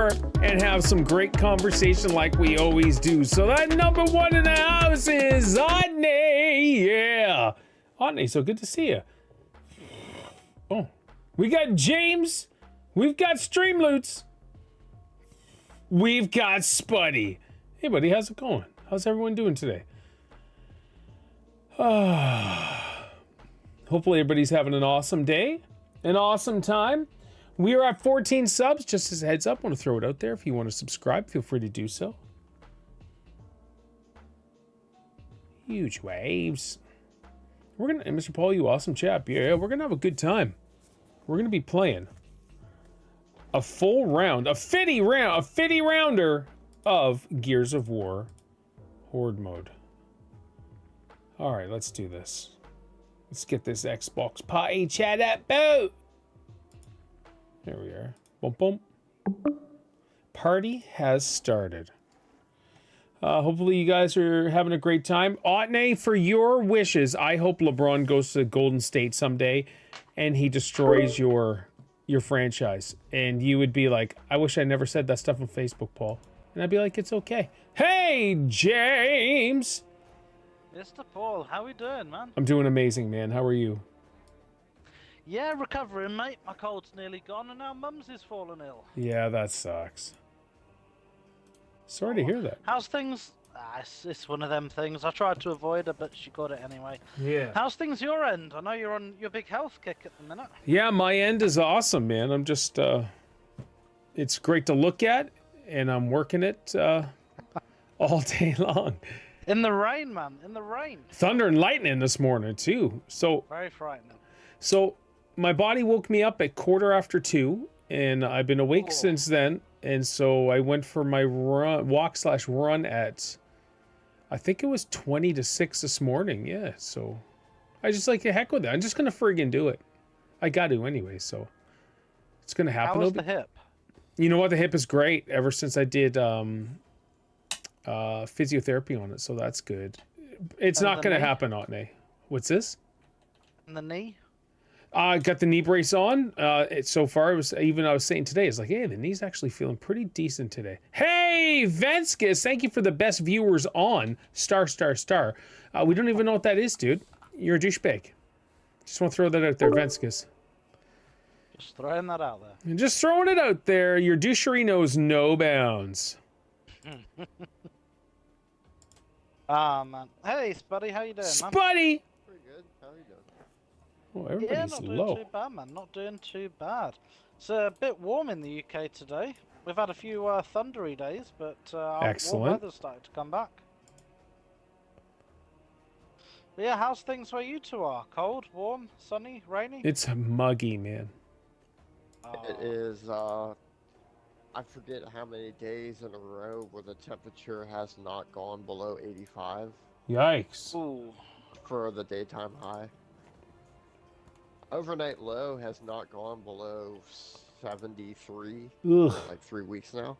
more and have some great conversation like we always do. So that number one in the house is Otney. Yeah. Otney, so good to see you. Oh, we got James. We've got Streamloots. We've got Spuddy. Hey, buddy, how's it going? How's everyone doing today? Hopefully everybody's having an awesome day, an awesome time. We are at 14 subs. Just as a heads up, I want to throw it out there. If you want to subscribe, feel free to do so. Huge waves. We're gonna, and Mr. Paul, you awesome chap. Yeah, we're gonna have a good time. We're gonna be playing a full round, a 50 rounder of Gears of War Horde Mode. All right, let's do this. Let's get this Xbox party chat up, boo. There we are. Boom, boom. Party has started. Hopefully you guys are having a great time. Otney, for your wishes, I hope LeBron goes to Golden State someday and he destroys your franchise. And you would be like, I wish I never said that stuff on Facebook, Paul. And I'd be like, it's okay. Hey, James! Mr. Paul, how we doing, man? I'm doing amazing, man. How are you? Yeah, recovering, mate. My cold's nearly gone and now Mum's is falling ill. Yeah, that sucks. Sorry to hear that. How's things? It's one of them things. I tried to avoid her, but she got it anyway. Yeah. How's things your end? I know you're on your big health kick at the minute. Yeah, my end is awesome, man. I'm just, it's great to look at, and I'm working it all day long. In the rain, man. In the rain. Thunder and lightning this morning, too. So Very frightening. So my body woke me up at 2:45, and I've been awake since then. And so I went for my walk/run at, I think it was 20 to 6 this morning. Yeah, so I just like, the heck with it. I'm just going to friggin' do it. I got to anyway, so it's going to happen. How was the hip? You know what? The hip is great ever since I did physiotherapy on it, so that's good. It's not going to happen, Otney. What's this? And the knee? I got the knee brace on. So far, it was, even I was saying today, it's like, hey, the knee's actually feeling pretty decent today. Hey, Venskis, thank you for the best viewers on star. We don't even know what that is, dude. You're a douchebag. Just want to throw that out there, Venskis. Just throwing that out there. And just throwing it out there. Your douchery knows no bounds. Ah, man. Hey, Spuddy, how you doing, man? Spuddy! Pretty good. How are you doing? Oh, everybody's Yeah, not low. doing too bad, man. Not doing too bad. It's a bit warm in the UK today. We've had a few thundery days, but Excellent. warm weather's starting to come back. But yeah, how's things where you two are? Cold, warm, sunny, rainy? It's muggy, man. It is, I forget how many days in a row where the temperature has not gone below 85 Yikes. Ooh. for the daytime high. Overnight low has not gone below 73 Ugh. for like 3 weeks now.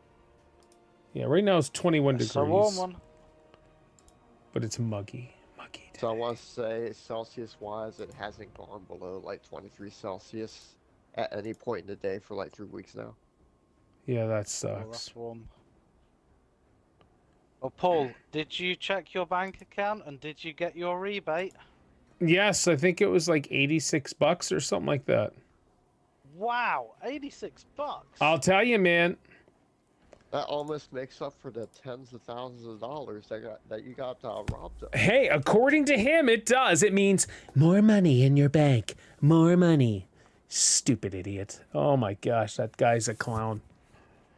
Yeah, right now it's 21 It's degrees. a warm one. But it's muggy. Muggy today. So I want to say Celsius wise it hasn't gone below like 23 Celsius at any point in the day for like 3 weeks now. Yeah, that Oh, sucks. that's warm. Well, Paul, did you check your bank account and did you get your rebate? Yes, I think it was like $86 or something like that. Wow, $86. I'll tell you, man. That almost makes up for the tens of thousands of dollars that you got robbed of. Hey, according to him, it does. It means more money in your bank. More money. Stupid idiot. Oh my gosh, that guy's a clown.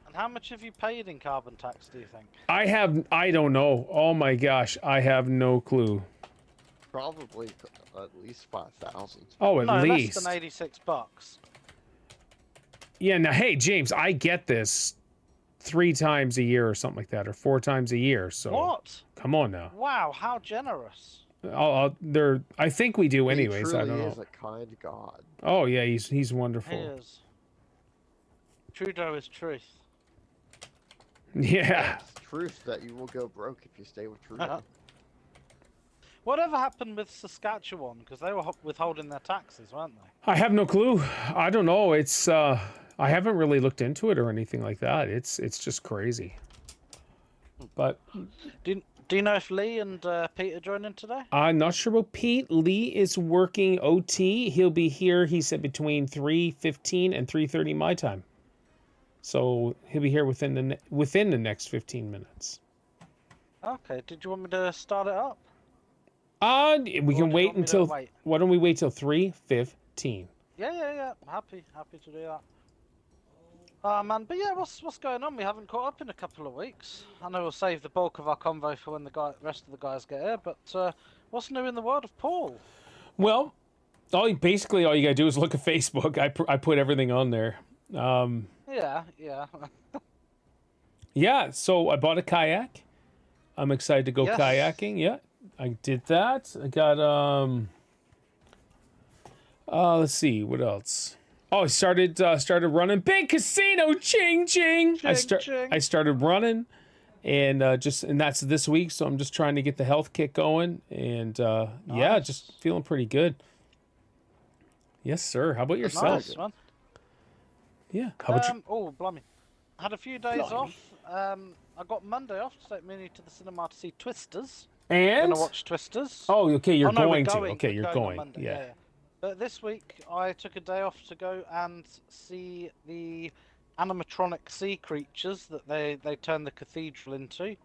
And how much have you paid in carbon tax, do you think? I don't know. Oh my gosh, I have no clue. Probably at least 5,000. Oh, at No, least. less than $86. Yeah, now, hey, James, I get this 3 times a year or something like that, or 4 times a year, so... What? Come on now. Wow, how generous. I think we do anyways, He I truly don't know. is a kind God. Oh, yeah, he's He wonderful. is. Trudeau is truth. Yeah. It's truth that you will go broke if you stay with truth. Whatever happened with Saskatchewan? Because they were withholding their taxes, weren't they? I have no clue. I don't know. It's I haven't really looked into it or anything like that. It's just crazy. But Do you know if Lee and Pete are joining today? I'm not sure about Pete. Lee is working OT. He'll be here, he said, between 3:15 and 3:30 my time. So he'll be here within the next 15 minutes. Okay. Did you want me to start it up? We Or can do you wait want me to until. wait? Why don't we wait till 3:15? Yeah. Happy to do that. Man, but yeah, what's going on? We haven't caught up in a couple of weeks. I know we'll save the bulk of our convo for when the rest of the guys get here. But what's new in the world of Paul? Well, basically all you gotta do is look at Facebook. I put everything on there. Yeah. Yeah. So I bought a kayak. I'm excited to go Yes. kayaking. Yeah, I did that. I got let's see what else. Oh, I started running. Big casino, ching ching. I started running, and that's this week. So I'm just trying to get the health kick going, and yeah, just feeling pretty good. Yes, sir. How about yourself? Nice, man. Yeah. How about you? Oh, blimey. I had a few days off. I got Monday off to take Minnie to the cinema to see Twisters. And Gonna watch Twisters. oh, okay. You're no, going we're to. going. Okay, We're you're on going. Monday, Yeah. But this week I took a day off to go and see the animatronic sea creatures that they turned the cathedral into.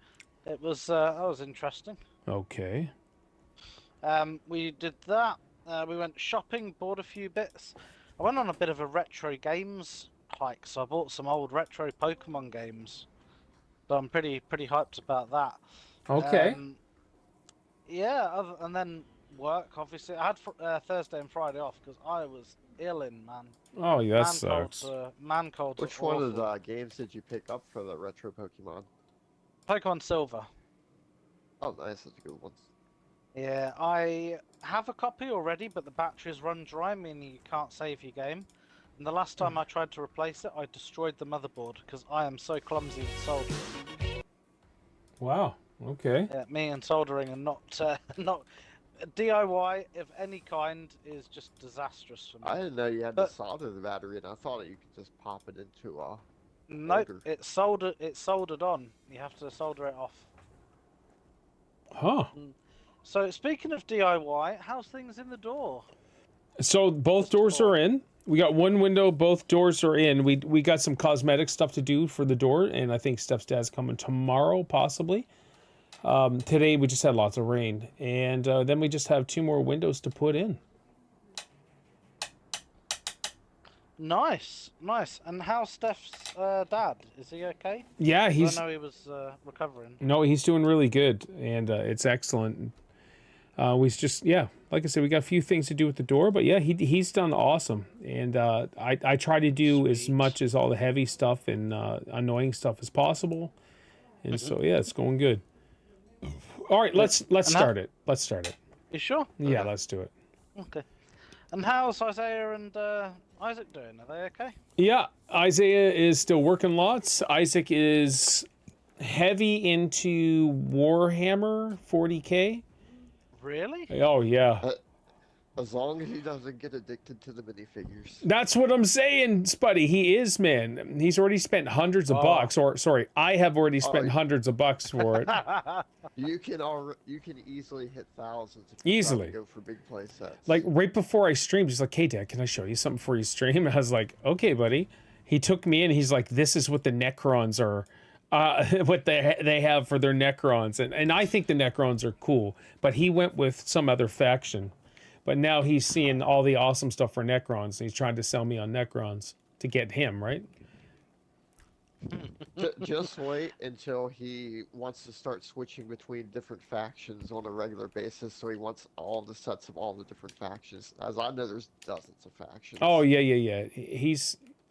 It was that was interesting. Okay. We did that. We went shopping, bought a few bits. I went on a bit of a retro games hike, so I bought some old retro Pokemon games. So I'm pretty hyped about that. Okay. Yeah, and then work, obviously. I had Thursday and Friday off because I was illin', man. Oh, yeah, that sucks. Man cold. Which one of the games did you pick up for the retro Pokemon? Pokemon Silver. Oh, nice. That's a good one. Yeah, I have a copy already, but the batteries run dry, meaning you can't save your game. And the last time I tried to replace it, I destroyed the motherboard because I am so clumsy with soldering. Wow. Okay. Yeah, me and soldering and not DIY of any kind is just disastrous for me. I didn't know you had to solder the battery, and I thought you could just pop it into a. Nope, it's soldered on. You have to solder it off. Huh. So speaking of DIY, how's things in the door? So both doors are in. We got one window, both doors are in. We got some cosmetic stuff to do for the door, and I think Steph's dad's coming tomorrow, possibly. Today we just had lots of rain, and then we just have 2 more windows to put in. Nice. And how's Steph's dad? Is he okay? Yeah, I know he was recovering. No, he's doing really good, and it's excellent. We just, like I said, we got a few things to do with the door, but yeah, he's done awesome. And I try to do as much as all the heavy stuff and annoying stuff as possible. And so yeah, it's going good. All right, let's start it. Let's start it. You sure? Yeah, let's do it. Okay. And how's Isaiah and Isaac doing? Are they okay? Yeah, Isaiah is still working lots. Isaac is heavy into Warhammer 40K. Really? Oh, yeah. As long as he doesn't get addicted to the minifigures. That's what I'm saying, Spuddy. He is, man. He's already spent hundreds of bucks. Or, sorry, I have already spent hundreds of bucks for it. You can easily hit thousands if Easily. you go for big play sets. Like, right before I streamed, he's like, hey, Dad, can I show you something before you stream? And I was like, okay, buddy. He took me in. He's like, this is what the Necrons are. What they have for their Necrons. And I think the Necrons are cool. But he went with some other faction. But now he's seeing all the awesome stuff for Necrons. And he's trying to sell me on Necrons to get him, right? Just wait until he wants to start switching between different factions on a regular basis. So he wants all the sets of all the different factions. As I know, there's dozens of factions. Oh, yeah.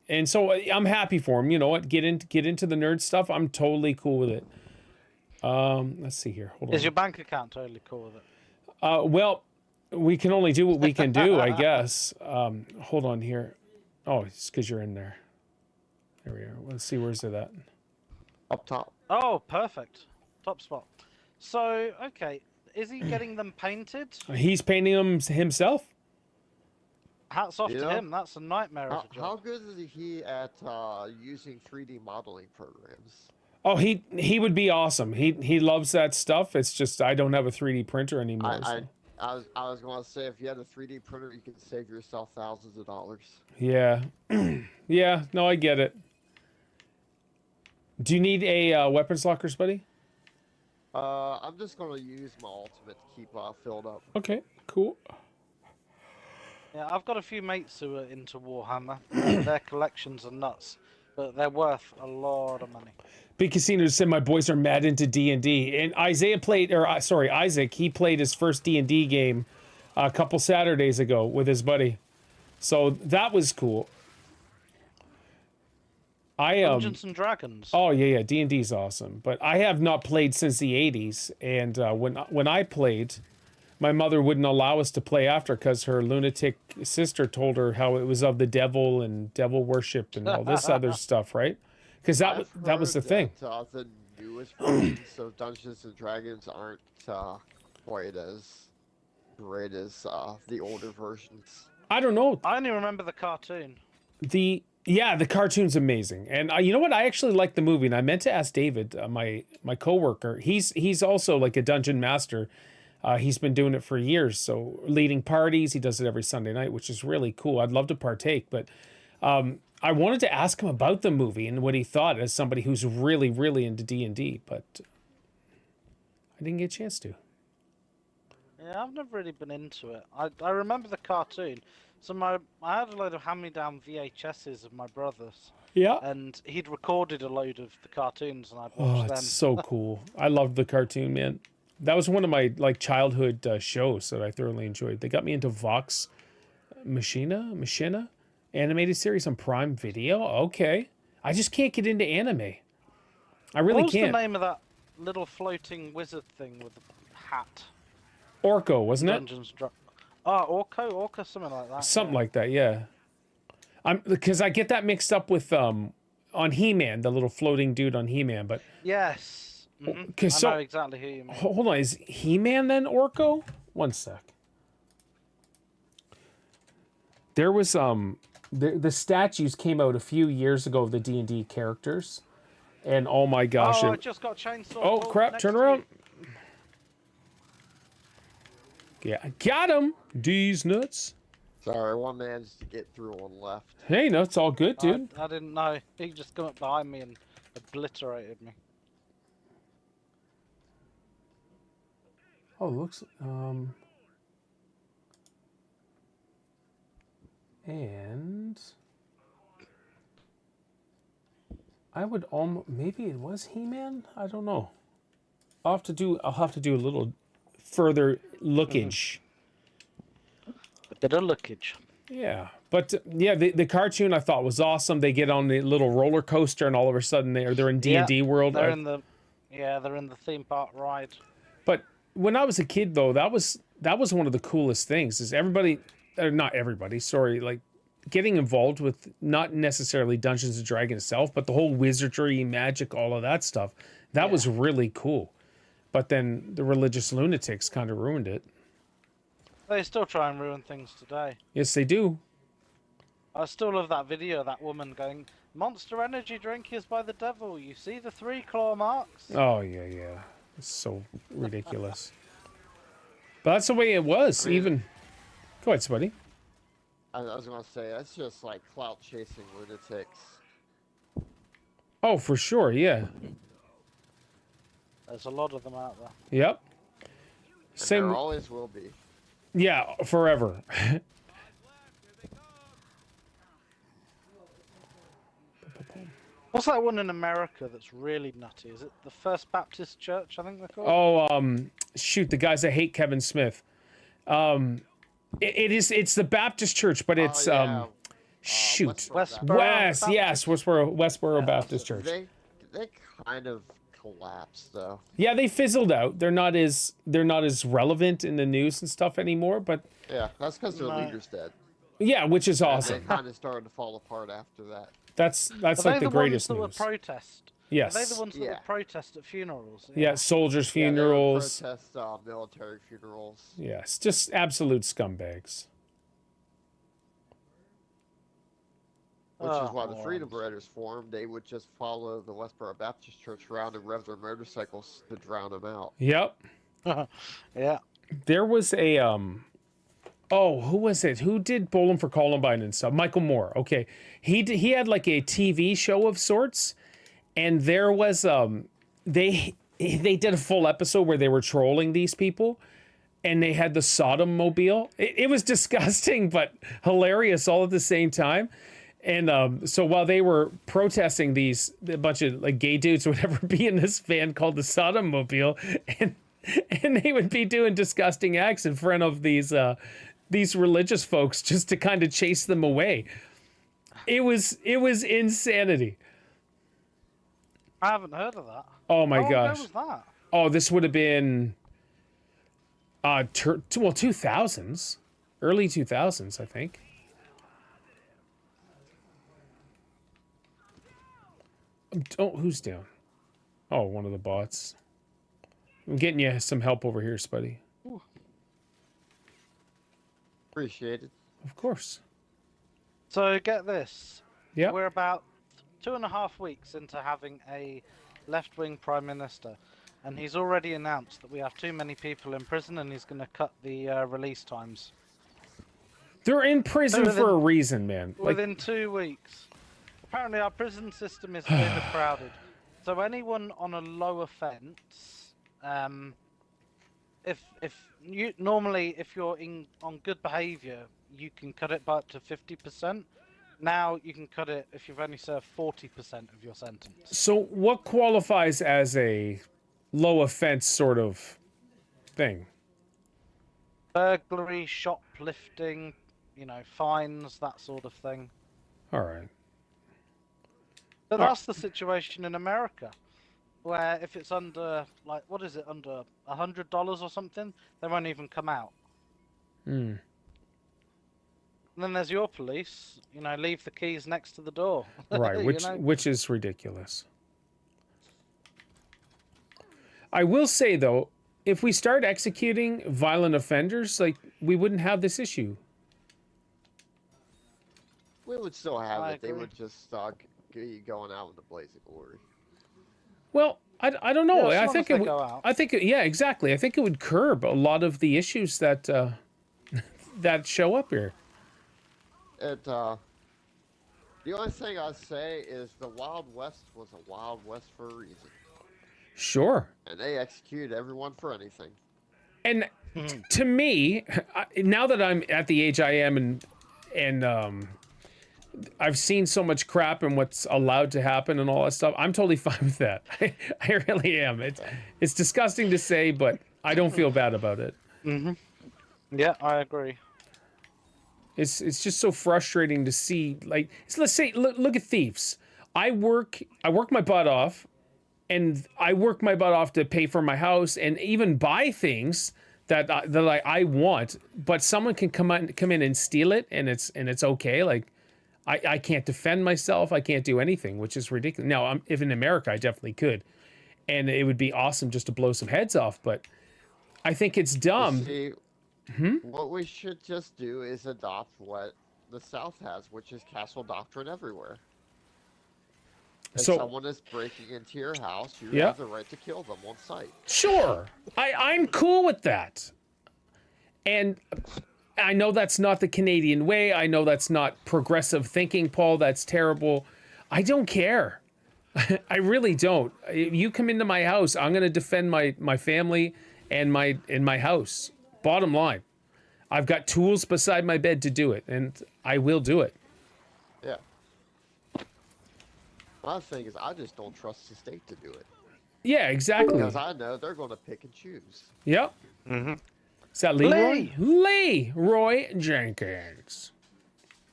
And so I'm happy for him. You know what? Get into the nerd stuff. I'm totally cool with it. Let's see here. Hold on. Is your bank account totally cool with it? Well, we can only do what we can do, I guess. Hold on here. Oh, it's because you're in there. There we are. Let's see, where's it at? Up top. Oh, perfect. Top spot. So, okay. is he getting them painted? He's painting them himself. Hats off You to know, him. That's a nightmare of a How job. good is he at using 3D modeling programs? Oh, he would be awesome. He loves that stuff. It's just I don't have a 3D printer anymore. I, So. I was going to say, if you had a 3D printer, you could save yourself thousands of dollars. Yeah, yeah. No, I get it. Do you need a weapons lockers, buddy? I'm just going to use my ultimate to keep filled up. Okay, cool. Yeah, I've got a few mates who are into Warhammer. Their collections are nuts, but they're worth a lot of money. Big Casino said my boys are mad into D&D, and Isaiah played, or sorry, Isaac. He played his first D&D game a couple Saturdays ago with his buddy, so that was cool. Dungeons and Dragons. Oh yeah, D&D is awesome, but I have not played since the '80s, and when I played, my mother wouldn't allow us to play after because her lunatic sister told her how it was of the devil and devil worship and all this other stuff, right? Because that was the thing. The newest versions of Dungeons and Dragons aren't quite as great as the older versions. I don't know. I only remember the cartoon. The cartoon's amazing, and you know what? I actually like the movie, and I meant to ask David, my coworker. He's also like a dungeon master. He's been doing it for years, so leading parties. He does it every Sunday night, which is really cool. I'd love to partake, but I wanted to ask him about the movie and what he thought as somebody who's really, really into D&D, but I didn't get a chance to. Yeah, I've never really been into it. I remember the cartoon. So I had a load of hand-me-down VHSs of my brother's. Yeah. And he'd recorded a load of the cartoons, and I'd Oh, watch them. it's so cool. I loved the cartoon, man. That was one of my childhood shows that I thoroughly enjoyed. They got me into Vox Machina animated series on Prime Video. Okay, I just can't get into anime. I really what was can't. the name of that little floating wizard thing with the hat? Orko, wasn't it? Dungeons Orca, something like that. Something like that, yeah. Because I get that mixed up with on He-Man, the little floating dude on He-Man, but Yes. Mm-hmm. I know exactly who you mean. Hold on, is He-Man then Orko? One sec. There was the statues came out a few years ago of the D&D characters, and oh my gosh! Oh, I just got chainsaw. Oh crap! Turn around. Yeah, I got him. D's nuts. Sorry, one managed to get through on left. Hey, no, it's all good, dude. I didn't know. He just come up behind me and obliterated me. Oh, looks and I would maybe it was He-Man. I don't know. I'll have to do a little further lookage. A bit of lookage. Yeah, but yeah, the cartoon I thought was awesome. They get on the little roller coaster, and all of a sudden they're in D&D world. They're in the theme park ride. But when I was a kid, though, that was one of the coolest things. Is everybody, or not everybody, sorry, like getting involved with not necessarily Dungeons and Dragons itself, but the whole wizardry, magic, all of that stuff. That was really cool. But then the religious lunatics kind of ruined it. They still try and ruin things today. Yes, they do. I still love that video of that woman going, "Monster energy drink is by the devil. You see the 3 claw marks?" Oh, yeah. It's so ridiculous. But that's the way it was, even... Go ahead, buddy. I was going to say, that's just like clout-chasing lunatics. Oh, for sure, yeah. There's a lot of them out there. Yep. There always will be. Yeah, forever. What's that one in America that's really nutty? Is it the First Baptist Church, I think they're called? Oh, shoot, the guys that hate Kevin Smith. It's the Baptist Church, but it's shoot. Westboro Baptist Church. They kind of collapsed though. Yeah, they fizzled out. They're not as relevant in the news and stuff anymore, but yeah, that's because their leader's dead. Yeah, which is awesome. They kind of started to fall apart after that. That's like the greatest news. news. Protest Yes. Are they the ones that Yeah. would protest at funerals? Yeah, soldiers' Yeah, they would funerals. protest military funerals. Yes, just absolute scumbags. Which is why the morons. Freedom Riders formed. They would just follow the Westboro Baptist Church around and rev their motorcycles to drown them out. Yep. Yeah. There was a oh, who was it? Who did Bowling for Columbine and stuff? Michael Moore. Okay. He had like a TV show of sorts, and there was they did a full episode where they were trolling these people, and they had the Sodom mobile. It was disgusting but hilarious all at the same time. And so while they were protesting a bunch of like gay dudes or whatever be in this van called the Sodom mobile, and they would be doing disgusting acts in front of these religious folks just to kind of chase them away. It was insanity. I haven't heard of that. Oh my How gosh. long ago was that? Oh, this would have been 2000s, early 2000s, I think. Oh, who's down? Oh, one of the bots. I'm getting you some help over here, Spuddy. Appreciate it. Of course. So get this. Yeah. We're about 2.5 weeks into having a left-wing prime minister, and he's already announced that we have too many people in prison, and he's going to cut the release times. They're in prison for a reason, man. Like, Within 2 weeks. Apparently our prison system is overcrowded. So anyone on a low offence, if you're on good behaviour, you can cut it by up to 50%. Now you can cut it if you've only served 40% of your sentence. so what qualifies as a low offense sort of thing? Burglary, shoplifting, fines, that sort of thing. All right. But that's the situation in America, where if it's under, like, what is it, under $100 or something, they won't even come out. Hmm. And then there's your police, leave the keys next to the door. Right, which is ridiculous. I will say though, if we start executing violent offenders, like, we wouldn't have this issue. We would still have I it. They agree. would just be going out with the blazing glory. Well, I don't know. Yeah, as I long think as it they would, go out. I think yeah, exactly. I think it would curb a lot of the issues that that show up here. The only thing I'd say is the Wild West was a Wild West for a reason. Sure. And they executed everyone for anything. And to me, now that I'm at the age I am, and I've seen so much crap and what's allowed to happen and all that stuff, I'm totally fine with that. I really am. It's disgusting to say, but I don't feel bad about it. Yeah, I agree. It's just so frustrating to see. Like, so let's say, look at thieves. I work my butt off, and I work my butt off to pay for my house and even buy things that I want. But someone can come in and steal it, and it's okay. Like, I can't defend myself. I can't do anything, which is ridiculous. Now, if in America, I definitely could, and it would be awesome just to blow some heads off. But I think it's dumb. See, what we should just do is adopt what the South has, which is castle doctrine everywhere. If So- someone is breaking into your house, you Yeah. have the right to kill them on sight. Sure, I'm cool with that. And I know that's not the Canadian way. I know that's not progressive thinking, Paul. That's terrible. I don't care. I really don't. If you come into my house, I'm going to defend my family and my house. Bottom line. I've got tools beside my bed to do it, and I will do it. Yeah. My thing is, I just don't trust the state to do it. Yeah, exactly. Because I know they're going to pick and choose. Yep. Is that Leroy? Leroy Jenkins.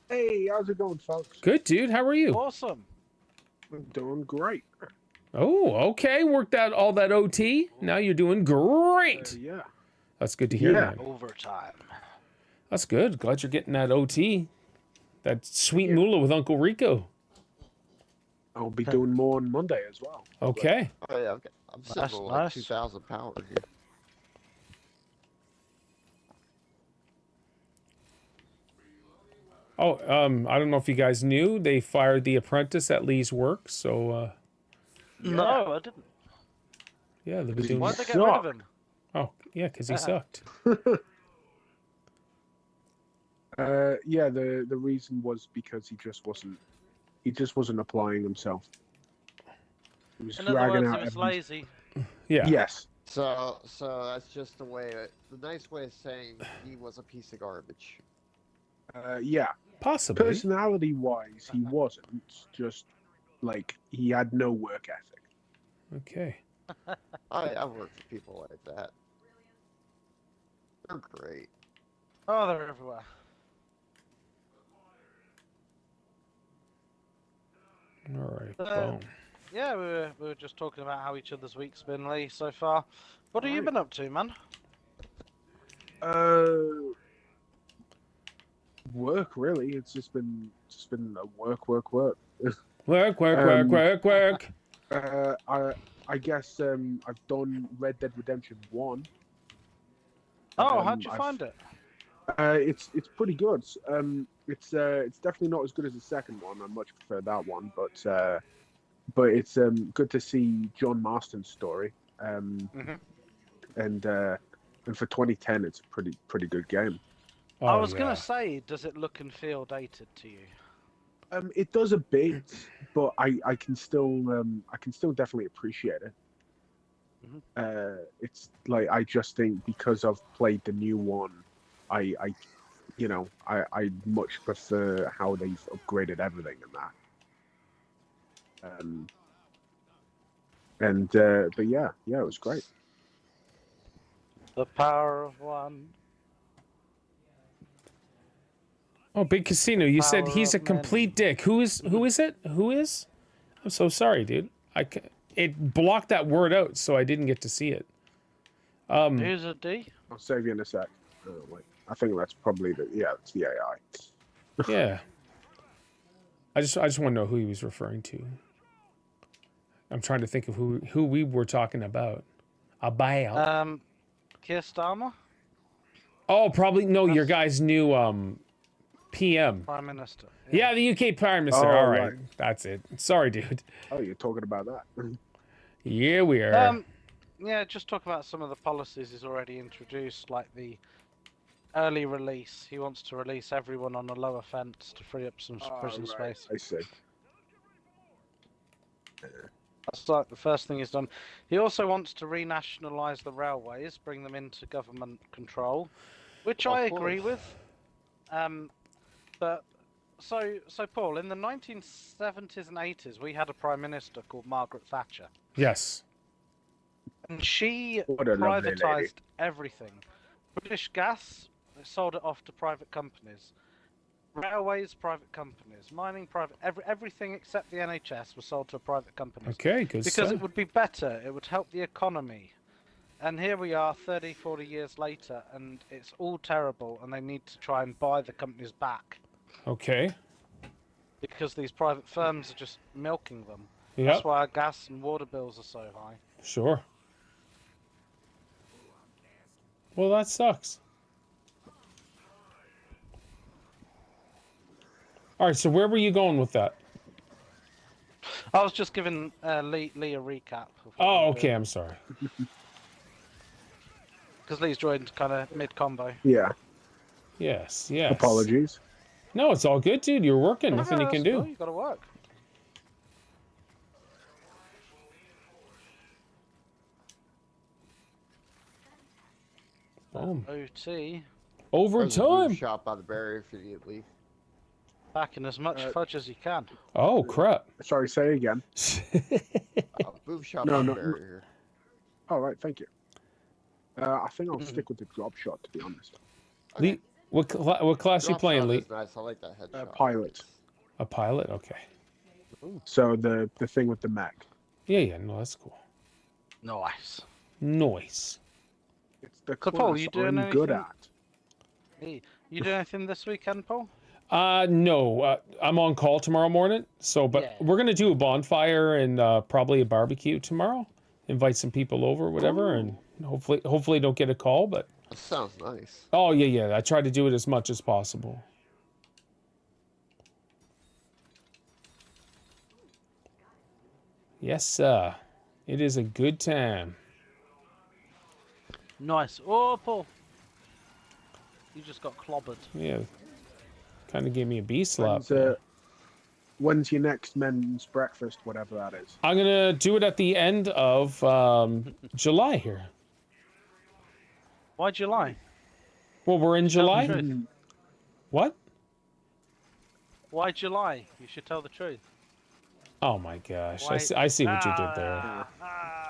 Hey, how's it going, folks? Good, dude. How are you? Awesome. I'm doing great. Oh, okay. Worked out all that OT. Now you're doing great. Yeah. That's good to hear, Yeah. man. Overtime. That's good. Glad you're getting that OT. That sweet moolah with Uncle Rico. I'll be doing more on Monday as well. Okay. Oh yeah, I'm sitting That's on like nice. 2,000 power here. Oh, I don't know if you guys knew, they fired the apprentice at Lee's work, so, No, I didn't. yeah, they've been He doing... Why'd they get rid of him? Oh, yeah, because he sucked. Yeah, the reason was because he just wasn't applying himself. He was In other dragging words, out he was every- lazy. Yeah. Yes. So that's just the nice way of saying he was a piece of garbage. Yeah. Possibly. Personality-wise, he wasn't. Just like he had no work ethic. Okay. I've worked with people like that. They're great. Oh, they're everywhere. All right. Well, Yeah, we were just talking about how each other's week's been, Lee, so far. What have you been up to, man? Work really. It's just been a work. work. I guess I've done Red Dead Redemption 1. Oh, how'd you find it? It's pretty good. It's definitely not as good as the second one. I much prefer that one, but it's good to see John Marston's story. And for 2010, it's a pretty good game. Oh, I was yeah. gonna say, does it look and feel dated to you? It does a bit, but I can still definitely appreciate it. It's like I just think because I've played the new one, I much prefer how they've upgraded everything and that. But yeah, it was great. The power of one. Oh, Big Casino, you said Power he's a of complete men. dick. Who is it? Who is? I'm so sorry, dude. It blocked that word out, so I didn't get to see it. Who's a D? I'll save you in a sec. Wait, I think that's probably it's the AI. Yeah. I just want to know who he was referring to. I'm trying to think of who we were talking about. Keir Starmer, Oh, probably no. Your guy's new PM. Prime Minister. Yeah, the UK Prime Minister. Oh, All right, right. that's it. Sorry, dude. Oh, you're talking about that? Yeah, we are. Yeah, just talk about some of the policies he's already introduced, like the early release. He wants to release everyone on a low offence to free up some prison Right, space. I see. That's like the first thing he's done. He also wants to renationalise the railways, bring them into government control, which I agree with. But so Paul, in the 1970s and 80s, we had a prime minister called Margaret Thatcher, Yes. and she What a lovely lady. privatised everything. British Gas, they sold it off to private companies. Railways, private companies. Mining, private. Everything except the NHS was sold to private companies. Okay, good Because stuff. it would be better. It would help the economy. And here we are 30, 40 years later, and it's all terrible, and they need to try and buy the companies back. Okay. Because these private firms are just milking them. Yep. That's why our gas and water bills are so high. Sure. Well, that sucks. All right, so where were you going with that? I was just giving Lee a recap. Oh, okay, I'm sorry. Because Lee's joined kind of mid-combo. Yeah. Yes, yes. Apologies. No, it's all good, dude. You're working. Nothing you can do. Cool. You gotta work. Boom. OT. There's a Overtime. boom shop by the barrier if you need to leave. Packing as much fudge as you can. Oh, crap. Sorry, say again. Boom shop No, by the no. barrier. All right, thank you. I think I'll stick with the drop shot, to be honest. Lee, what class you Drop playing, shot Lee? is nice. I like that headshot. Pilot. A pilot? Okay. So the thing with the mech. Yeah, no, that's cool. Nice. Noise. It's the So, class Paul, you doing I'm good anything? at. Hey, you doing anything this weekend, Paul? No, I'm on call tomorrow morning. So, but Yeah. we're gonna do a bonfire and probably a barbecue tomorrow. Invite some people over, whatever, and hopefully don't get a call. But That sounds nice. oh yeah, I try to do it as much as possible. Yes, sir. It is a good time. Nice. Oh, Paul. You just got clobbered. Yeah, kind of gave me a bee slap. When's your next men's breakfast, whatever that is? I'm gonna do it at the end of July here. Why July? Well, we're in Tell the July. truth. What? Why July? You should tell the truth. Oh my gosh! Why- I see what you did there.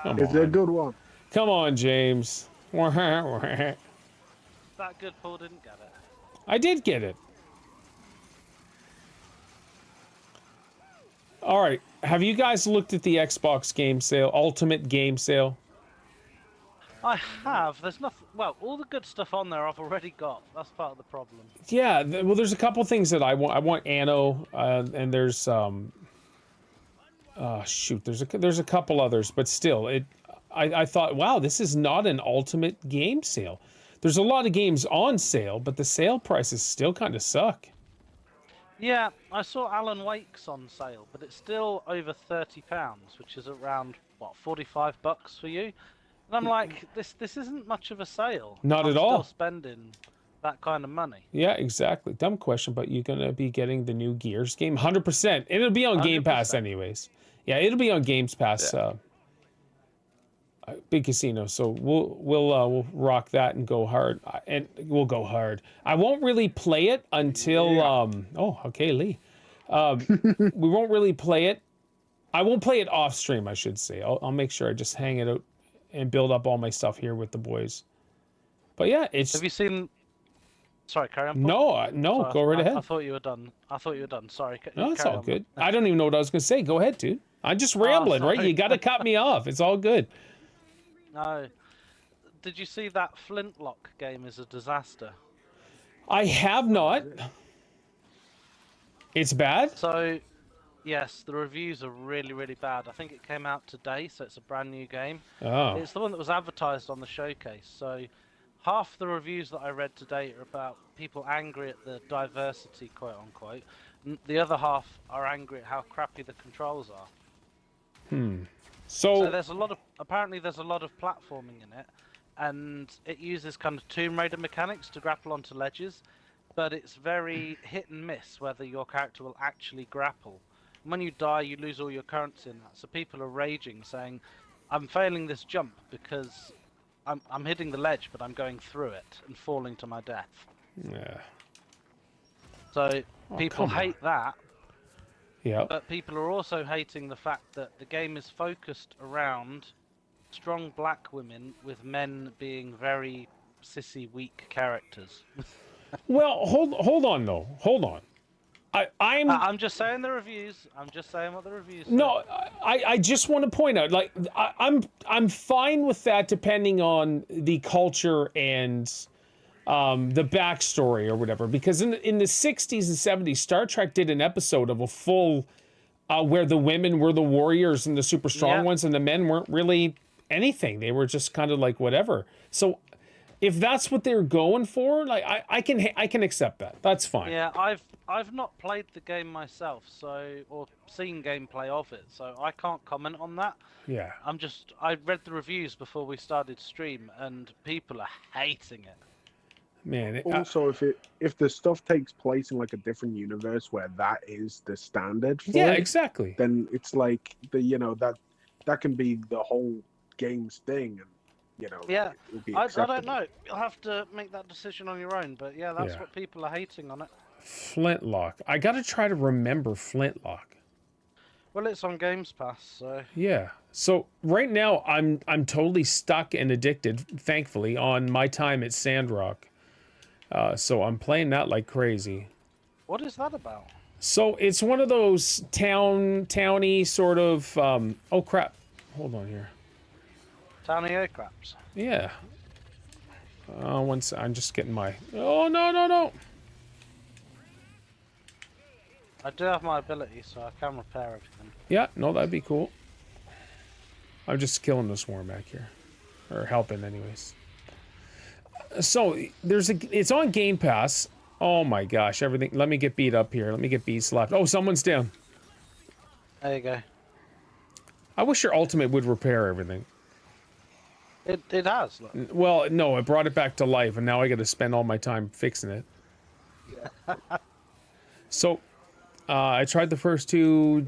Come It's a on. good one. Come on, James. I That good Paul didn't get it. did get it. All right. Have you guys looked at the Xbox game sale, Ultimate Game Sale? I have. There's nothing. Well, all the good stuff on there I've already got. That's part of the problem. Yeah. Well, there's a couple things that I want. I want Anno, and there's shoot. There's a couple others, but still, I thought, wow, this is not an Ultimate Game Sale. There's a lot of games on sale, but the sale prices still kind of suck. Yeah, I saw Alan Wake's on sale, but it's still over £30, which is around what, $45 for you. And I'm like, this isn't much of a sale. Not I'm at all. Still spending that kind of money. Yeah, exactly. Dumb question, but you're gonna be getting the new Gears game, 100%. And it'll be on Game Pass 100%. anyways. Yeah, it'll be on Game Pass. Yeah. Big Casino. So we'll rock that and go hard. And we'll go hard. I won't really play it until oh, okay, Lee. We won't really play it. I won't play it off stream, I should say. I'll make sure I just hang it out and build up all my stuff here with the boys. But yeah, it's Have you seen? Sorry, carry on. Paul. no, Sorry, go right ahead. I thought you were done. Sorry. No, it's carry all on. good. I don't even know what I was gonna say. Go ahead, dude. I'm just rambling, right? sorry. You gotta cut me off. It's all good. No. Did you see that Flintlock game is a disaster? I have not. It's bad? So, yes, the reviews are really, really bad. I think it came out today, so it's a brand new game. Oh. It's the one that was advertised on the showcase. So, half the reviews that I read today are about people angry at the diversity, quote unquote. The other half are angry at how crappy the controls are. So there's apparently there's a lot of platforming in it, and it uses kind of Tomb Raider mechanics to grapple onto ledges, but it's very hit and miss whether your character will actually grapple. And when you die, you lose all your currency in that. So people are raging, saying, "I'm failing this jump because I'm hitting the ledge, but I'm going through it and falling to my death." Yeah. So people come on. hate that. Yeah. But people are also hating the fact that the game is focused around strong black women with men being very sissy, weak characters. Well, hold on though. Hold on. I'm just saying the reviews. I'm just saying what the reviews say. No, I just want to point out, like, I'm fine with that depending on the culture and the backstory or whatever. Because in the 60s and 70s, Star Trek did an episode of a full where the women were the warriors and the super strong ones, and the men weren't really anything. They were just kind of like whatever. So if that's what they're going for, like I can accept that. That's fine. Yeah, I've not played the game myself, or seen gameplay of it, so I can't comment on that. Yeah. I read the reviews before we started stream, and people are hating it. Man. Also, if the stuff takes place in like a different universe where that is the standard for yeah, it, exactly. then it's like that can be the whole game's thing, and Yeah, it'll be I acceptable. don't know. You'll have to make that decision on your own, but yeah, that's Yeah. what people are hating on it. Flintlock. I gotta try to remember Flintlock. Well, it's on Games Pass, so Yeah. So right now I'm totally stuck and addicted, thankfully, on my time at Sandrock. So I'm playing that like crazy. what is that about? So it's one of those towny sort of oh crap. Hold on here. Towny aircrafts. Yeah. I'm just getting my. Oh no. I do have my ability, so I can repair everything. Yeah, no, that'd be cool. I'm just killing the swarm back here. Or helping, anyways. So, it's on Game Pass. Oh my gosh, everything. Let me get beat up here. Let me get beat slapped. Oh, someone's down. There you go. I wish your ultimate would repair everything. It has. Look. Well, no, it brought it back to life, and now I got to spend all my time fixing it. So, I tried the first two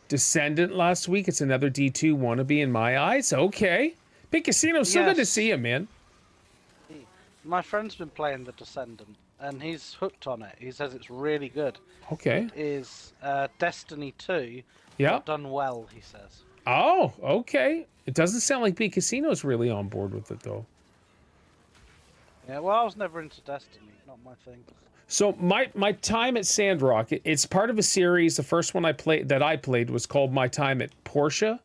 Descendant last week. It's another D2 wannabe in my eyes. Okay. Big Casino, so good to Yes. see you, man. My friend's been playing the Descendant, and he's hooked on it. He says it's really good. Okay. It is Destiny 2, Yeah. but done well, he says. Oh, okay. It doesn't sound like Big Casino's really on board with it, though. Yeah, well, I was never into Destiny. Not my thing. So my time at Sandrock, it's part of a series. The first one I played was called My Time at Portia,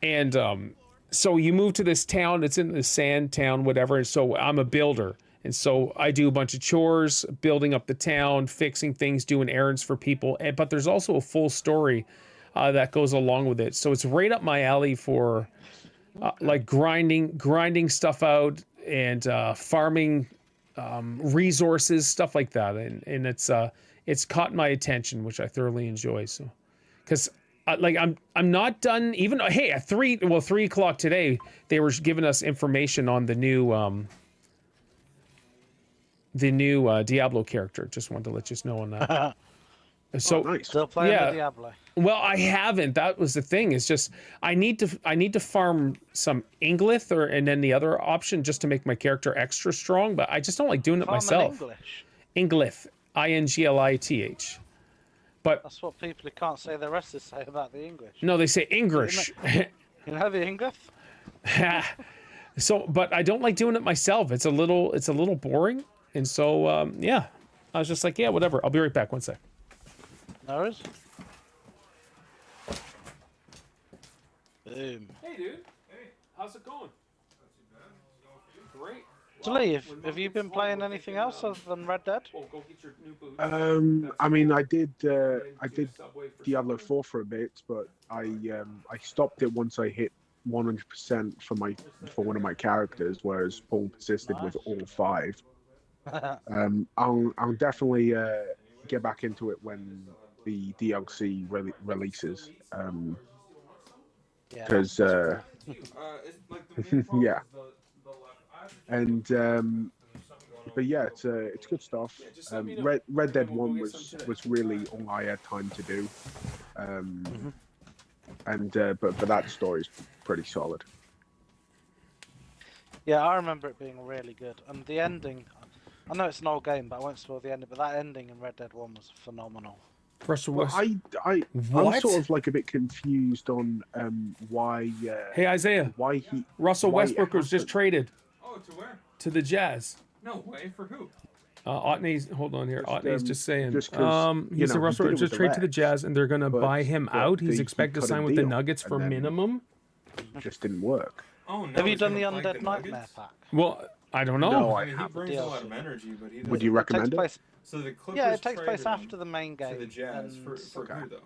and so you move to this town. It's in the sand town, whatever. And so I'm a builder, and so I do a bunch of chores, building up the town, fixing things, doing errands for people. But there's also a full story that goes along with it. So it's right up my alley for like grinding stuff out and farming. Resources, stuff like that, and it's caught my attention, which I thoroughly enjoy. So, because like I'm not done. Even hey, at 3 o'clock today, they were giving us information on the new Diablo character. Just wanted to let you know on that. So nice. Still playing Yeah. the Diablo. well, I haven't. That was the thing. It's just I need to farm some Inglith and then the other option just to make my character extra strong. But I just don't like doing it Farm in myself. English. Inglith, Inglith. But That's what people who can't say the rest say about the English. no, they say English. You know the English? So, but I don't like doing it myself. It's a little boring. And so, yeah, I was just like, yeah, whatever. I'll be right back. One sec. No worries. Boom. Hey, dude. Hey, how's it going? Great. So Lee, have you been playing anything else other than Red Dead? Oh, go get your new boots. I mean, I did Diablo 4 for a bit, but I stopped it once I hit 100% for one of my characters, whereas Paul persisted with all 5. I'll definitely get back into it when the DLC releases. Because yeah, and but yeah, it's good stuff. Red Dead 1 was really all I had time to do, and but that story's pretty solid. Yeah, I remember it being really good, and the ending. I know it's an old game, but I won't spoil the ending. But that ending in Red Dead 1 was phenomenal. Russell Well, West. I'm What? sort of like a bit confused on why. Hey, Isaiah. Why he? Russell why it Westbrook was just happened. traded Oh, to where? to the Jazz. No way. For who? Otney's, hold on here. Otney's just saying. just 'cause, He you said know, he Russell did it just with the traded to the Reds, Jazz, and they're gonna buy him out. He's he expected to cut a sign with the deal, Nuggets for and then minimum. It just didn't work. Oh no. Have you he's done the gonna play Undead Nightmare Nuggets? pack? Well, I don't know. No, I mean, he haven't. brings a lot of DLC. energy, but he Would doesn't. you It takes recommend it? place. So the Clippers Yeah, it takes place traded him after the main game. to the Jazz and for who though?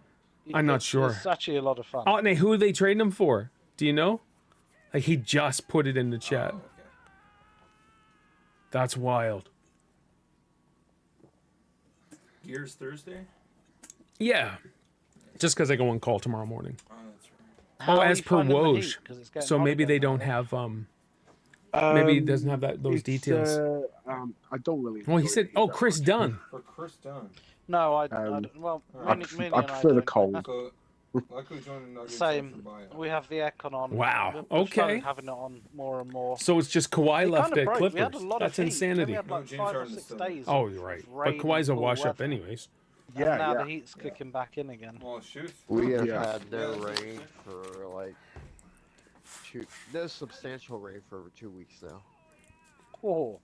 I'm not it's- sure. It's actually a lot of fun. Otney, who are they trading him for? Do you know? Like he just put it in the chat. Oh, okay. That's wild. Gears Thursday. Yeah. Just because I go on call tomorrow morning. Oh, that's right. How are as you per finding the Woj. heat? 'Cause it's getting So hot maybe they again don't now. have maybe it Um, doesn't have those it's, details. I don't really. Well, he enjoy said, it "Oh, that Chris much. Dunn." For Chris Dunn. No, I Um, don't. Well, I Minnie, pref- Minnie I and prefer the don't. cold. So, luckily joining the Nuggets Same. after the buyout. We have the aircon on. Wow, We're starting okay. having it on more and more. So it's just Kawhi It left kinda at broke. Clippers. We had a lot That's of heat. insanity. We had No, like James 5 or Harden's 6 still there. days. Oh, of you're right. rain But Kawhi's a and cool wash up weather. anyways. And Yeah, now yeah. the heat's kicking back in again. Well, shoot. We have Yeah. had no Yeah. rain for like no substantial rain for over 2 weeks now. Whoa.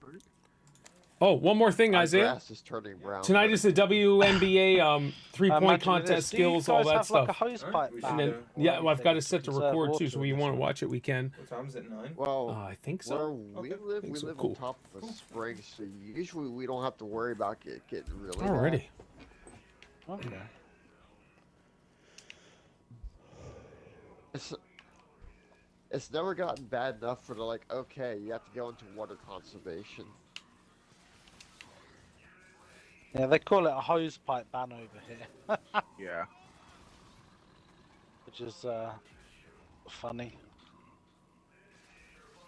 Oh, one more thing, Our Isaiah. grass is turning brown. Tonight is the WNBA 3-point Imagine contest this. Do you skills, all guys that have, stuff. like, a hose Alright, pipe we back? And should, then, or yeah, well, I've got anything it set to conserve record too, water so in we this want to one? watch it, we can. What time is it? 9. Well, I think where so. we Okay. live, Think we so. live Cool. on top of a spring, so usually we don't have to worry about it getting really bad. Alrighty. Okay. It's never gotten bad enough for the like, okay, you have to go into water conservation. Yeah, they call it a hose pipe ban over here, Yeah. which is funny.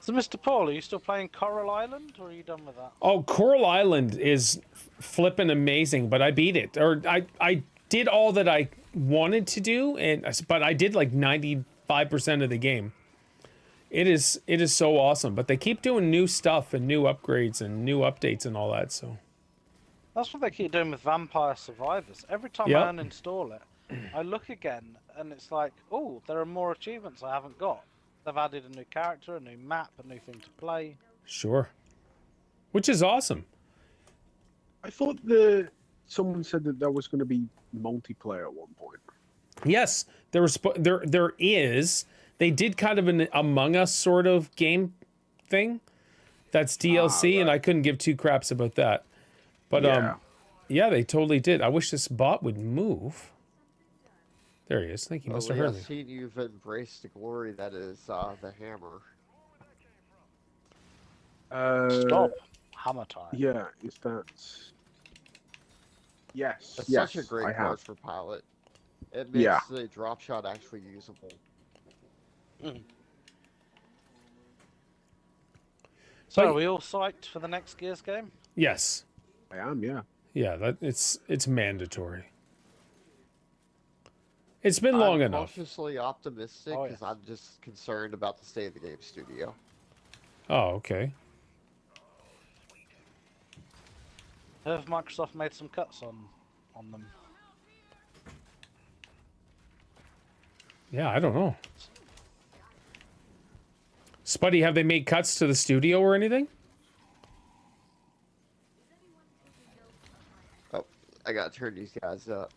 So, Mr. Paul, are you still playing Coral Island, or are you done with that? Oh, Coral Island is flippin' amazing, but I beat it. Or I did all that I wanted to do, but I did like 95% of the game. It is so awesome, but they keep doing new stuff and new upgrades and new updates and all that, so. That's what they keep doing with Vampire Survivors. Every time Yep. I uninstall it, I look again, and it's like, oh, there are more achievements I haven't got. They've added a new character, a new map, a new thing to play. Sure. Which is awesome. I thought someone said that there was going to be multiplayer at one point. Yes, there is. They did kind of an Among Us sort of game thing. That's DLC, and I couldn't give two craps about that. But yeah, they totally did. I wish this bot would move. There he is. Thank you, Mr. I've Hurley. seen you've embraced the glory that is the hammer. Stop. Hammer time. Yeah, is that? Yes. It's yes, such a great I card have. for pilot. It makes Yeah. the drop shot actually usable. So, But- are we all psyched for the next Gears game? Yes. I am. Yeah. Yeah, it's mandatory. It's been long I'm enough. cautiously optimistic Oh, because yes. I'm just concerned about the state of the game studio. Oh, okay. Have Microsoft made some cuts on them? Yeah, I don't know. Spuddy, have they made cuts to the studio or anything? Oh, I gotta turn these guys up.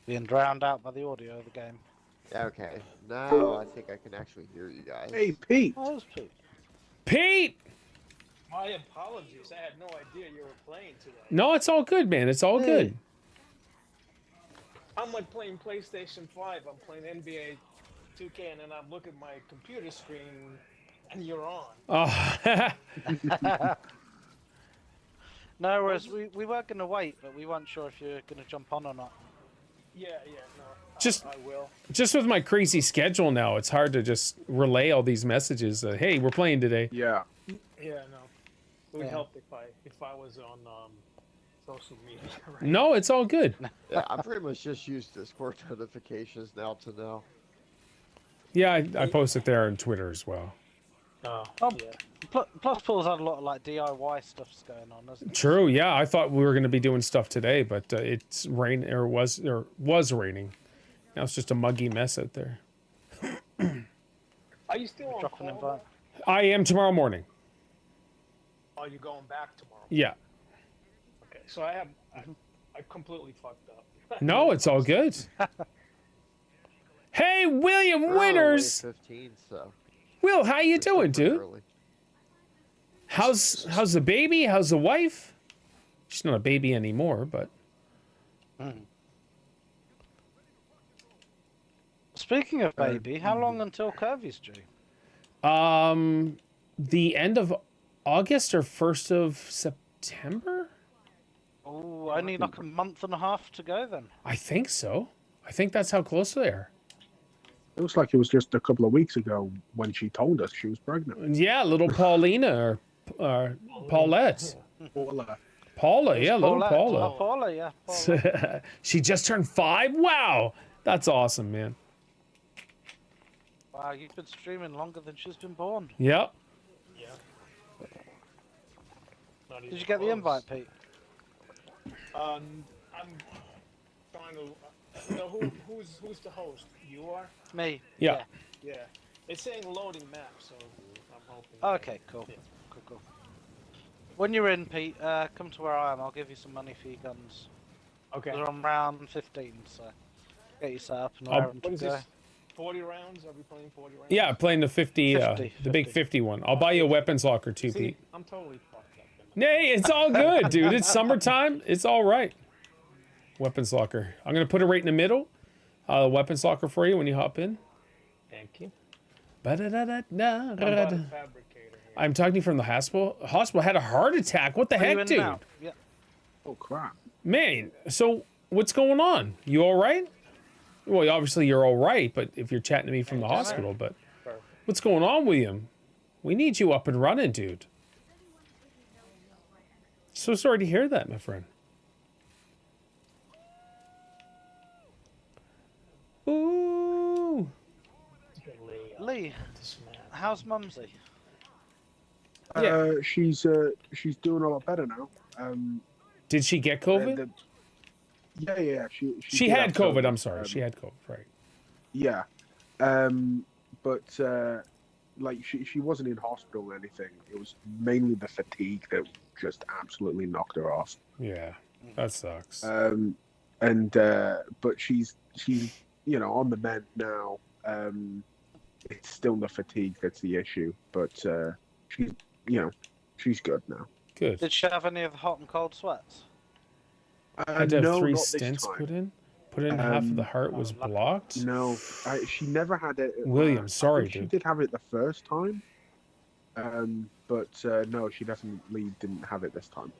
Being drowned out by the audio of the game. Okay, now I think I can actually hear you guys. Hey, Pete. Oh, that's Pete. Pete! My apologies. I had no idea you were playing today. No, it's all good, man. It's all good. I'm like playing PlayStation 5. I'm playing NBA 2K, and then I'm looking at my computer screen, and you're on. Oh, No, whereas we were going to wait, but we weren't sure if you were going to jump on or not. Yeah, no. Just- I will. just with my crazy schedule now, it's hard to just relay all these messages. Hey, we're playing today. Yeah. Yeah, no. It would Yeah. help if I was on social media. Right? No, it's all good. Yeah, I pretty much just use Discord notifications now to know. Yeah, I post it there on Twitter as well. Oh, Oh. yeah. Plus, Paul's had a lot of like DIY stuffs going on, hasn't he? True. Yeah, I thought we were going to be doing stuff today, but it's rain or was raining. Now it's just a muggy mess out there. Are you still on Drop an call? invite. I am tomorrow morning. Are you going back tomorrow? Yeah. Okay, so I completely fucked up. No, it's all good. Hey, William We're on Winters. wave 15, so Will, how you we're still doing, pretty dude? early. How's the baby? How's the wife? She's not a baby anymore, but Speaking of baby, how long until Kirby's due? the end of August or 1st of September? Oh, only like a month and a half to go then. I think so. I think that's how close they are. It looks like it was just a couple of weeks ago when she told us she was pregnant. Yeah, little Paulina or Paulette. Paula, yeah, little Paula. Oh, Paula, yeah. Paula. She just turned 5? Wow. That's awesome, man. Wow, you've been streaming longer than she's been born. Yep. Yeah. Not Did even you get the close. invite, Pete? I'm trying to. Who's the host? You are. Me. Yeah. Yeah. It's saying loading map, so I'm hoping. Okay, cool. Yeah. Cool. When you're in, Pete, come to where I am. I'll give you some money for your guns. Okay. We're on round 15, so get you set up and I'll- raring What to is go. this? 40 rounds? Are we playing 40 rounds? Yeah, playing the 50, 50, the big 50. 50 one. I'll buy you a weapons locker too, See, Pete. I'm totally fucked up. Nay, it's all good, dude. It's summertime. It's all right. weapons locker. I'm gonna put it right in the middle. Weapons locker for you when you hop in. Thank you. I'm not a Ba-da-da-da-da. fabricator here. I'm talking to you from the hospital. Hospital had a heart attack. What the Are you heck, in dude? now? Yeah. Oh crap! Man, so what's going on? You all right? Well, obviously you're all right, but if you're chatting to me from the hospital, but Perfect. what's going on, William? We need you up and running, dude. So sorry to hear that, my friend. Ooh. Lee, This man. how's Mumsy? Yeah. She's doing a lot better now. Did she get COVID? Yeah. She did had have COVID. I'm sorry. Um, She had COVID. Right. Yeah. But like she wasn't in hospital or anything. It was mainly the fatigue that just absolutely knocked her off. Yeah. That sucks. But she's on the mend now. It's still the fatigue that's the issue, but she's good now. Good. Did she have any of the hot and cold sweats? Had to have No, 3 not this stents time. put in. Put in half of the heart was lucky. blocked. No, she never had it. William, I sorry, think she dude. did have it the first time, but no, she definitely didn't have it this time.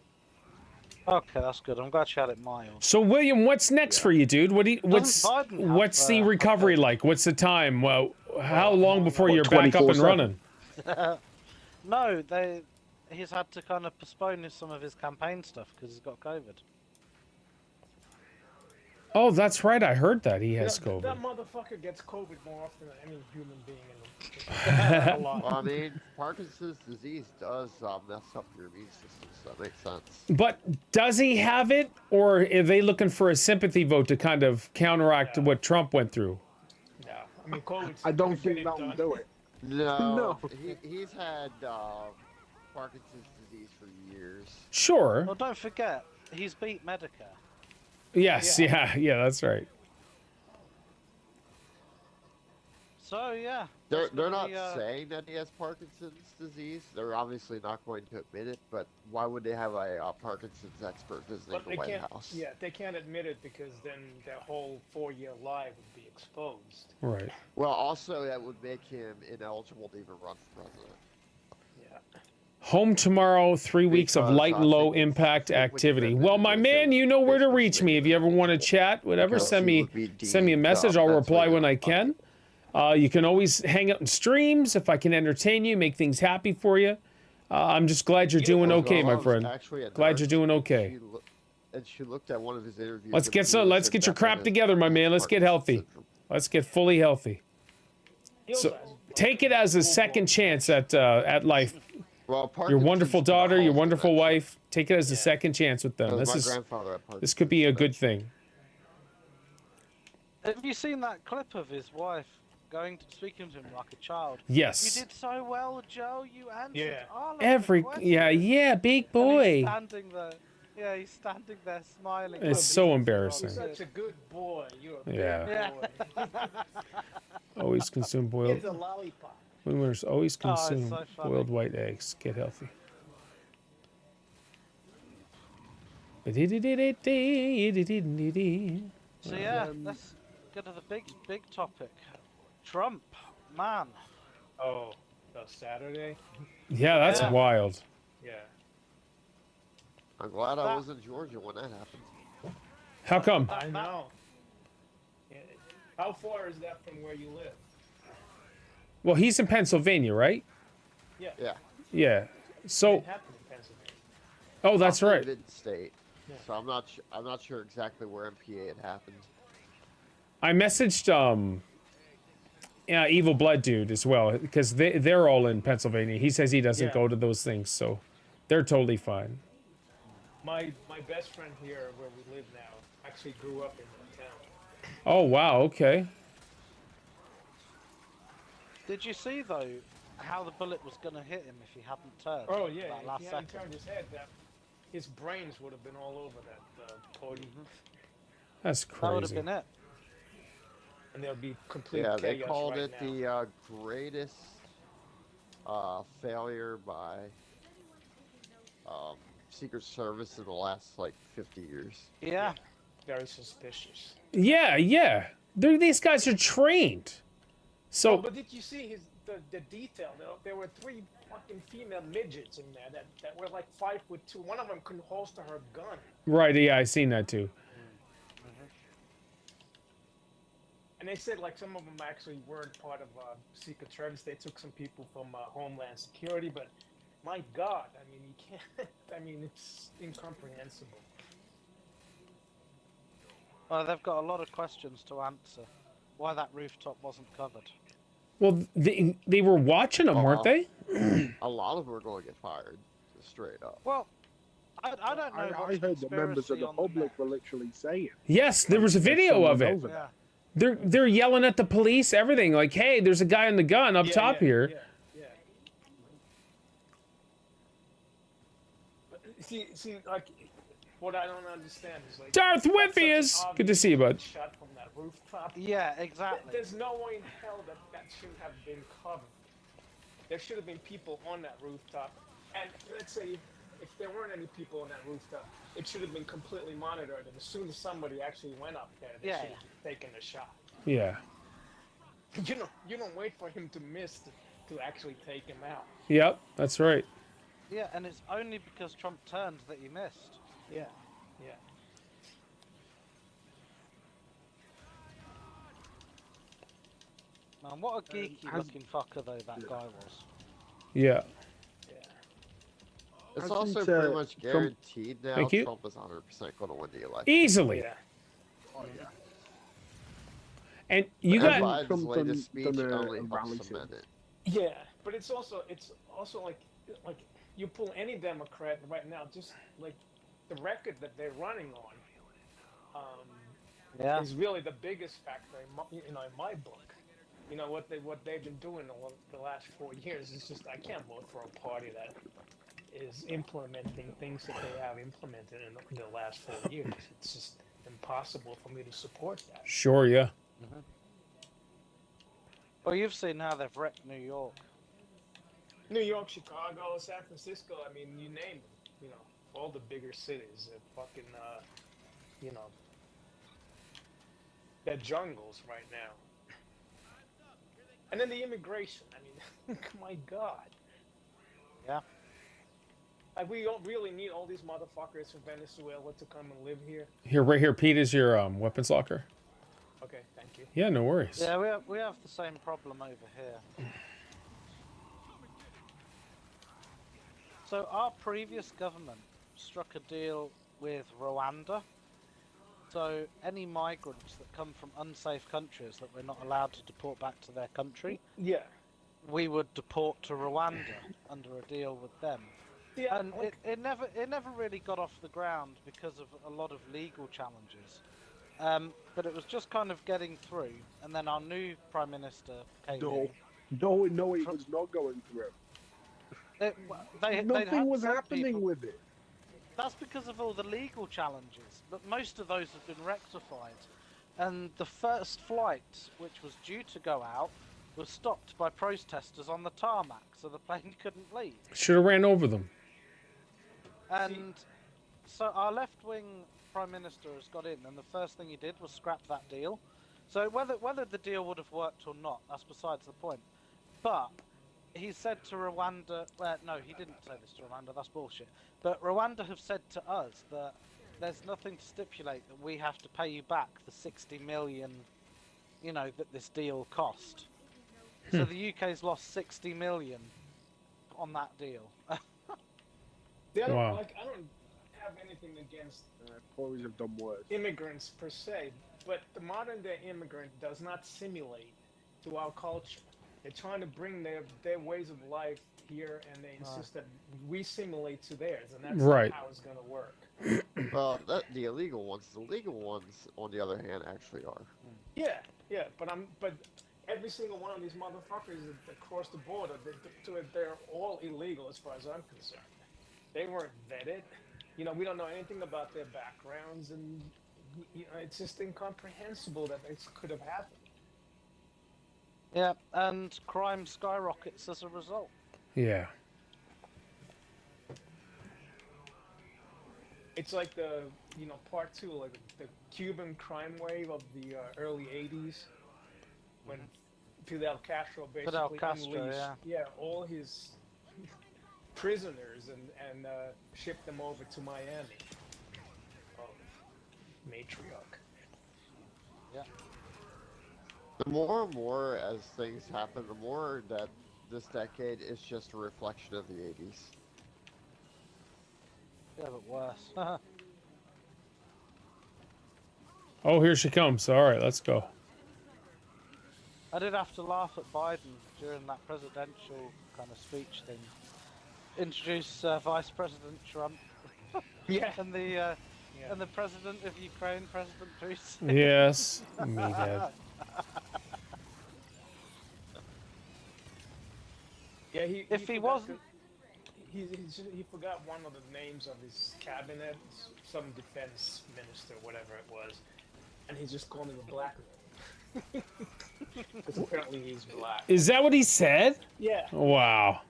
Okay, that's good. I'm glad she had it mild. So William, what's next for you, dude? What's Biden have, what's the recovery like? What's the time? Well, how long before What, you're back up and 24/7? running? No, he's had to kind of postpone some of his campaign stuff because he's got COVID. Oh, that's right. I heard that he has That COVID. motherfucker gets COVID more often than any human being in the a lot. Well, I mean, Parkinson's disease does mess up your immune system, so that makes sense. But does he have it, or are they looking for a sympathy vote to kind of counteract what Trump went through? Yeah, I mean, COVID's I don't gonna think get that it will done. do it. No, No. he's had Parkinson's disease for years. Sure. Well, don't forget, he's beat Medicare. Yes. Yeah. That's right. So yeah. They're that's gonna not be, saying that he has Parkinson's disease. They're obviously not going to admit it, but why would they have a Parkinson's expert visiting But the they White can't. House? Yeah, they can't admit it because then their whole 4-year life would be exposed. Right. Well, also that would make him ineligible to even run for president. Yeah. Home tomorrow, 3 weeks of Because light, I think low it's- impact I think with activity. the Well, my man, you know where to reach me. If you ever want to chat, whatever, Because send he me would be send me a deemed, message. I'll that's reply what when you're I can. You can always hang out in streams if I can entertain you, make things happy for you. I'm just glad you're doing okay, my friend. Glad you're doing okay. And she looked at one of his interviews. Let's and get he let's said get your that crap has together, my man. Let's get healthy. Parkinson's syndrome. Let's get fully healthy. He So also has take it as a second chance at life. Well, Your Parkinson's wonderful daughter, your involves wonderful dementia. wife. Take it as a second chance with them. Because This my is grandfather had this could be a good Parkinson's thing. Have you seen that clip of his wife speaking to him like a child? Yes. You did so well, Joe. You answered Yeah. all of the Big questions." boy. And he's standing there. Yeah, he's standing there smiling. It's like so he's embarrassing. all You're such a good boy. You're a Yeah. big boy. Always consume boiled. Here's a lollipop. Winners always Oh, it's consume so funny. boiled white eggs. Get healthy. So yeah, let's go to the big topic. Trump, man. Oh, Saturday? Yeah, that's Yeah. wild. Yeah. I'm glad I That- was in Georgia when that happened. How come? I know. Yeah. How far is that from where you live? Well, he's in Pennsylvania, right? Yeah. Yeah. Yeah. It So, happened in Pennsylvania. oh, that's I'm in right. Mid-state, Yeah. so I'm not sure exactly where MPA had happened. I messaged Evil Blood Dude as well because they're all in Pennsylvania. He says he doesn't Yeah. go to those things, so they're totally fine. My best friend here, where we live now, actually grew up in the town. Oh wow, okay. Did you see though how the bullet was gonna hit him if he hadn't turned? Oh yeah, that if last he hadn't second. turned his head, his brains would have been all over that podium, That's That would have crazy. been it. and there'll be complete Yeah, chaos they called right it now. the greatest failure by Secret Service in the last like 50 years. Yeah. very suspicious. Yeah, yeah. These guys are trained. So, Oh, but did you see the detail? There were 3 fucking female midgets in there that were like 5'2". One of them couldn't holster her gun. right, yeah, I seen that too. And they said like some of them actually weren't part of Secret Service. They took some people from Homeland Security, but my God, I mean, you can't. I mean, it's incomprehensible. Well, they've got a lot of questions to answer. Why that rooftop wasn't covered? Well, they were watching them, weren't they? A lot of them are going to get fired, just straight up. Well, I don't know. I heard that members of the public were literally saying. Yes, there was a video of it. Yeah. They're yelling at the police, everything. Like, hey, there's a guy in the gun up top here. Yeah. But see, like, what I don't understand is like. Darth that's Whippy such an is. Good to obvious see you, bud. Shot from that rooftop. Yeah, exactly. There's no way in hell that shouldn't have been covered. There should have been people on that rooftop, and let's say if there weren't any people on that rooftop, it should have been completely monitored. And as soon as somebody actually went up there, they should have taken a shot. Yeah. You don't wait for him to miss to actually take him out. Yep, that's right. Yeah, and it's only because Trump turned that he missed. Yeah. Man, what a geeky looking fucker though that guy was. Yeah. It's Hasn't, also pretty much Trump- guaranteed now Thank you. Trump is 100% going to win the election. Easily. Yeah. And you And got Biden's Trump latest done speech a only rally helps thing. cement it. Yeah, but it's also like you pull any Democrat right now, just like the record that they're running on, Yeah. is really the biggest factor in my book. You know what they've been doing the last 4 years is just I can't vote for a party that is implementing things that they have implemented in the last 4 years. It's just impossible for me to support that. sure, yeah. Well, you've seen how they've wrecked New York. New York, Chicago, San Francisco, I mean, you name it. You know, all the bigger cities are fucking, you know, they're jungles right now. And then the immigration, I mean, my God. Yeah. Like, we don't really need all these motherfuckers from Venezuela to come and live here. Here, right here, Pete, is your weapons locker. Okay, thank you. Yeah, no worries. Yeah, we have the same problem over here. So our previous government struck a deal with Rwanda. So any migrants that come from unsafe countries that we're not allowed to deport back to their country, Yeah. we would deport to Rwanda under a deal with them. Yeah, And like, it never really got off the ground because of a lot of legal challenges. But it was just kind of getting through, and then our new Prime Minister came in. No, it was not going through. They'd had Nothing was to send happening people- with it. That's because of all the legal challenges, but most of those have been rectified. And the first flight, which was due to go out, was stopped by protesters on the tarmac, so the plane couldn't leave. Should have ran over them. And so our left-wing Prime Minister has got in, and the first thing he did was scrap that deal. So whether the deal would have worked or not, that's besides the point. But he said to Rwanda, well, no, he didn't say this to Rwanda, that's bullshit. But Rwanda have said to us that there's nothing to stipulate that we have to pay you back the 60 million, you know, that this deal cost. So the UK's lost 60 million on that deal. I don't, Wow. like, I don't have anything against Tories have done worse. immigrants per se, but the modern day immigrant does not simulate to our culture. They're trying to bring their ways of life here, and they insist that we simulate to theirs, and that's Right. not how it's going to work. Well, the illegal ones. The legal ones, on the other hand, actually are. Yeah, but every single one of these motherfuckers across the border, they're all illegal as far as I'm concerned. They weren't vetted. You know, we don't know anything about their backgrounds, and you know, it's just incomprehensible that this could have happened. Yeah, and crime skyrockets as a result. Yeah. It's like the part two, like the Cuban crime wave of the early '80s, when Fidel Castro Fidel basically Castro, unleashed yeah. all his prisoners and shipped them over to Miami. Matriarch. Yeah. The more and more as things happen, the more that this decade is just a reflection of the 80s. Yeah, but worse. Oh, here she comes. All right, let's go. I did have to laugh at Biden during that presidential kind of speech thing. Introduce Vice President Trump Yeah. and the Yeah. and the president of Ukraine, President Putin. Yes, meathead. Yeah, If he forgot wasn't- he forgot one of the names of his cabinet, some defense minister, whatever it was, and he just called him a black man. Because apparently he's black. Is that what he said? Yeah, Wow.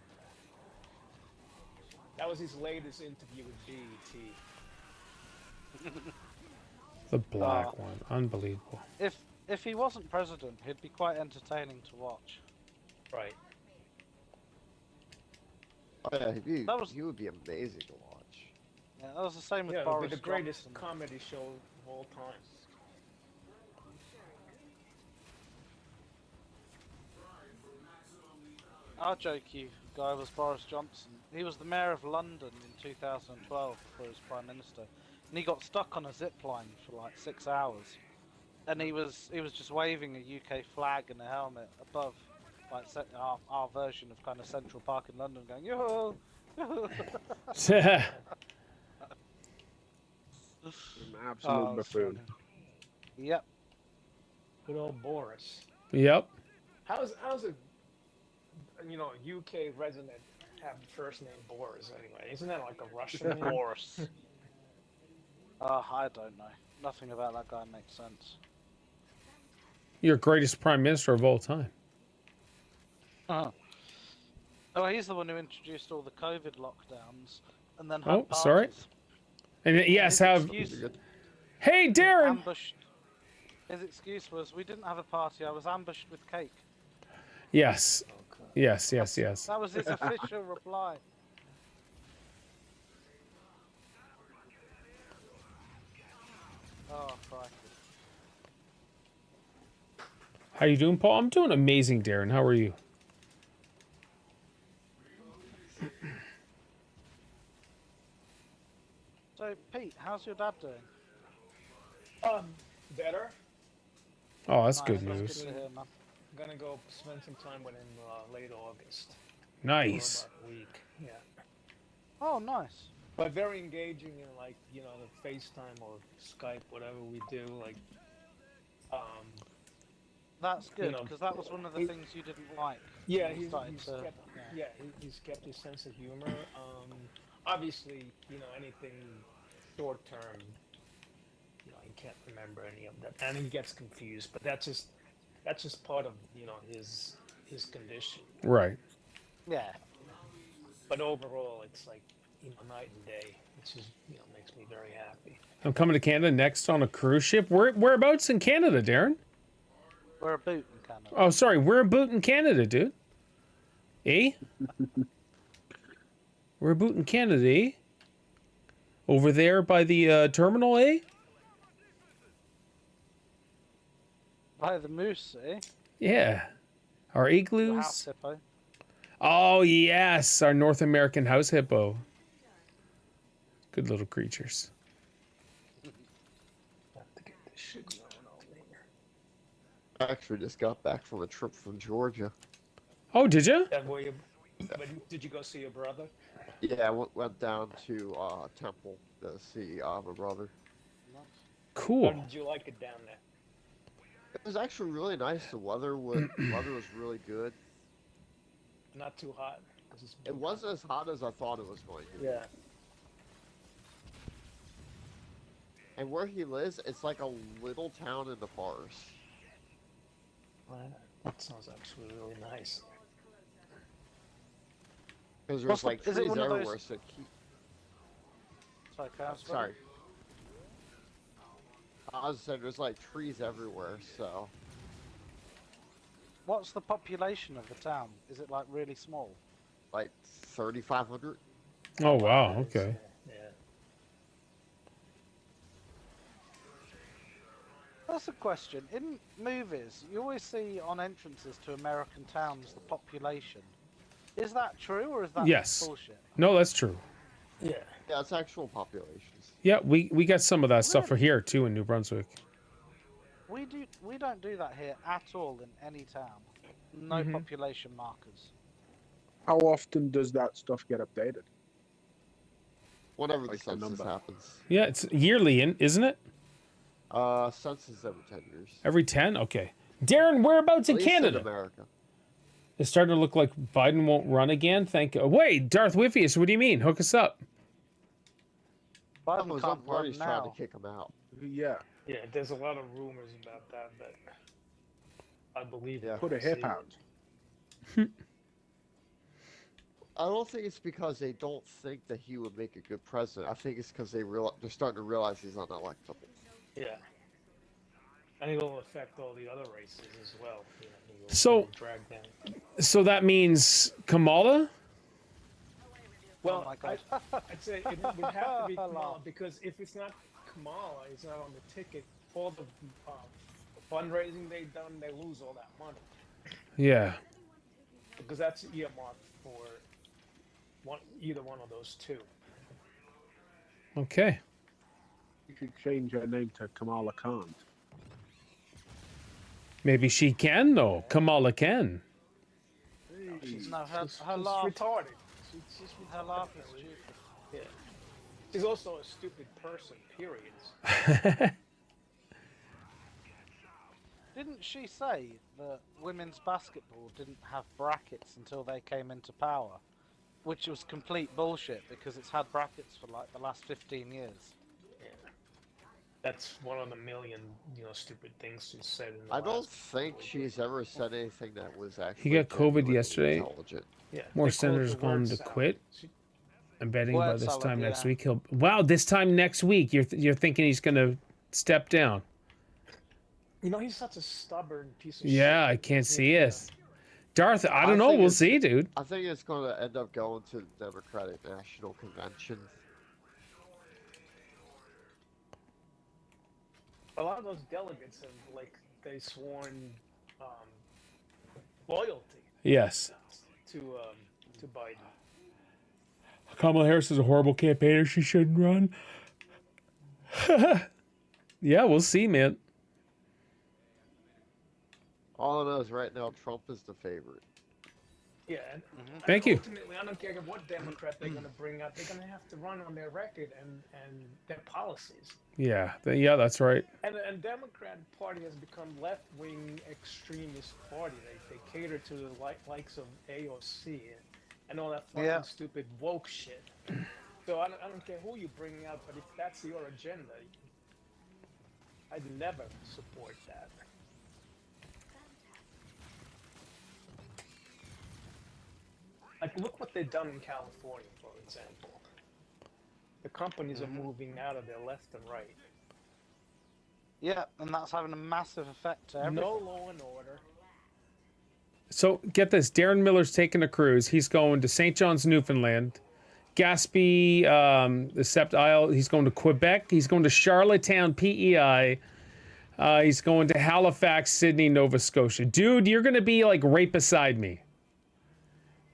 that was his latest interview with BET. The black one. Unbelievable. If he wasn't president, he'd be quite entertaining to watch. Right. Oh yeah, he would be amazing to watch. Yeah, that was the same with Yeah, Boris the greatest Johnson. comedy show of all time. Our JQ guy was Boris Johnson. He was the mayor of London in 2012 before he was prime minister, and he got stuck on a zip line for like 6 hours. And he was just waving a UK flag and a helmet above, like our version of kind of Central Park in London, going yo. An absolute buffoon. Yep. Good old Boris. Yep. How's a UK resident have the first name Boris anyway? Isn't that like a Russian name? Boris. I don't know. Nothing about that guy makes sense. Your greatest prime minister of all time. Oh, he's the one who introduced all the COVID lockdowns, and then Oh, had sorry. parties. And yes, His have. excuse- Hey, Darren. ambushed. His excuse was, "We didn't have a party. I was ambushed with cake." Yes. Yes. Yes. That was his official reply. Oh, crikey. How you doing, Paul? I'm doing amazing, Darren. How are you? So, Pete, how's your dad doing? Better. Oh, that's Nice, good that's news. Good to hear, man. I'm gonna go spend some time with him late August. Nice. For about a week. Yeah. Oh, nice. But very engaging in like the FaceTime or Skype, whatever we do. Like, That's good, know, because that was one of the he- things you didn't like. yeah, when you he's started to- kept, he's kept his sense of humor. Obviously, anything short term, he can't remember any of that, and he gets confused. But that's just part of his condition. Right. Yeah. But overall, it's like night and day, which is makes me very happy. I'm coming to Canada next on a cruise ship. Whereabouts in Canada, Darren? We're a boot in Canada. Oh, sorry. We're a boot in Canada, dude. Eh? We're a boot in Canada, eh? Over there by the terminal, eh? By the moose, eh? Yeah. Our The igloos. house hippo. Oh, yes. Our North American house hippo. Good little creatures. Have to get this shit going over here. I actually just got back from a trip from Georgia. Oh, did you? That way, but did you go see your brother? Yeah, I went down to Temple to see my brother. How Cool. did you like it down there? It was actually really nice. The weather was really good. Not too hot. 'Cause it's It wasn't as hot as I thought it was going to be. Yeah. And where he lives, it's like a little town in the forest. Well, that sounds actually really nice. Because What's there's like is it trees one of those- everywhere, so Sorry, Kaz, Sorry. I was saying there's like trees everywhere, so What's the population of the town? Is it like really small? like 3,500. Oh wow. It is, Okay. Yeah. That's a question. In movies, you always see on entrances to American towns the population. Is that true or is that Yes. bullshit? No, that's true. Yeah. Yeah, it's actual populations. Yeah, we got some of that stuff for Really? here too in New Brunswick. We don't do that here at all in any town. No Mhm. population markers. How often does that stuff get updated? Whenever the Like the census number. happens. Yeah, it's yearly, isn't it? Census every 10 years. Every 10? Okay. Darren, whereabouts At in least Canada? in America. It's starting to look like Biden won't run again. Thank you. Wait, Darth Wiffius, what do you mean? Hook us up. Biden Some can't parties run trying now. to kick him out. Yeah, Yeah, there's a lot of rumors about that, but I believe Yeah. it. put a hip See, out. I don't think it's because they don't think that he would make a good president. I think it's because they're starting to realize he's unelectable. Yeah. And it'll affect all the other races as well. You know, he'll So- drag down. So that means Kamala? Well, my God. I'd say it would have to be Kamala because if it's not Kamala, it's not on the ticket. All the fundraising they've done, they lose all that money Yeah. because that's earmarked for either one of those two. Okay. You should change her name to Kamala Khan. Maybe she can though. Kamala can. She's, No, her she's laugh- retarded. She's Her retarded. laugh is stupid. Yeah. She's also a stupid person, period. Didn't she say that women's basketball didn't have brackets until they came into power? Which was complete bullshit because it's had brackets for like the last 15 years. Yeah. That's one of the million, stupid things she's said in the I don't last think 4 she's years. ever said anything that was actually. He got COVID genuinely yesterday. Intelligent. Yeah. More they call it senators the going word to salad. quit. I'm betting by Word this salad, time next yeah. week he'll. Wow, this time next week you're thinking he's gonna step down. He's such a stubborn piece of shit. Yeah, I can't see Yeah. it. Darth, I I don't know. think We'll it's- see, dude. I think it's going to end up going to the Democratic National Convention. A lot of those delegates have, they sworn loyalty Yes. to Biden. Kamala Harris is a horrible campaigner. She shouldn't run. Yeah, we'll see, man. All I know is right now Trump is the favorite. Yeah. And Thank you. Ultimately, I don't care what Democrat they're going to bring out. They're going to have to run on their record and their policies. Yeah, yeah, that's right. And Democrat Party has become left-wing extremist party. They cater to the likes of AOC and all that fucking Yeah. stupid woke shit. So I don't care who you bring out, but if that's your agenda, I'd never support that. Like, look what they've done in California, for example. The companies are moving out of there left and right. Yeah, and that's having a massive effect to everything. No law and order. So get this: Darren Miller's taking a cruise. He's going to St. John's, Newfoundland, Gaspé, the Sept Isle. He's going to Quebec. He's going to Charlottetown, PEI. He's going to Halifax, Sydney, Nova Scotia. Dude, you're gonna be like right beside me.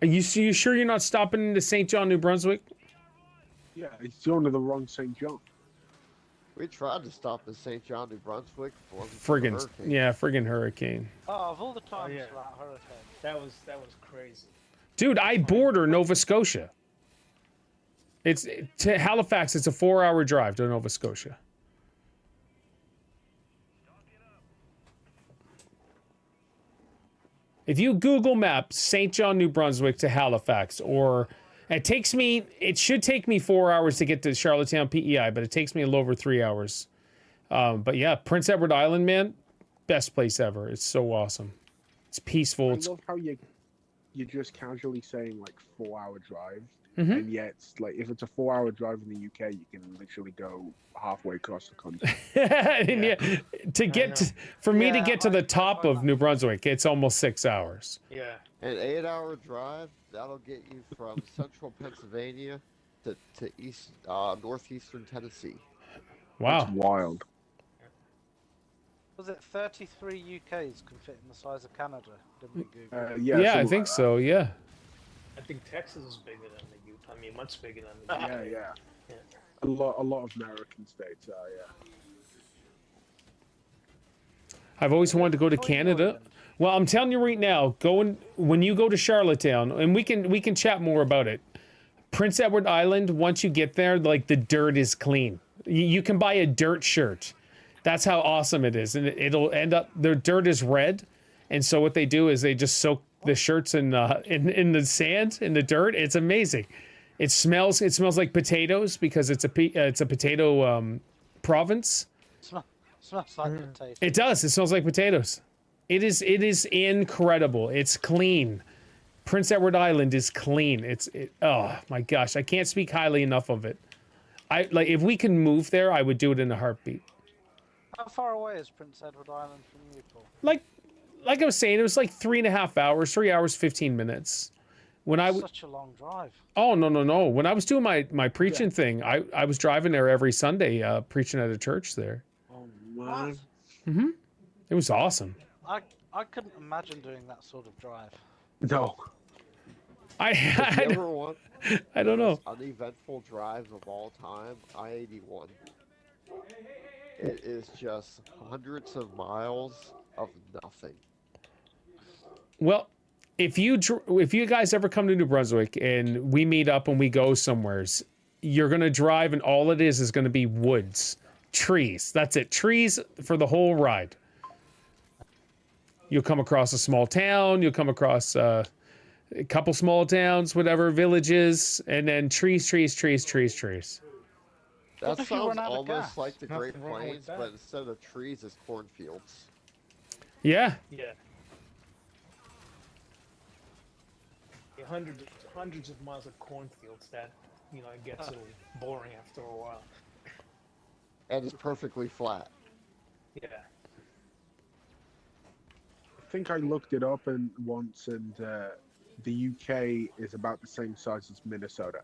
Are you sure you're not stopping into St. John, New Brunswick? Yeah, it's going to the wrong St. John. We tried to stop in St. John, New Brunswick. If it wasn't for the Friggin' hurricane. yeah, friggin' hurricane. Oh, of all the times yeah. for that hurricane. That was crazy. Dude, I border Nova Scotia. It's to Halifax. It's a 4-hour drive to Nova Scotia. If you Google Map St. John, New Brunswick to Halifax, or it should take me 4 hours to get to Charlottetown, PEI, but it takes me a little over 3 hours. But yeah, Prince Edward Island, man, best place ever. It's so awesome. It's peaceful. I It's love how you're just casually saying like 4-hour drive, and yet like if it's a 4-hour drive in the UK, you can literally go halfway across the country. And Yeah. for me to Yeah, get to I the find top of that. New Brunswick, it's almost 6 hours. Yeah. An 8-hour drive, that'll get you from central Pennsylvania to northeastern Tennessee. Wow. It's wild. Was it 33 UKs can fit in the size of Canada? Didn't we Google? Yeah, Yeah, I something think like so. Yeah. I think Texas is bigger than the UK. I mean, much bigger than the UK. that. Yeah. Yeah. A lot of American states are, yeah. I've always wanted to go to Oh, Canada. England. Well, I'm telling you right now, when you go to Charlottetown, and we can chat more about it. Prince Edward Island, once you get there, like the dirt is clean. You can buy a dirt shirt. That's how awesome it is, and it'll end up their dirt is red, and so what they do is they just soak the shirts in the sand, in the dirt. It's amazing. It smells like potatoes because it's a potato province. Smells like potato. It does. It smells like potatoes. It is incredible. It's clean. Prince Edward Island is clean. Oh my gosh, I can't speak highly enough of it. If we can move there, I would do it in a heartbeat. How far away is Prince Edward Island from you, Paul? Like I was saying, it was like 3.5 hours, 3 hours 15 minutes. When Such a long drive. Oh no. When I was doing my preaching thing, I was driving there every Sunday, preaching at a church there. Oh What? man. It was awesome. I couldn't imagine doing that sort of drive. No. If you ever want I don't the know. most uneventful drive of all time, I-81. It is just hundreds of miles of nothing. Well, if you guys ever come to New Brunswick and we meet up and we go somewheres, you're gonna drive and all it is going to be woods, trees. That's it, trees for the whole ride. You'll come across a small town. You'll come across a couple small towns, whatever villages, and then trees. That What if you sounds run out of almost gas? like the Great Nothing wrong with Plains, that. but instead of trees, it's cornfields. Yeah. Yeah. Yeah, hundreds of miles of cornfields that, it gets a little boring after a while. And it's perfectly flat. Yeah. I think I looked it up once, and the UK is about the same size as Minnesota.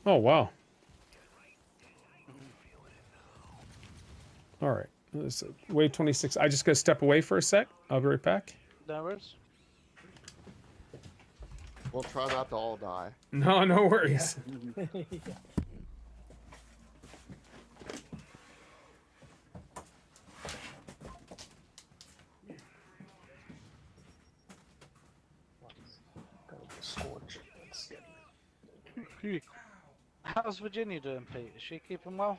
Oh wow. All right. Wave 26. I just gotta step away for a sec. I'll be right back. No worries. We'll try not to all die. No worries. How's Virginia doing, Pete? Is she keeping well?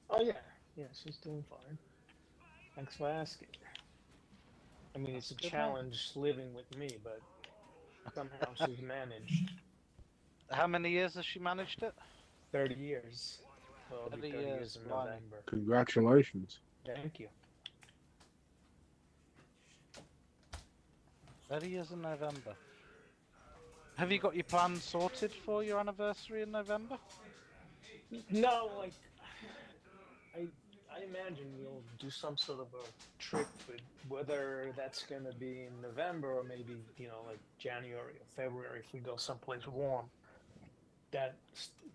Oh yeah, she's doing fine. Thanks for asking. I mean, it's a Good man. challenge living with me, but somehow she's managed. How many years has she managed it? 30 years. Well, it'll be 30 30 years, years in blimey. November. Congratulations. Thank you. 30 years in November. Have you got your plan sorted for your anniversary in November? No, like I imagine we'll do some sort of a trip, but whether that's gonna be in November or maybe like January or February if we go someplace warm, that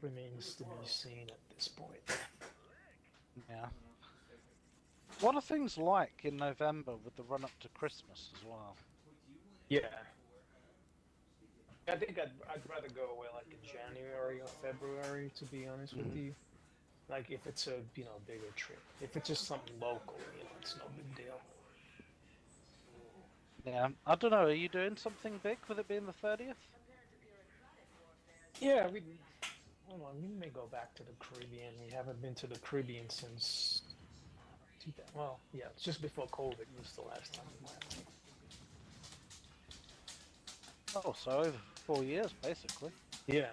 remains to be seen at this point. Yeah. What are things like in November with the run up to Christmas as well? Yeah. I think I'd rather go away like in January or February, to be honest with you. Like if it's a bigger trip. If it's just something local, it's no big deal. Yeah, I don't know. Are you doing something big with it being the 30th? Yeah, we may go back to the Caribbean. We haven't been to the Caribbean since it's just before COVID was the last time we went. Oh, so over 4 years, basically. Yeah.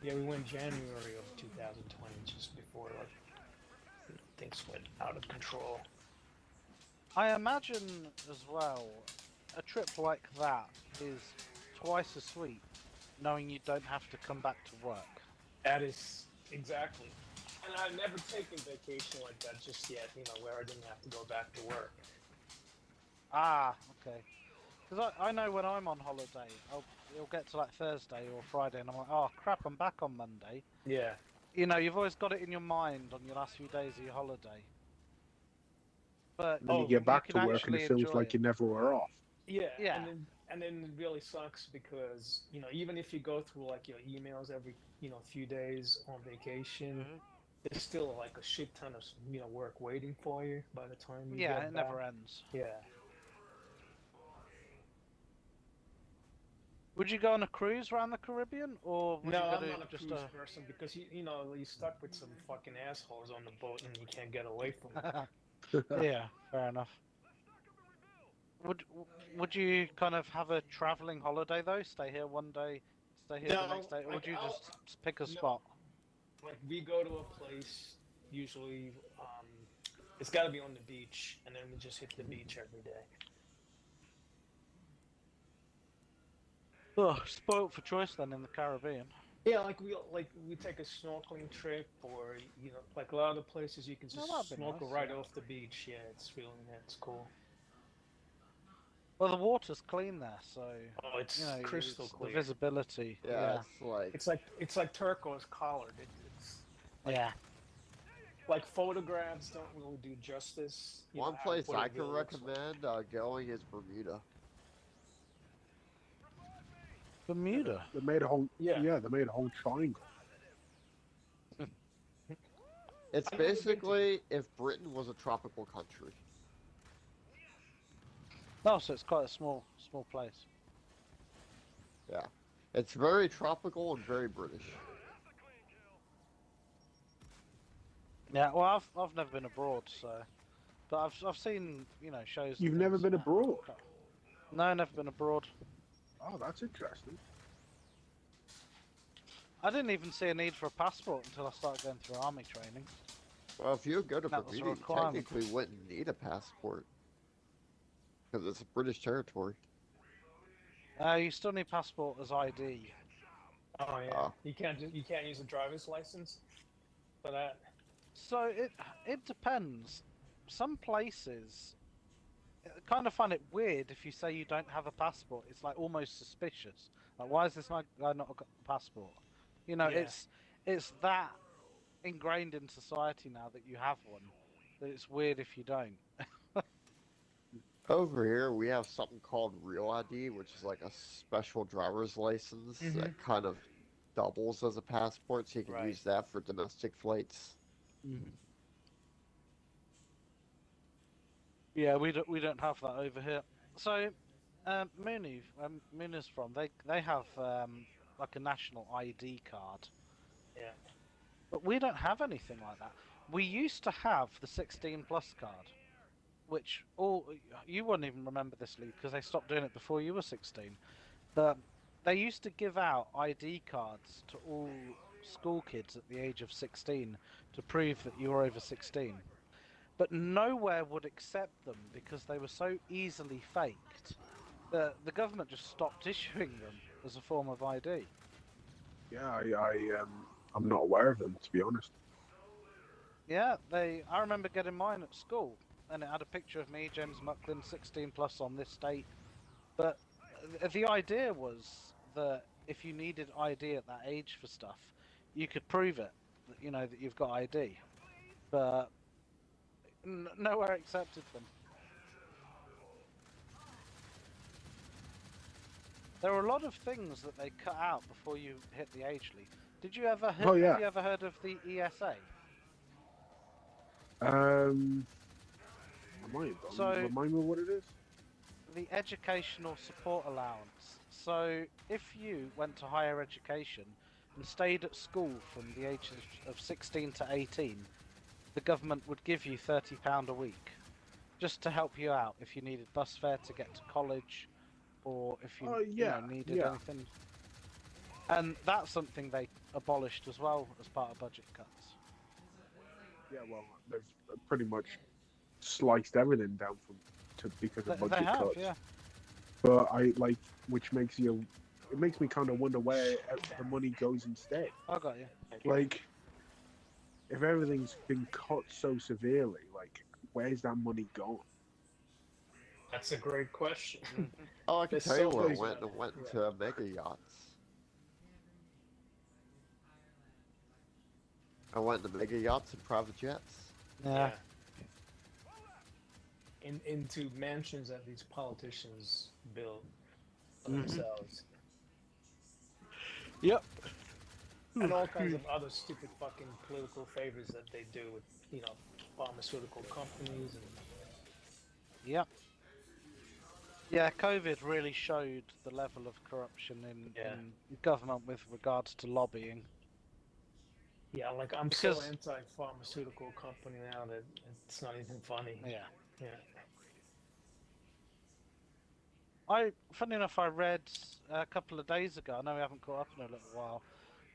Yeah, we went January of 2020, just before things went out of control. I imagine as well, a trip like that is twice as sweet knowing you don't have to come back to work. That is exactly. And I've never taken vacation like that just yet, where I didn't have to go back to work. Ah, okay. Because I know when I'm on holiday, it'll get to like Thursday or Friday, and I'm like, oh crap, I'm back on Monday. Yeah. You've always got it in your mind on your last few days of your holiday. But And then Oh, you get back you to can work and it actually feels like enjoy you never were off. Yeah. Yeah. And then it really sucks because, even if you go through like your emails every, few days on vacation, there's still like a shit ton of, work waiting for you by the time you Yeah, get it back. never ends. Yeah. Would you go on a cruise around the Caribbean, or would No, you go I'm to not a just cruise person because you're stuck with some fucking assholes on the boat and you can't get away from them. Yeah, fair enough. Would you kind of have a traveling holiday though? Stay here one day, stay here the No, next day, or would you I'll- just pick a no. spot? Like we go to a place usually, it's got to be on the beach, and then we just hit the beach every day. Oh, spoilt for choice then in the Caribbean. Yeah, like we take a snorkeling trip, or like a lot of the places you can just that'd be snorkel nice, right yeah. off the beach. Yeah, it's cool. Well, the water's clean there, so Oh, it's crystal it's clear. the visibility. Yeah, Yeah, it's like It's like turquoise colored. It's like, yeah. like photographs don't really do justice. one how place what it I can really looks like. recommend going is Bermuda. Bermuda. They made a whole Yeah. they made a whole triangle. It's I've never been to- basically if Britain was a tropical country. No, so it's quite a small place. Yeah, it's very tropical and very British. Yeah, well, I've never been abroad, so, but I've seen shows. and You've never things. been abroad? No, never been abroad. Oh, that's interesting. I didn't even see a need for a passport until I started going through army training. Well, if you go to That was a Bermuda, you requirement. technically wouldn't need a passport because it's a British territory. You still need passport as ID. Oh yeah. Oh. You can't use a driver's license for that. So it depends. Some places kind of find it weird if you say you don't have a passport. It's like almost suspicious. Like, why is this guy not got a passport? Yeah. It's that ingrained in society now that you have one that it's weird if you don't. Over here, we have something called Real ID, which is like a special driver's license that kind of doubles as a passport, so you can Right. use that for domestic flights. Yeah, we don't have that over here. So, Mooney, where Mooney's from, they have like a national ID card. Yeah. But we don't have anything like that. We used to have the 16 plus card, which you wouldn't even remember this, Lee, because they stopped doing it before you were 16. But they used to give out ID cards to all school kids at the age of 16 to prove that you were over 16. But nowhere would accept them because they were so easily faked that the government just stopped issuing them as a form of ID. Yeah, I'm not aware of them, to be honest. Yeah, I remember getting mine at school, and it had a picture of me, James Mucklin, 16 plus on this date. But the idea was that if you needed ID at that age for stuff, you could prove it, that you've got ID. But nowhere accepted them. There were a lot of things that they cut out before you hit the age league. Did you ever Oh, yeah. have you ever heard of the ESA? I might have done. So- Remind me what it is? The Educational Support Allowance. So if you went to higher education and stayed at school from the ages of 16 to 18, the government would give you £30 a week just to help you out if you needed bus fare to get to college, or if you, needed anything. And that's something they abolished as well as part of budget cuts. Yeah, well, they've pretty much sliced everything down because of budget They have, cuts. yeah. But which makes you makes me kind of wonder where the money goes instead. I got you. Like, if everything's been cut so severely, like, where's that money gone? That's a great question. Oh, I can There's tell you so where it many- went. It went into mega yachts. I went into mega yachts and private jets. Yeah. Into mansions that these politicians build for Mhm. themselves. Yep. And all kinds of other stupid fucking political favors that they do with, pharmaceutical companies and Yep. Yeah, COVID really showed the level of corruption in government with regards to lobbying. yeah, like I'm so Because- anti-pharmaceutical company now that it's not even funny. Yeah. Yeah. Funny enough, I read a couple of days ago, I know we haven't caught up in a little while,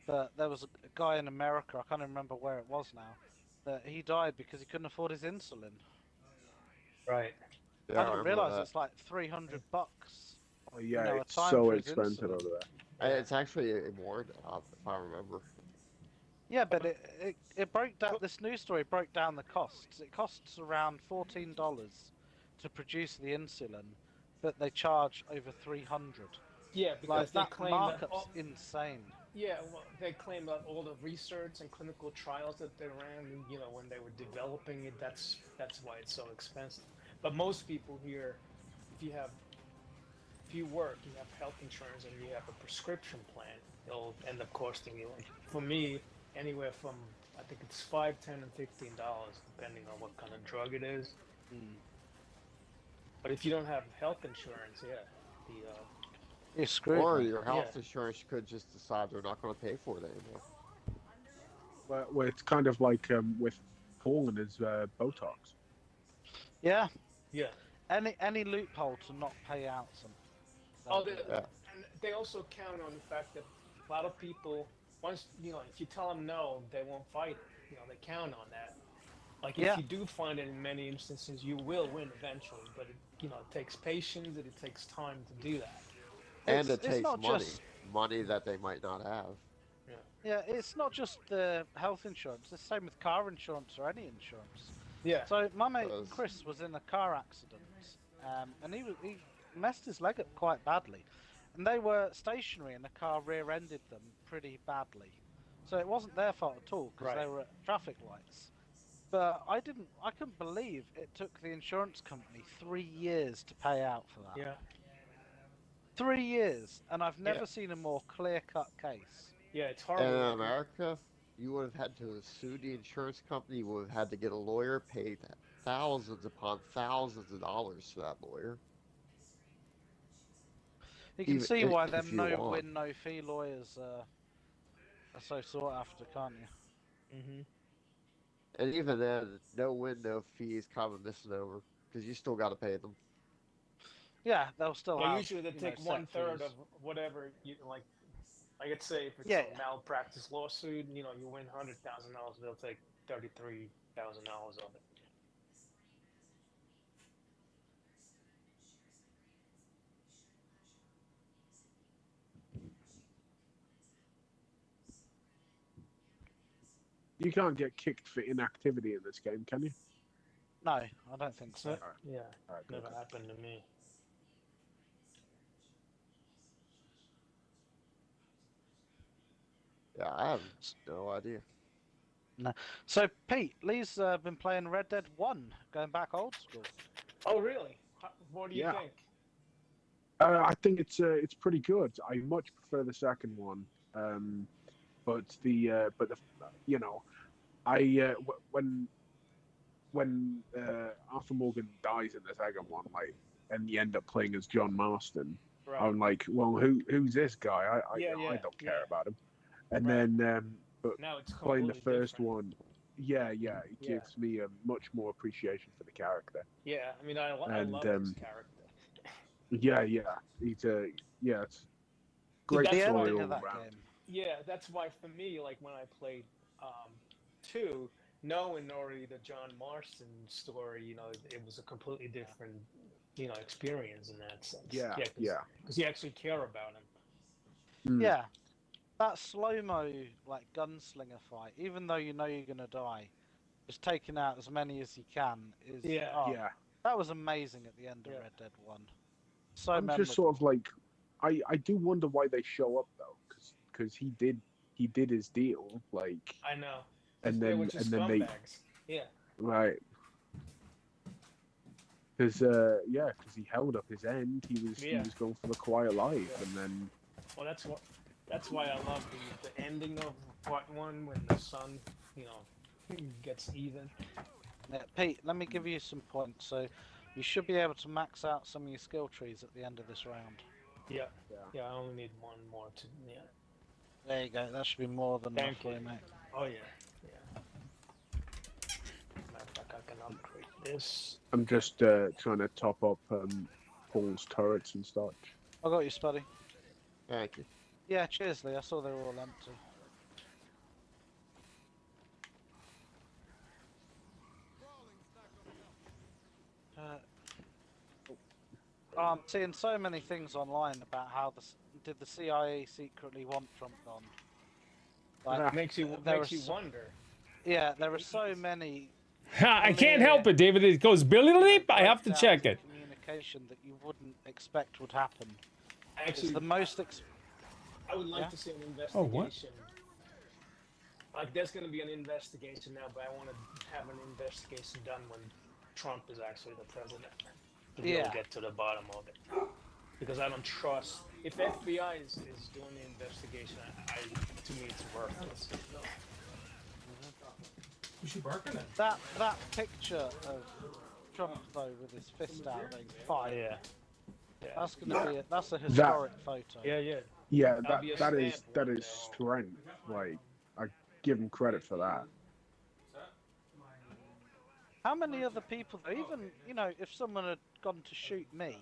but there was a guy in America, I can't even remember where it was now, that he died because he couldn't afford his insulin. Right. Yeah, I didn't remember realise that. it's like $300. Oh yeah, No, a it's time so for his expensive insulin. over there. It's actually more now, if I remember. Yeah, but it broke down, this news story broke down the costs. It costs around $14 to produce the insulin, but they charge over 300. Yeah, because Like, they that claim markup's insane. they claim that all the research and clinical trials that they ran, when they were developing it, that's why it's so expensive. But most people here, if you work, you have health insurance, and you have a prescription plan, it'll end up costing you, like, for me, anywhere from, I think it's $5, $10, and $15, depending on what kind of drug it is. But if you don't have health insurance, You're screwed. Or mate. your health insurance could just decide they're not going to pay for it anymore. Well, it's kind of like with Paul and his Botox. Yeah. Yeah. Any loophole to not pay out something. And they also count on the fact that a lot of people, once if you tell them no, they won't fight it. They count on that. Like, if you do find it in many instances, you will win eventually, but it takes patience and it takes time to do that. And it It's takes not money. just- Money that they might not have. Yeah, it's not just the health insurance. It's the same with car insurance or any insurance. Yeah. So my mate Does. Chris was in a car accident, and he messed his leg up quite badly, and they were stationary, and the car rear-ended them pretty badly. So it wasn't their fault at all because they were at traffic lights. But I couldn't believe it took the insurance company 3 years to pay out for that. Yeah. 3 years, and I've never seen a more clear-cut case. Yeah, it's And horrible. in America, you would have had to sue the insurance company. You would have had to get a lawyer, paid thousands upon thousands of dollars to that lawyer. You can Even see if- why if them you no want. win, no fee lawyers are so sought after, can't you? Mm-hmm. And even then, no win, no fee is kind of a misnomer because you still got to pay them. Yeah, they'll still Well, have. usually they you take know, set 1/3 fees. of whatever you like. Like, let's say if it's Yeah, a yeah. malpractice lawsuit, you win $100,000, they'll take $33,000 of it. You can't get kicked for inactivity in this game, can you? No, I don't think so. Yeah, Alright, good. never happened to me. Yeah, I have no idea. So, Pete, Lee's been playing Red Dead 1, going back old school. Oh, really? What do you Yeah. think? I think it's pretty good. I much prefer the second one, but the when Arthur Morgan dies in the second one, like, and you end up playing as John Marston, Right. I'm like, well, who's this guy? I Yeah, don't care yeah. about him. And Right. then, but Now it's playing the completely first different. one, it Yeah. gives me a much more appreciation for the character. Yeah, I mean, I And, love this character. Yeah, it's great that's The why- story ending all of that around. game. Yeah, that's why for me, like when I played 2, knowing already the John Marston story, it was a completely different, experience in that sense. Yeah. Because you actually care about him. Mm. Yeah, that slow-mo like gunslinger fight, even though you know you're gonna die, just taking out as many as you can is Yeah. that was amazing at the end of Yeah. Red Dead 1. So I'm memorable. just sort of like, I do wonder why they show up though, because he did his deal, like, I know. and They're then just they scumbags. Yeah. right. Because because he held up his end. He Yeah. was going for the quiet life, and then Well, that's why I love the ending of part 1 when the son, you know, gets even. Yeah, Pete, let me give you some points. So you should be able to max out some of your skill trees at the end of this round. Yeah. Yeah. Yeah, I only need one more to. Yeah. There you go. That should be more than enough Thank for you. you, mate. Oh yeah. Yeah. Matter of fact, I can upgrade this. I'm just trying to top up Paul's turrets and such. I got you, Spuddy. Thank you. Yeah, cheers, Lee. I saw they were all empty. I'm seeing so many things online about how did the CIA secretly want Trump gone? Like, Makes you there makes are you so- wonder. yeah, there are so many. Ha, I can't help it, David. It goes Billy Leap. I have to breakdowns check in it. Communication that you wouldn't expect would happen. Actually, It's the most. I would like Yeah? to see an Oh, what? investigation. Like, there's going to be an investigation now, but I want to have an investigation done when Trump is actually the president. To be able Yeah. to get to the bottom of it. Because I don't trust. If FBI is doing the investigation, to me it's worthless. Who's she barking at? That picture of Trump though with his fist out going fire. Yeah. Yeah. That's gonna be that's a historic photo. Yeah, yeah. Yeah, That'd be a that is stamp that one is day. strength. Like, I give him credit for that. How many other people, even, you know, if someone had gone to shoot me,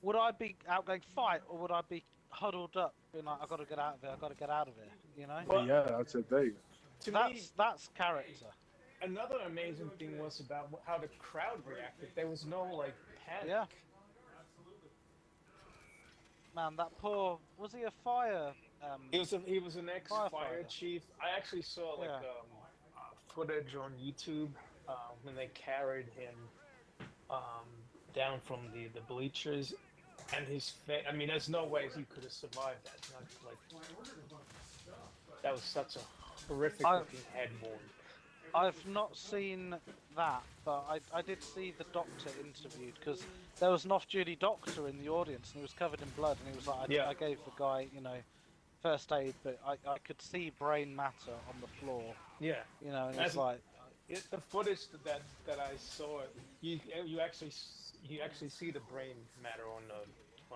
would I be out going fight, or would I be huddled up, being like, I gotta get out of here, I gotta get out of here, you know? Well, Yeah, that's a thing. To me, That's character. another amazing thing was about how the crowd reacted. There was no, like, panic. Yeah. Man, that poor, was he a fire? He was an ex-fire Firefighter. chief. I actually saw, like, Yeah. footage on YouTube when they carried him down from the bleachers, and his face. I mean, there's no way he could have survived that. Not, like, that was such a horrific looking head wound. I've not seen that, but I did see the doctor interviewed, because there was an off-duty doctor in the audience, and he was covered in blood, and he was like, Yeah. I gave the guy, you know, first aid, but I could see brain matter on the floor, Yeah. you know, and That's- it's like, The footage that I saw, you actually see the brain matter on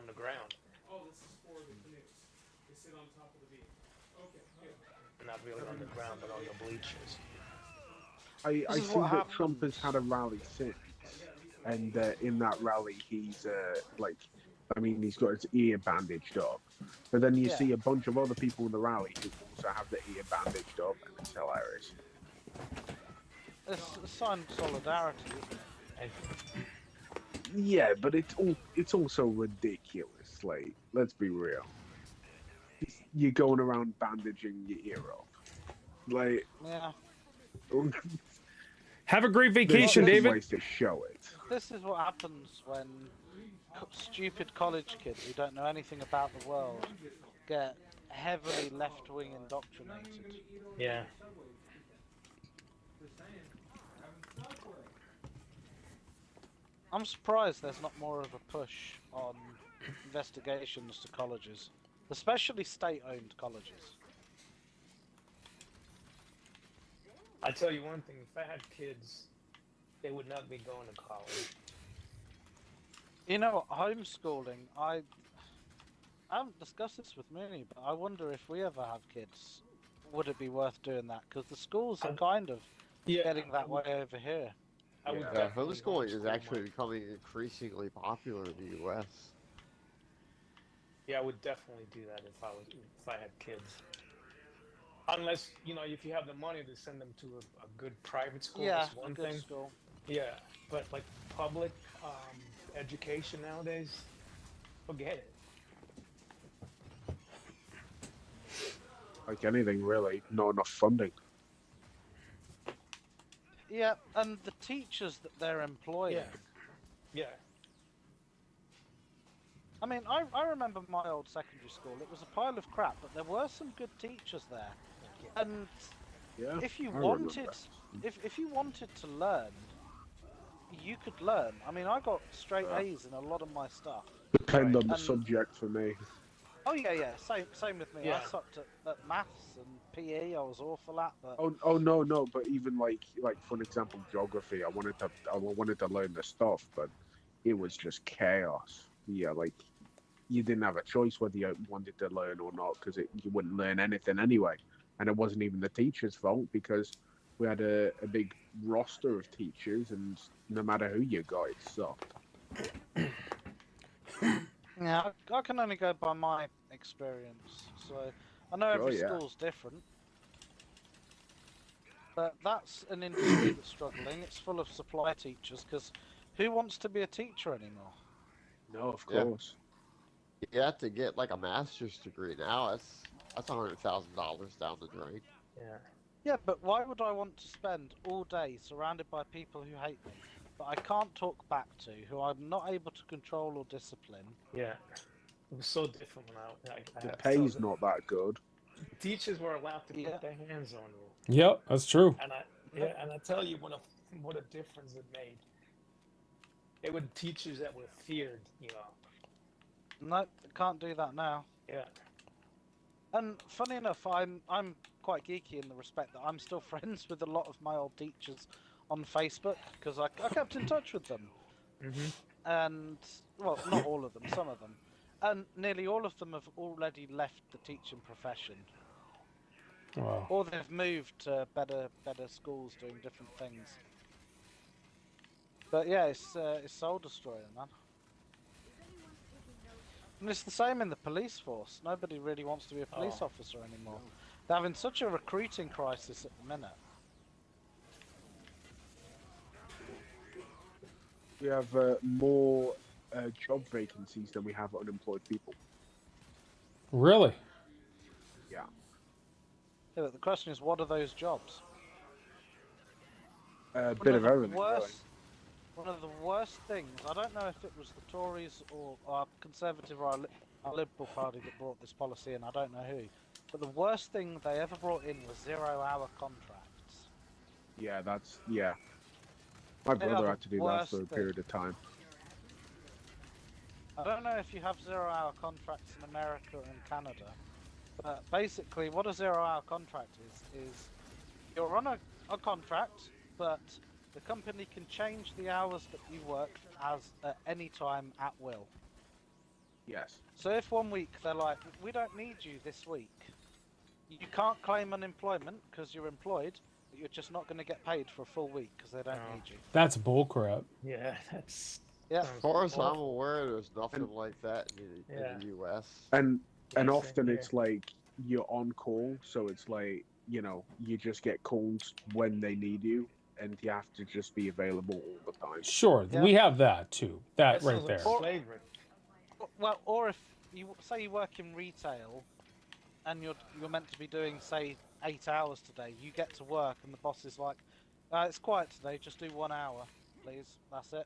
the ground. Oh, this is for the canoe. They sit on top of the beam. Okay, good. Not really on the ground, but on the bleachers. I This is see what that Trump has happens. had a rally since, and in that rally he's like, I mean, he's got his ear bandaged up, but then you Yeah. see a bunch of other people in the rally who also have their ear bandaged up, and it's hilarious. it's a sign of solidarity, isn't it? And Yeah, but it's also ridiculous. Like, let's be real. You're going around bandaging your ear up. Like, Yeah. Have a great there's vacation, different David. ways to show it. This is what happens when stupid college kids who don't know anything about the world get heavily left-wing indoctrinated. yeah. I'm surprised there's not more of a push on investigations to colleges, especially state-owned colleges. I tell you one thing: if I had kids, they would not be going to college. You know, homeschooling, I haven't discussed this with Mooney, but I wonder if we ever have kids, would it be worth doing that? Because the schools are kind of getting that way over here. I would Yeah, definitely homeschooling is homeschool actually my- becoming increasingly popular in the U.S. Yeah, I would definitely do that if I had kids. Unless, you know, if you have the money to send them to a good private school, Yeah, that's a one good thing. school. Yeah, but like public education nowadays, forget it. Like anything really, not enough funding. Yeah, and the teachers that they're employing. Yeah. I mean, I remember my old secondary school. It was a pile of crap, but there were some good teachers there. And Yeah. if you I remember. wanted, if you wanted to learn, you could learn. I mean, I got straight A's in a lot of my stuff. Depend on the And- subject for me. Oh yeah, same with me. Yeah. I sucked at maths and PE. I was awful at, but Oh no, but even like for an example, geography. I wanted to learn the stuff, but it was just chaos. Yeah, like you didn't have a choice whether you wanted to learn or not because you wouldn't learn anything anyway. And it wasn't even the teacher's fault because we had a big roster of teachers, and no matter who you got, it sucked. yeah, I can only go by my experience. So I know every yeah. school's different, but that's an industry that's struggling. It's full of supply teachers because who wants to be a teacher anymore? No, of Yeah. course. You have to get like a master's degree now. That's $100,000 down the drain. Yeah. Yeah, but why would I want to spend all day surrounded by people who hate me, that I can't talk back to, who I'm not able to control or discipline? Yeah. It was so different when I The had pay's some- not that good. Teachers were allowed to Yeah. put their hands on you, Yep, that's true. and I tell you what a difference it made. They were teachers that were feared, you know. No, can't do that now. Yeah. And funny enough, I'm quite geeky in the respect that I'm still friends with a lot of my old teachers on Facebook because I kept in touch with them. Mhm. And well, not all of them, some of them, and nearly all of them have already left the teaching profession, Wow. or they've moved to better schools doing different things. But yeah, it's soul destroyer, man. And it's the same in the police force. Nobody really wants to be a police officer anymore. They're having such a recruiting crisis at the minute. We have more job vacancies than we have unemployed people. Really? Yeah. Yeah, but the question is, what are those jobs? A bit of everything. Really. One of the worst things, I don't know if it was the Tories or our Conservative or our Liberal Party that brought this policy in, I don't know who, but the worst thing they ever brought in was 0-hour contracts. Yeah, yeah. My They are brother the had to do that worst for a thing. period of time. I don't know if you have 0-hour contracts in America and Canada, but basically what a 0-hour contract is you're on a contract, but the company can change the hours that you work as at any time at will. Yes. So if 1 week they're like, we don't need you this week, you can't claim unemployment because you're employed, but you're just not going to get paid for a full week because they don't need you. That's bullcrap. Yeah, that's. Yeah. sounds As far as I'm awful. aware, there's nothing like that in the U.S. And Yeah, same often here. it's like you're on call, so it's like, you know, you just get called when they need you, and you have to just be available all the time. Sure, Yeah. we have that too. That That right sounds there. like slavery. Well, or if you say you work in retail, and you're meant to be doing say 8 hours today, you get to work and the boss is like, it's quiet today, just do 1 hour, please. That's it.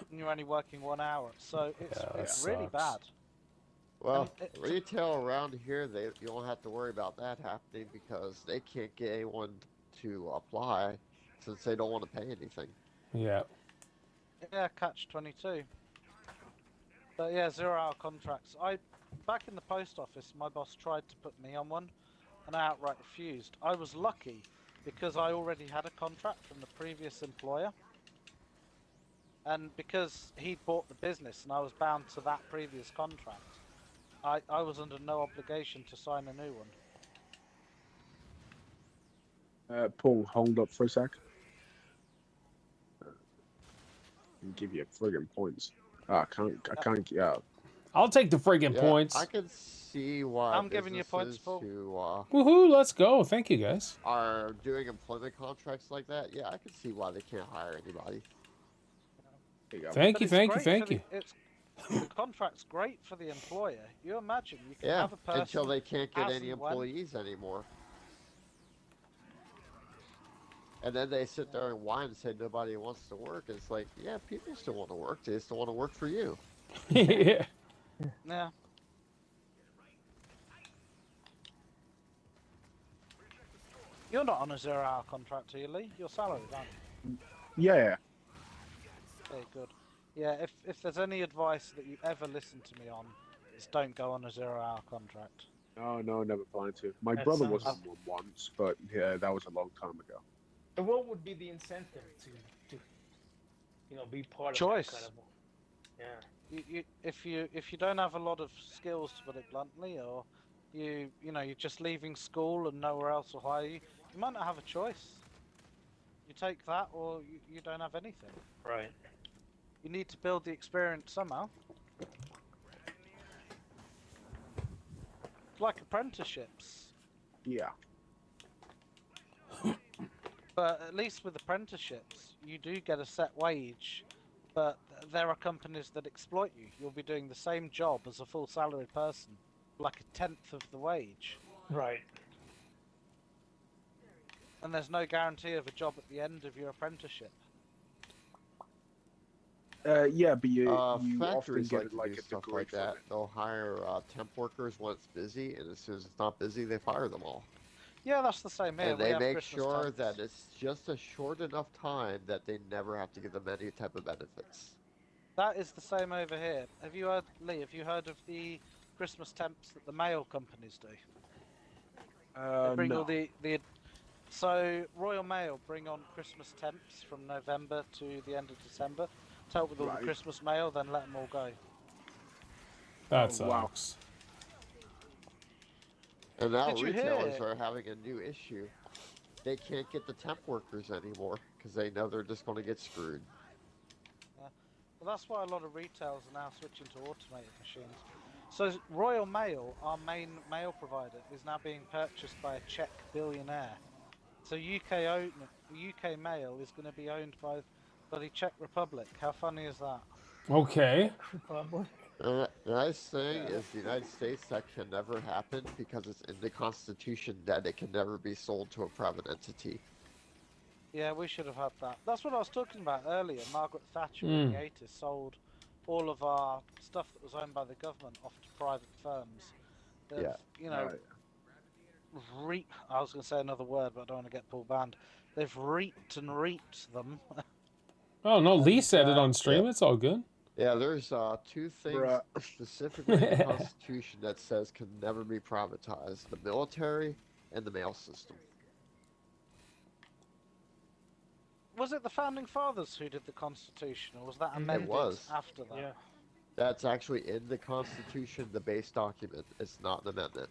And you're only working 1 hour, so it's Yeah, that it's really sucks. bad. Well, And it- retail around here, you don't have to worry about that happening because they can't get anyone to apply since they don't want to pay anything. Yeah. Yeah, catch-22. But yeah, 0-hour contracts. Back in the post office, my boss tried to put me on one, and I outright refused. I was lucky because I already had a contract from the previous employer, and because he'd bought the business and I was bound to that previous contract, I was under no obligation to sign a new one. Paul, hold up for a sec. I'll give you friggin' points. I can't get out. I'll take the friggin' Yeah, points. I can see why I'm giving you points, businesses Paul. who Woohoo, let's go. Thank you, guys. are doing employment contracts like that. Yeah, I can see why they can't hire anybody. There you go. Thank But you, it's thank you, great thank for you. the- the contract's great for the employer. You imagine you can Yeah, have a person until they can't get as any and when. employees anymore. And then they sit there and whine and say nobody wants to work. It's like, yeah, people still want to work. They just don't want to work for you. Yeah. Yeah. You're not on a 0-hour contract, are you, Lee? You're salaried, aren't you? Yeah. Okay, good. Yeah, if there's any advice that you ever listen to me on, it's don't go on a 0-hour contract. Oh no, never planned to. My That brother was sounds- on one once, but yeah, that was a long time ago. And what would be the incentive to be part Choice. of that kind of? Yeah. If you don't have a lot of skills, to put it bluntly, or you're just leaving school and nowhere else will hire you, you might not have a choice. You take that, or you don't have anything. Right. You need to build the experience somehow. It's like apprenticeships. Yeah. But at least with apprenticeships, you do get a set wage, but there are companies that exploit you. You'll be doing the same job as a full salaried person, like a tenth of the wage. Right. And there's no guarantee of a job at the end of your apprenticeship. Yeah, but you often Factories get like it to like do a stuff degree like from that. it. They'll hire temp workers when it's busy, and as soon as it's not busy, they fire them all. Yeah, that's the same here. And We they have make Christmas sure temps. that it's just a short enough time that they never have to give them any type of benefits. That is the same over here. Have you heard, Lee? Have you heard of the Christmas temps that the mail companies do? They bring No. all the. So Royal Mail bring on Christmas temps from November to the end of December. To help with all Right. the Christmas mail, then let them all go. That Oh, wow. sucks. And now Did you retailers hear- are having a new issue. They can't get the temp workers anymore because they know they're just going to get screwed. Well, that's why a lot of retailers are now switching to automated machines. So Royal Mail, our main mail provider, is now being purchased by a Czech billionaire. So UK Mail is going to be owned by the Czech Republic. How funny is that? Okay. Probably. The nice thing is the United States, that can never happen because it's in the Constitution that it can never be sold to a private entity. Yeah, we should have had that. That's what I was talking about earlier. Margaret Thatcher in the 80s sold all of our stuff that was owned by the government off to private firms. They've, Yeah. You know, I was going to say another word, but I don't want to get Paul banned. They've reaped them. Oh no, Lee And, said it on stream. yeah. It's all good. Yeah, there's two things Bruh. specifically in the Constitution that says can never be privatized: the military and the mail system. Was it the founding fathers who did the Constitution, or was that amended was. after that? Yeah. That's actually in the Constitution, the base document. It's not an amendment.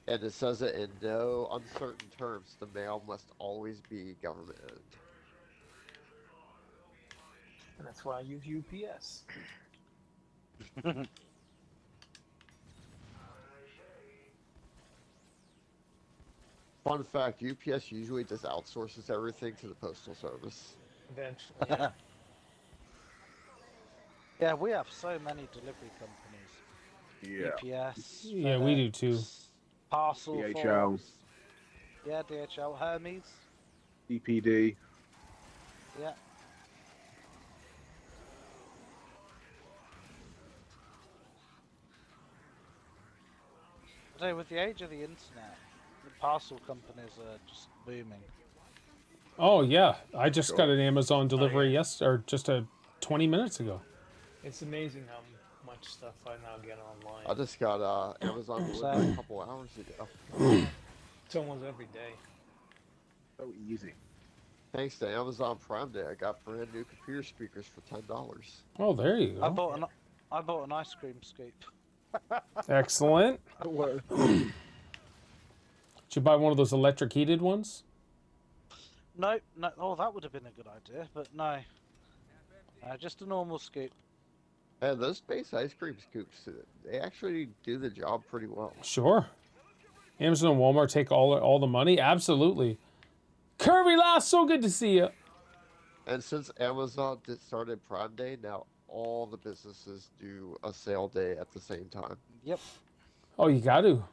And it says it in no uncertain terms: the mail must always be government owned. And that's why I use UPS. Fun fact: UPS usually just outsources everything to the postal service. Eventually. Yeah, we have so many delivery companies. Yeah. UPS. Yeah, we do too. FedEx, Parcel DHL. Force. Yeah, DHL. Hermes. DPD. Yeah. Today, with the age of the internet, the parcel companies are just booming. Oh yeah, I just Sure. got an Amazon delivery yeah. or just 20 minutes ago. It's amazing how much stuff I now get online. I just got Amazon delivered Same. a couple hours ago. It's almost every day. So easy. Thanks to Amazon Prime Day, I got brand new computer speakers for $10. Oh, there you I go. bought an ice cream scoop. Excellent. Did you buy one of those electric heated ones? No. Oh, that would have been a good idea, but no. Just a normal scoop. And those space ice cream scoops, they actually do the job pretty well. Sure. Amazon and Walmart take all the money? Absolutely. Kirby Lass, so good to see you. And since Amazon did started Prime Day, now all the businesses do a sale day at the same time. Yep. Oh, you got to.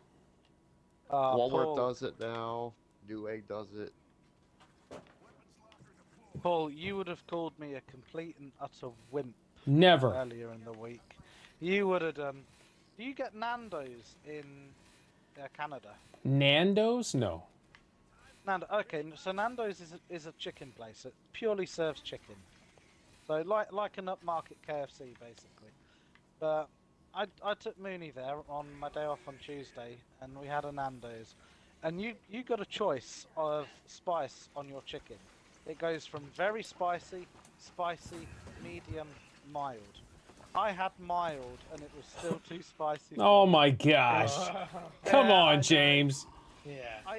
Walmart Paul, does it now. Newegg does it. Paul, you would have called me a complete and utter wimp Never. earlier in the week. You would have done. Do you get Nando's in Canada? Nando's? No. Okay, so Nando's is a chicken place. It purely serves chicken. So like an upmarket KFC basically. But I took Mooney there on my day off on Tuesday, and we had a Nando's, and you got a choice of spice on your chicken. It goes from very spicy, medium, mild. I had mild, and it was still too spicy. Oh for me. my gosh. Come Yeah, I know. on, James. Yeah. I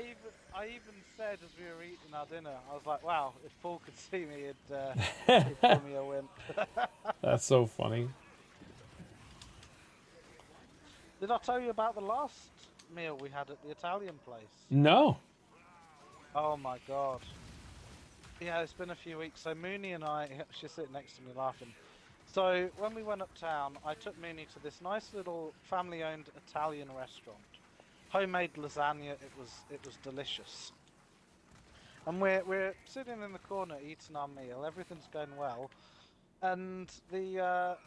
even said as we were eating our dinner, I was like, wow, if Paul could see me, he'd call me a wimp. That's so funny. Did I tell you about the last meal we had at the Italian place? No. Oh my god. Yeah, it's been a few weeks. So Mooney and I, she's sitting next to me laughing. So when we went uptown, I took Mooney to this nice little family-owned Italian restaurant. Homemade lasagna. It was delicious. And we're sitting in the corner eating our meal. Everything's going well, and the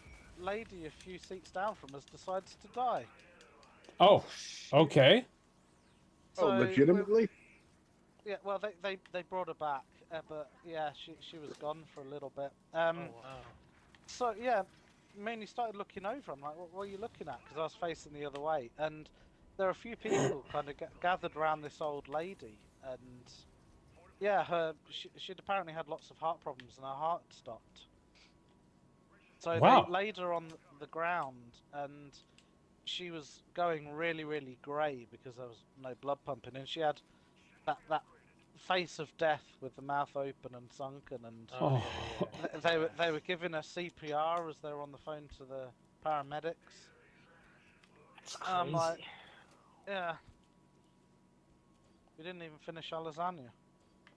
lady a few seats down from us decides to die. Oh, okay. Oh, So legitimately? Yeah, well, they brought her back, but yeah, she was gone for a little bit. Oh wow. So yeah, Mooney started looking over. I'm like, what are you looking at? Because I was facing the other way, and there are a few people kind of gathered around this old lady, and yeah, she'd apparently had lots of heart problems, and her heart stopped. So Wow. they laid her on the ground, and she was going really, really grey because there was no blood pumping, and she had that face of death with the mouth open and sunken, and Oh. they were giving her CPR as they were on the phone to the paramedics. It's And I'm like, crazy. yeah, we didn't even finish our lasagna.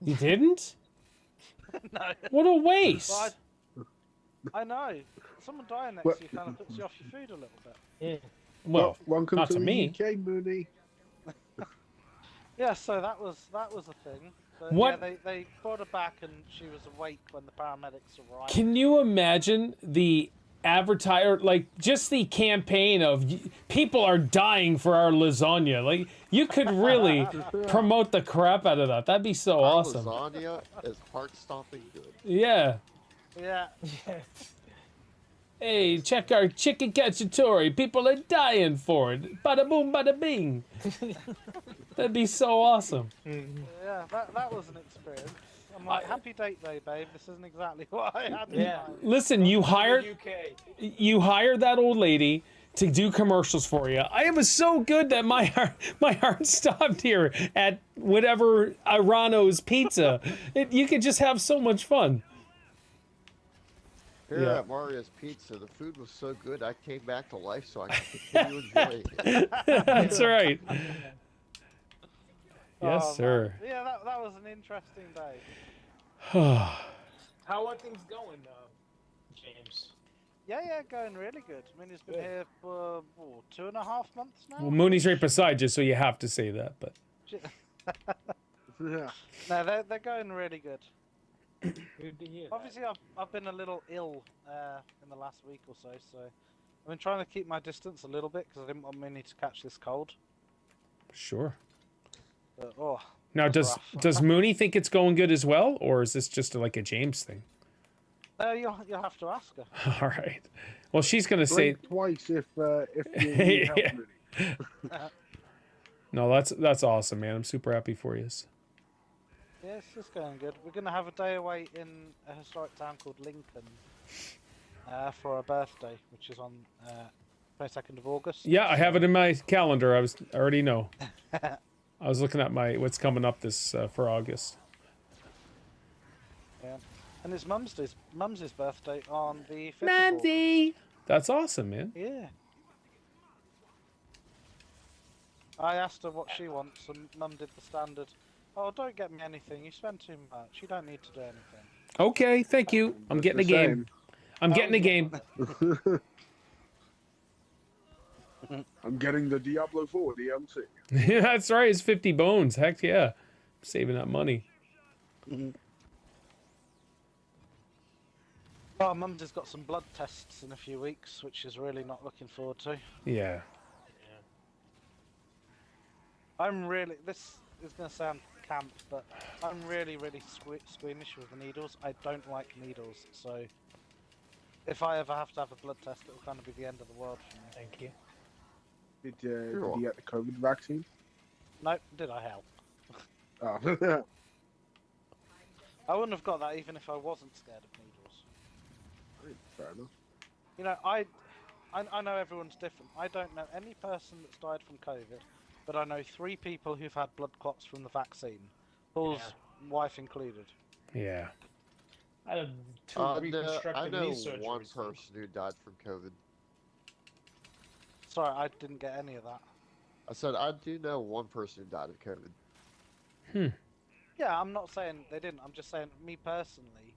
You didn't? No, What a waste. but I know. Someone dying next Well- to you kind of puts you off your food a little bit. Yeah. Well, welcome not to to the me. UK, Mooney. Yeah, so that was a thing. But What- Yeah, they brought her back, and she was awake when the paramedics arrived. Can you imagine the like just the campaign of people are dying for our lasagna? Like, you could really promote the crap out of that. That'd be so Our awesome. lasagna is heart-stopping good. Yeah. Yeah, Hey, check our chicken cacciatore. People are dying for it. Bada boom, bada bing. That'd be so awesome. yeah, that was an experience. I'm like, happy date day, babe. This isn't exactly what I had in Yeah. mind. Listen, you hired UK. that old lady to do commercials for you. I was so good that my heart stopped here at whatever Irano's Pizza. You could just have so much fun. Here Yeah. at Mario's Pizza, the food was so good I came back to life so I could continue enjoying it. That's right. Oh, Yes, man. sir. Yeah, that was an interesting day. How are things going, James? Yeah, going really good. I mean, he's been here for 2.5 months now. Well, Mooney's right beside you, so you have to say that. But Yeah. No, they're going really good. Good to hear. Obviously, I've been a little ill in the last week or so, so I've been trying to keep my distance a little bit because I didn't want Mooney to catch this cold. sure. But, Now, That's does rough. does Mooney think it's going good as well, or is this just like a James thing? you'll have to ask her. All right. Well, she's gonna say Blink twice if you need help, Yeah. Mooney. no. That's awesome, man. I'm super happy for you. Yeah, it's just going good. We're going to have a day away in a historic town called Lincoln for our birthday, which is on 22nd of August. Yeah, I have it in my calendar. I already know. I was looking at what's coming up this for August. Yeah. And it's Mums's birthday on the 5th of August. Mandy, that's awesome, man. Yeah. I asked her what she wants, and Mum did the standard. Oh, don't get me anything. You spend too much. You don't need to do anything. Okay, thank you. I'm getting a game. I'm getting a game. I'm getting the Diablo 4 DLC. Yeah, that's right. It's 50 bones. Heck yeah. Saving that money. Oh, Mum's has got some blood tests in a few weeks, which is really not looking forward to. Yeah. I'm really. This is going to sound camp, but I'm really squeamish with the needles. I don't like needles, so if I ever have to have a blood test, it'll kind of be the end of the world for me. Thank you. Did you get the COVID vaccine? No, did I help? Oh. I wouldn't have got that even if I wasn't scared of needles. Fair enough. You know, I know everyone's different. I don't know any person that's died from COVID, but I know 3 people who've had blood clots from the vaccine. Paul's wife included. Yeah. I had 2 I reconstructive know knee surgeries. one person who died from COVID. Sorry, I didn't get any of that. I said I do know one person who died of COVID. Yeah, I'm not saying they didn't. I'm just saying, me personally,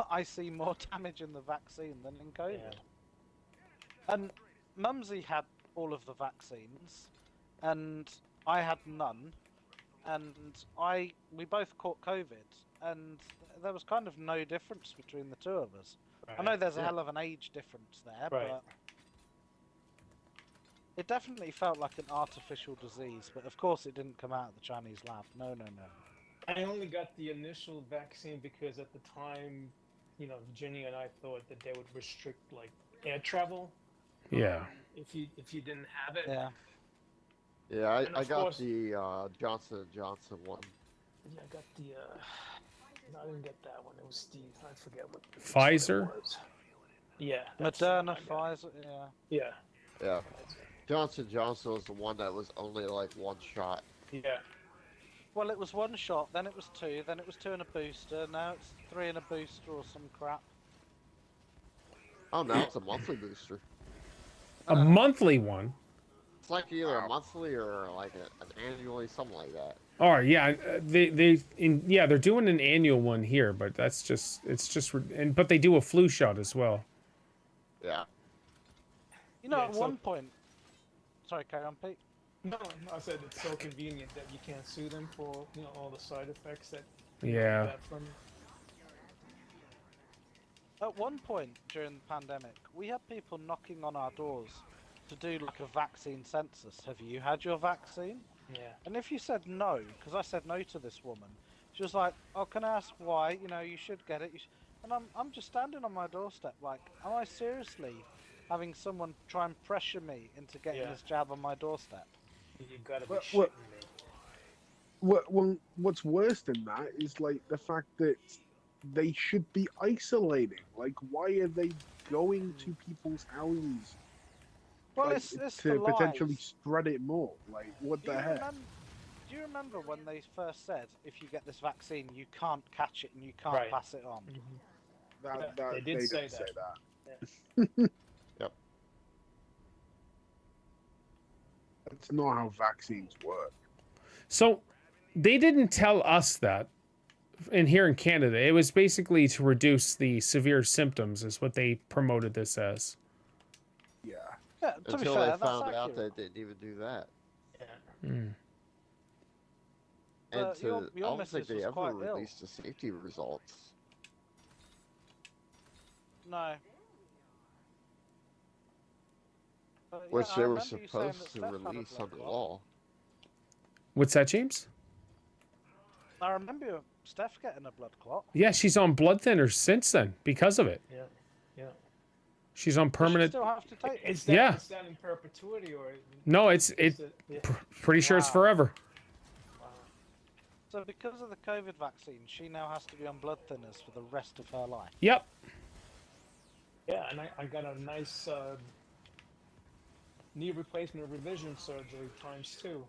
I see more damage in the vaccine than in COVID. Yeah. And Mumsy had all of the vaccines, and I had none, and we both caught COVID, and there was kind of no difference between the 2 of us. Right. I know there's a hell of an age difference there, but it definitely felt like an artificial disease. But of course, it didn't come out of the Chinese lab. No. I only got the initial vaccine because at the time, you know, Ginny and I thought that they would restrict like air travel. Yeah. If you didn't have it. Yeah. Yeah, And I of got course- the Johnson & Johnson one. Yeah, I got the. No, I didn't get that one. It was the. I forget what. Pfizer? What it was. Yeah. that's the one Moderna, I got. Pfizer, yeah. Yeah. Yeah, Johnson & Johnson was the one that was only like 1 shot. Yeah. Well, it was 1 shot, then it was 2, then it was 2 and a booster, now it's 3 and a booster or some crap. Oh, now it's a monthly booster. A monthly one. It's like either a monthly or like an annually, something like that. Oh yeah, they're doing an annual one here, but but they do a flu shot as well. Yeah. You know, Yeah, at so- one point... Sorry, carry on, Pete. No, I said it's so convenient that you can't sue them for all the side effects that Yeah. you get from. At one point during the pandemic, we had people knocking on our doors to do like a vaccine census. Have you had your vaccine? Yeah. And if you said no, because I said no to this woman, she was like, "Oh, can I ask why? You know, you should get it." And I'm just standing on my doorstep, like, am I seriously having someone try and pressure me into getting Yeah. this jab on my doorstep? You gotta be What- shitting what- me. What's worse than that is like the fact that they should be isolating. Like, why are they going to people's houses? Well, like, it's to for potentially lies. spread it more. Like, what the heck? Do you remember when they first said, if you get this vaccine, you can't catch it and you can't Right. pass it on? They did say say that. that. Yep. That's not how vaccines work. So they didn't tell us that here in Canada. It was basically to reduce the severe symptoms is what they promoted this as. Yeah. Yeah, to be Until fair, they that's found out accurate. they didn't even do that. Yeah. Mm. And But your I don't think missus they was ever quite ill. released the safety results. No. But, yeah, Which I they were remember you saying supposed that to Steph had a release blood under clot. law. What's that, James? I remember Steph getting a blood clot. Yeah, she's on blood thinners since then because of it. Yeah. Yeah. She's on Does she permanent. still have to take it? Is that, Yeah. is that in perpetuity or? No, is it, yeah. pretty sure it's Wow. forever. Wow. So because of the COVID vaccine, she now has to be on blood thinners for the rest of her life. Yep. Yeah, and I got a nice knee replacement revision surgery ×2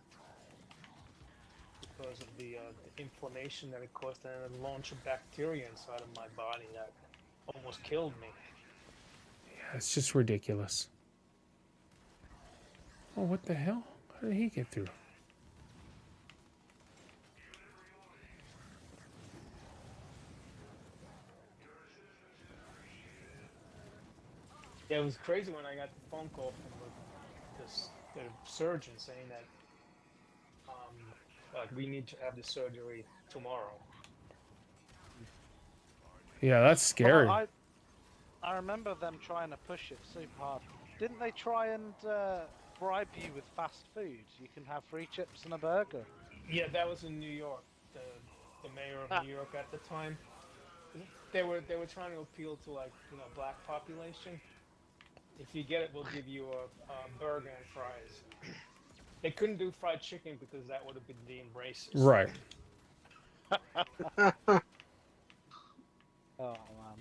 because of the inflammation that it caused and a launch of bacteria inside of my body that almost killed me. Yeah, it's just ridiculous. Oh, what the hell? How did he get through? Yeah, it was crazy when I got the phone call from the surgeon saying that like we need to have the surgery tomorrow. Yeah, that's scary. Well, I remember them trying to push it super hard. Didn't they try and bribe you with fast food? You can have free chips and a burger. Yeah, that was in New York. The mayor of New York at the time. They were trying to appeal to like black population. If you get it, we'll give you a burger and fries. They couldn't do fried chicken because that would have been deemed racist. Right. Oh man.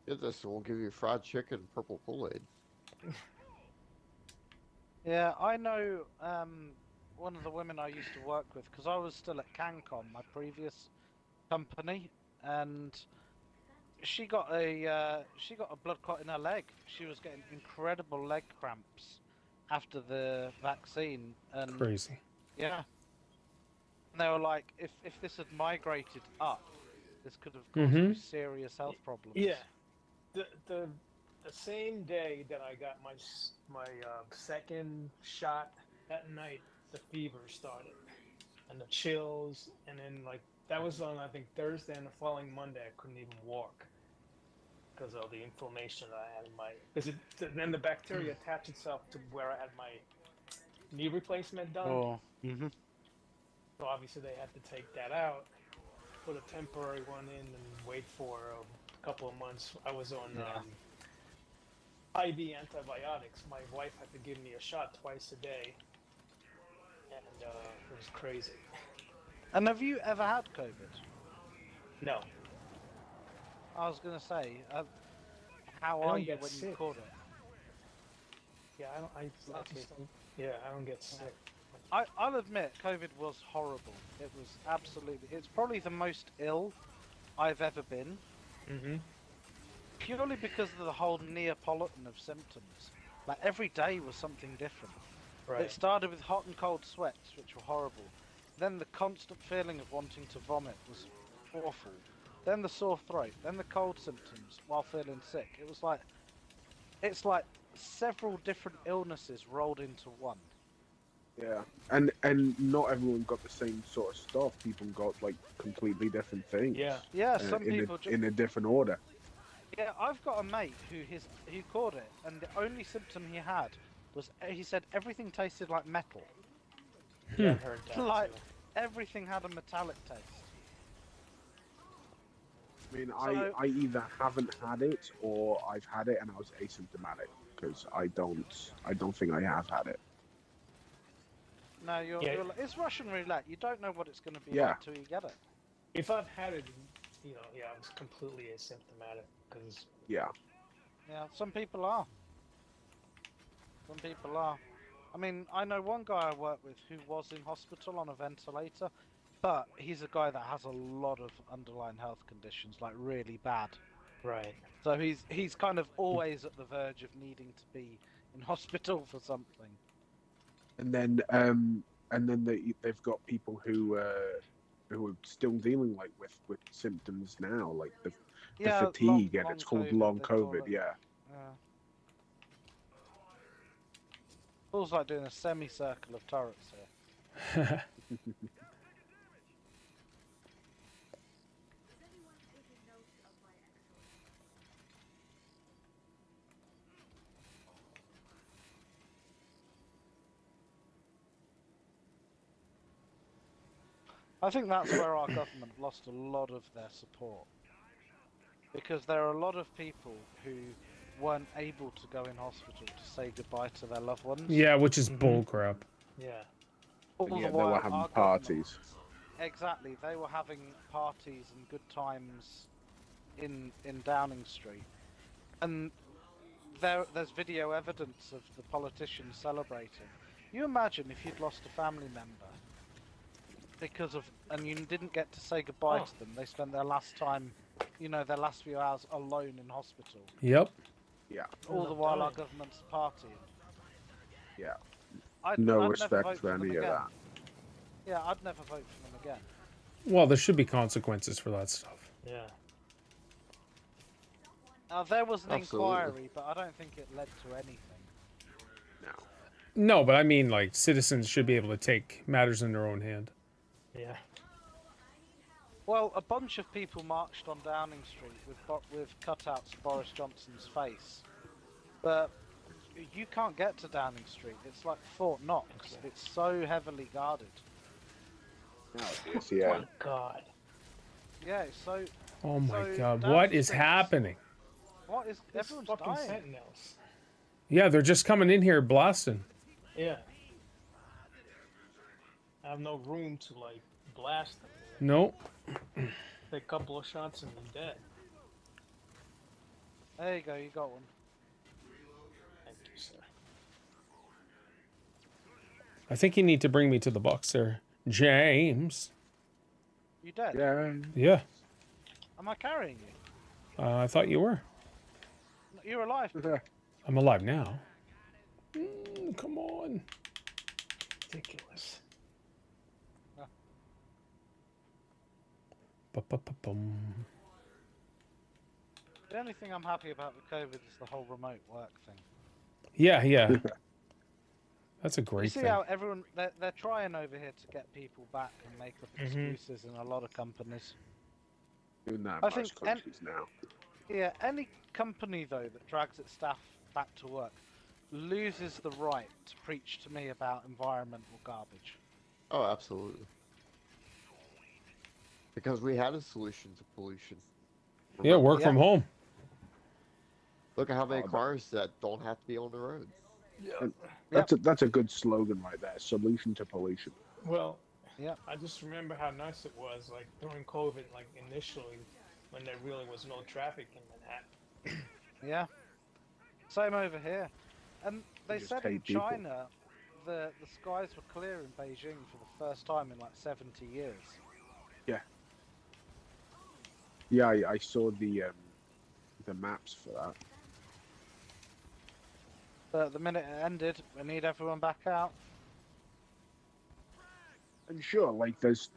Get this, we'll give you fried chicken, purple Kool-Aid. Yeah, I know one of the women I used to work with because I was still at CanCon, my previous company, and she got a blood clot in her leg. She was getting incredible leg cramps after the vaccine, and Crazy. yeah, and they were like, if this had migrated up, this could have caused you serious health problems. Yeah, the same day that I got my second shot, that night the fever started and the chills, and then like that was on I think Thursday, and the following Monday I couldn't even walk because of the inflammation that I had in my. Because then the bacteria attached itself to where I had my knee replacement done. Oh. So obviously they had to take that out, put a temporary one in, and wait for a couple of months. I was on IV antibiotics. My wife had to give me a shot twice a day, and it was crazy. And have you ever had COVID? No. I was gonna say, how I are don't you get when you sick. caught it? Yeah, I just don't. Yeah, I don't get sick. I'll admit, COVID was horrible. It was absolutely. It's probably the most ill I've ever been. Mm-hmm. Purely because of the whole Neapolitan of symptoms. Like every day was something different. Right. It started with hot and cold sweats, which were horrible. Then the constant feeling of wanting to vomit was awful. Then the sore throat. Then the cold symptoms while feeling sick. It was like, it's like several different illnesses rolled into one. Yeah, and not everyone got the same sort of stuff. People got like completely different things. Yeah. Yeah, some people in a different order. Yeah, I've got a mate who caught it, and the only symptom he had was he said everything tasted like metal. Yeah, I've heard that. Like too. everything had a metallic taste. I mean, So- I either haven't had it or I've had it and I was asymptomatic because I don't think I have had it. No, you're it's Russian roulette. You don't know what it's going to be Yeah. like till you get it. If I've had it, I was completely asymptomatic because Yeah. Yeah, some people are. Some people are. I mean, I know one guy I work with who was in hospital on a ventilator, but he's a guy that has a lot of underlying health conditions, like really bad. right. So he's kind of always at the verge of needing to be in hospital for something. And then they've got people who are still dealing like with symptoms now, like the fatigue, and it's called long they call COVID. it. Yeah. Feels like doing a semicircle of turrets here. I think that's where our government lost a lot of their support. Because there are a lot of people who weren't able to go in hospital to say goodbye to their loved ones. Yeah, which is bullcrap. Yeah. All Yeah, the they while were having our parties. Exactly, they were having parties and good times in Downing Street, and there's video evidence of the politicians celebrating. You imagine if you'd lost a family member and you didn't get to say goodbye to them. They spent their last time, their last few hours alone in hospital. Yep. Yeah. All the while our government's partying. Yeah. I'd No never respect vote for them any of again. that. Yeah, I'd never vote for them again. Well, there should be consequences for that stuff. Yeah. There was an Absolutely. inquiry, but I don't think it led to anything. No. No, but I mean, like, citizens should be able to take matters in their own hand. Yeah. Well, a bunch of people marched on Downing Street with cutouts of Boris Johnson's face, but you can't get to Downing Street. It's like Fort Knox. It's so heavily guarded. Nowadays, yeah. My God. Yeah, it's so. Oh my So, god, Downing what is Street's- happening? What is? These Everyone's fucking dying. sentinels. Yeah, they're just coming in here blasting. Yeah. I have no room to like blast them. Nope. Take a couple of shots and you're dead. There you go. You got one. Thank you, sir. I think you need to bring me to the box there. James. You dead? Yeah. Yeah, Am I carrying you? I thought you were. You're alive. I'm alive now. Come on. Ridiculous. Ba-ba-ba-bum. The only thing I'm happy about with COVID is the whole remote work thing. Yeah, yeah. That's a You great see thing. how everyone they're trying over here to get people back and make up excuses in a lot of companies. Doing that I in most think an- countries now. Yeah, any company though that drags its staff back to work loses the right to preach to me about environmental garbage. Oh, absolutely. Because we had a solution to pollution. Yeah, work Yeah. from home. Look at how many Oh, but- cars that don't have to be on the roads. That's a good slogan right there. Solution to pollution. Well, Yeah. I just remember how nice it was, like during COVID, like initially, when there really was no traffic in Manhattan. Yeah. Same over here. And they just said in hate people. China the skies were clear in Beijing for the first time in like 70 years. Yeah, I saw the maps for that. But the minute it ended, we need everyone back out. And sure, like there's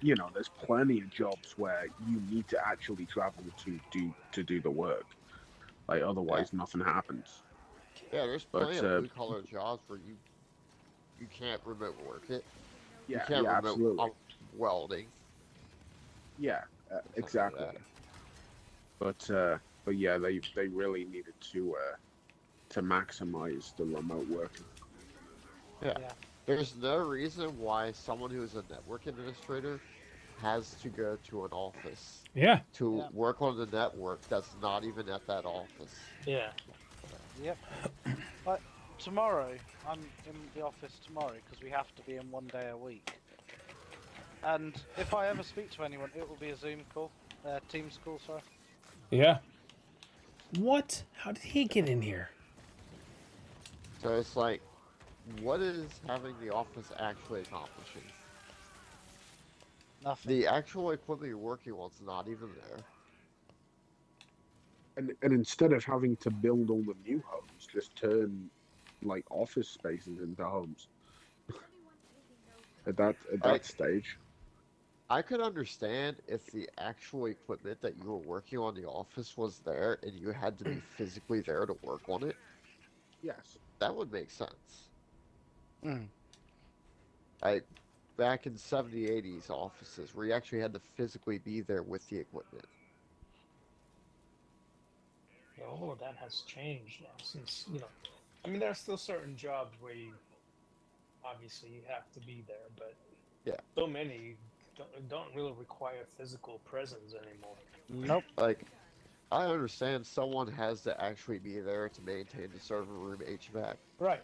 plenty of jobs where you need to actually travel to do the work. Like otherwise nothing happens. Yeah, there's But, plenty of blue-collar jobs where you can't remote work it. You Yeah, can't yeah, remote absolutely. welding. Yeah, like exactly. that. But yeah, they really needed to maximize the remote working. Yeah. Yeah. There's no reason why someone who's a network administrator has to go to an office Yeah. to Yeah. work on the network that's not even at that office. Yeah. Yep. But tomorrow, I'm in the office tomorrow because we have to be in 1 day a week. And if I ever speak to anyone, it will be a Zoom call, Teams call, sorry. Yeah. What? How did he get in here? So it's like, what is having the office actually accomplishing? Nothing. The actual equipment you're working on is not even there. And instead of having to build all the new homes, just turn like office spaces into homes. at that Right. stage. I could understand if the actual equipment that you were working on the office was there and you had to be physically there to work on it. Yes. That would make sense. Mm. Like back in 70s, 80s offices where you actually had to physically be there with the equipment. Yeah, all of that has changed now since, I mean, there are still certain jobs where you obviously have to be there, but Yeah. so many don't really require physical presence anymore. Nope. Like, I understand someone has to actually be there to maintain the server room HVAC, Right.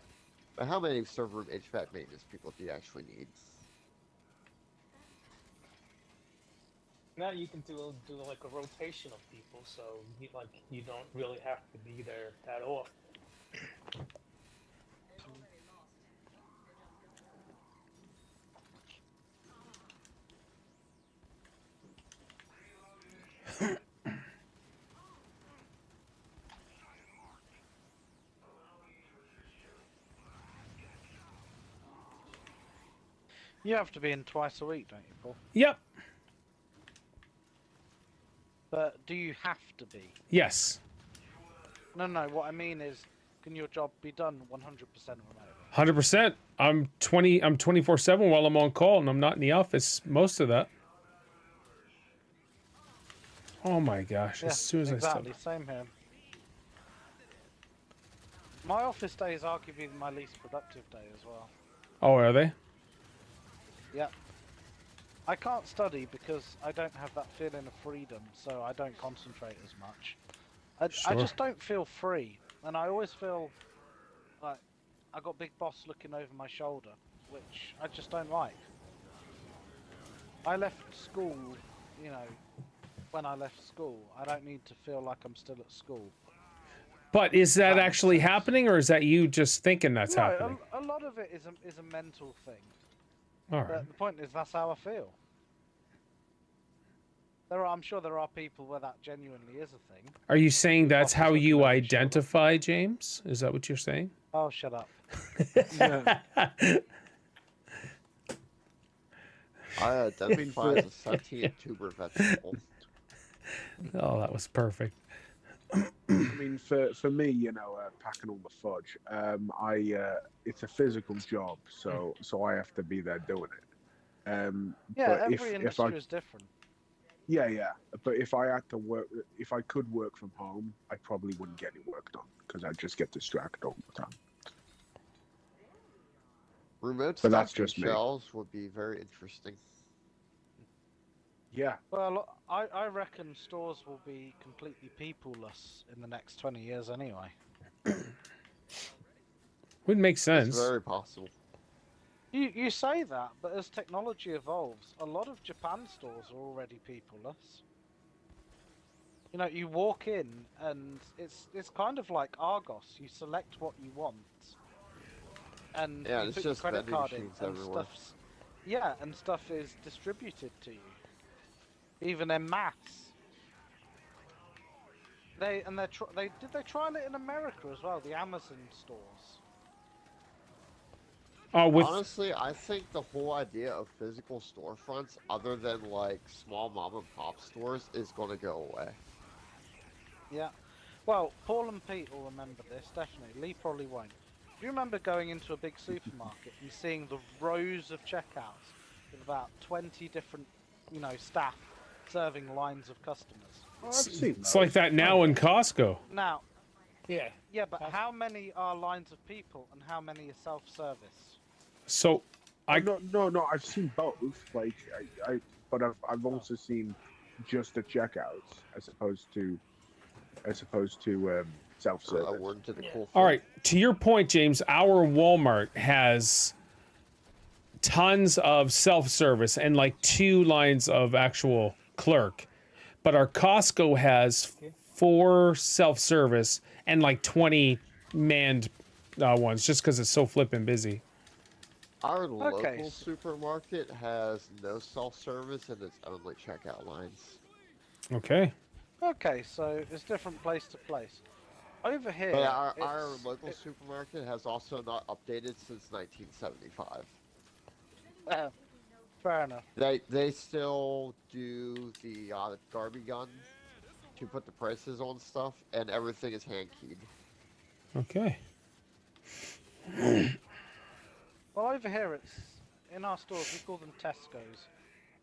but how many server room HVAC maintenance people do you actually need? Now you can do like a rotation of people, so you don't really have to be there that often. You have to be in twice a week, don't you, Paul? Yep. But do you have to be? Yes. No. What I mean is, can your job be done 100% remote? 100%. I'm 24/7 while I'm on call, and I'm not in the office most of that. Oh my gosh! Yeah, As soon as exactly. Same here. My office day is arguably my least productive day as well. Oh, are they? Yep. I can't study because I don't have that feeling of freedom, so I don't concentrate as much. I Sure. just don't feel free, and I always feel like I got Big Boss looking over my shoulder, which I just don't like. I left school, you know, when I left school. I don't need to feel like I'm still at school. But is that That makes actually sense. happening, or is that you just thinking that's No, happening? a lot of it is a mental thing. All right. But the point is, that's how I feel. I'm sure there are people where that genuinely is a thing. Are you saying that's Bosses how looking you over your shoulder. identify, James? Is that what you're saying? Oh, shut up. Yeah. I identify as a sentient tuber vegetable. Oh, that was perfect. I mean, for me, you know, packing all the fudge, it's a physical job, so I have to be there doing it. Yeah, but every if I industry is different. yeah, but if I had to work, if I could work from home, I probably wouldn't get any work done because I'd just get distracted all the time. Remote But that's stacking just me. shells would be very interesting. Yeah, Well, I reckon stores will be completely peopleless in the next 20 years anyway. Would make It's sense. very possible. You say that, but as technology evolves, a lot of Japan stores are already peopleless. You know, you walk in and it's kind of like Argos. You select what you want, and Yeah, you it's put your just credit vending card in, machines and everywhere. stuff is distributed to you, even en masse. They trial it in America as well, the Amazon stores. Oh, with Honestly, I think the whole idea of physical storefronts, other than like small mom and pop stores, is going to go away. Yeah. Well, Paul and Pete will remember this, definitely. Lee probably won't. Do you remember going into a big supermarket and seeing the rows of checkouts with about 20 different, you know, staff serving lines of customers? I've seen it's like that now in Costco. Now, Yeah. yeah, but how many are lines of people and how many are self-service? So, I no, I've seen both. Like, but I've also seen just the checkouts as opposed to A self-service. word to the Yeah. cool. all right. To your point, James, our Walmart has tons of self-service and like 2 lines of actual clerk, but our Costco has 4 self-service and like 20 manned ones, just because it's so flippin' busy. Our Okay, local so- supermarket has no self-service and it's only checkout lines. Okay. Okay, so it's different place to place. Over here, But our it's- local supermarket has also not updated since 1975. fair enough. They still do the Garby gun to put the prices on stuff, and everything is hand keyed. Okay. Well, over here, it's in our stores. We call them Tesco's.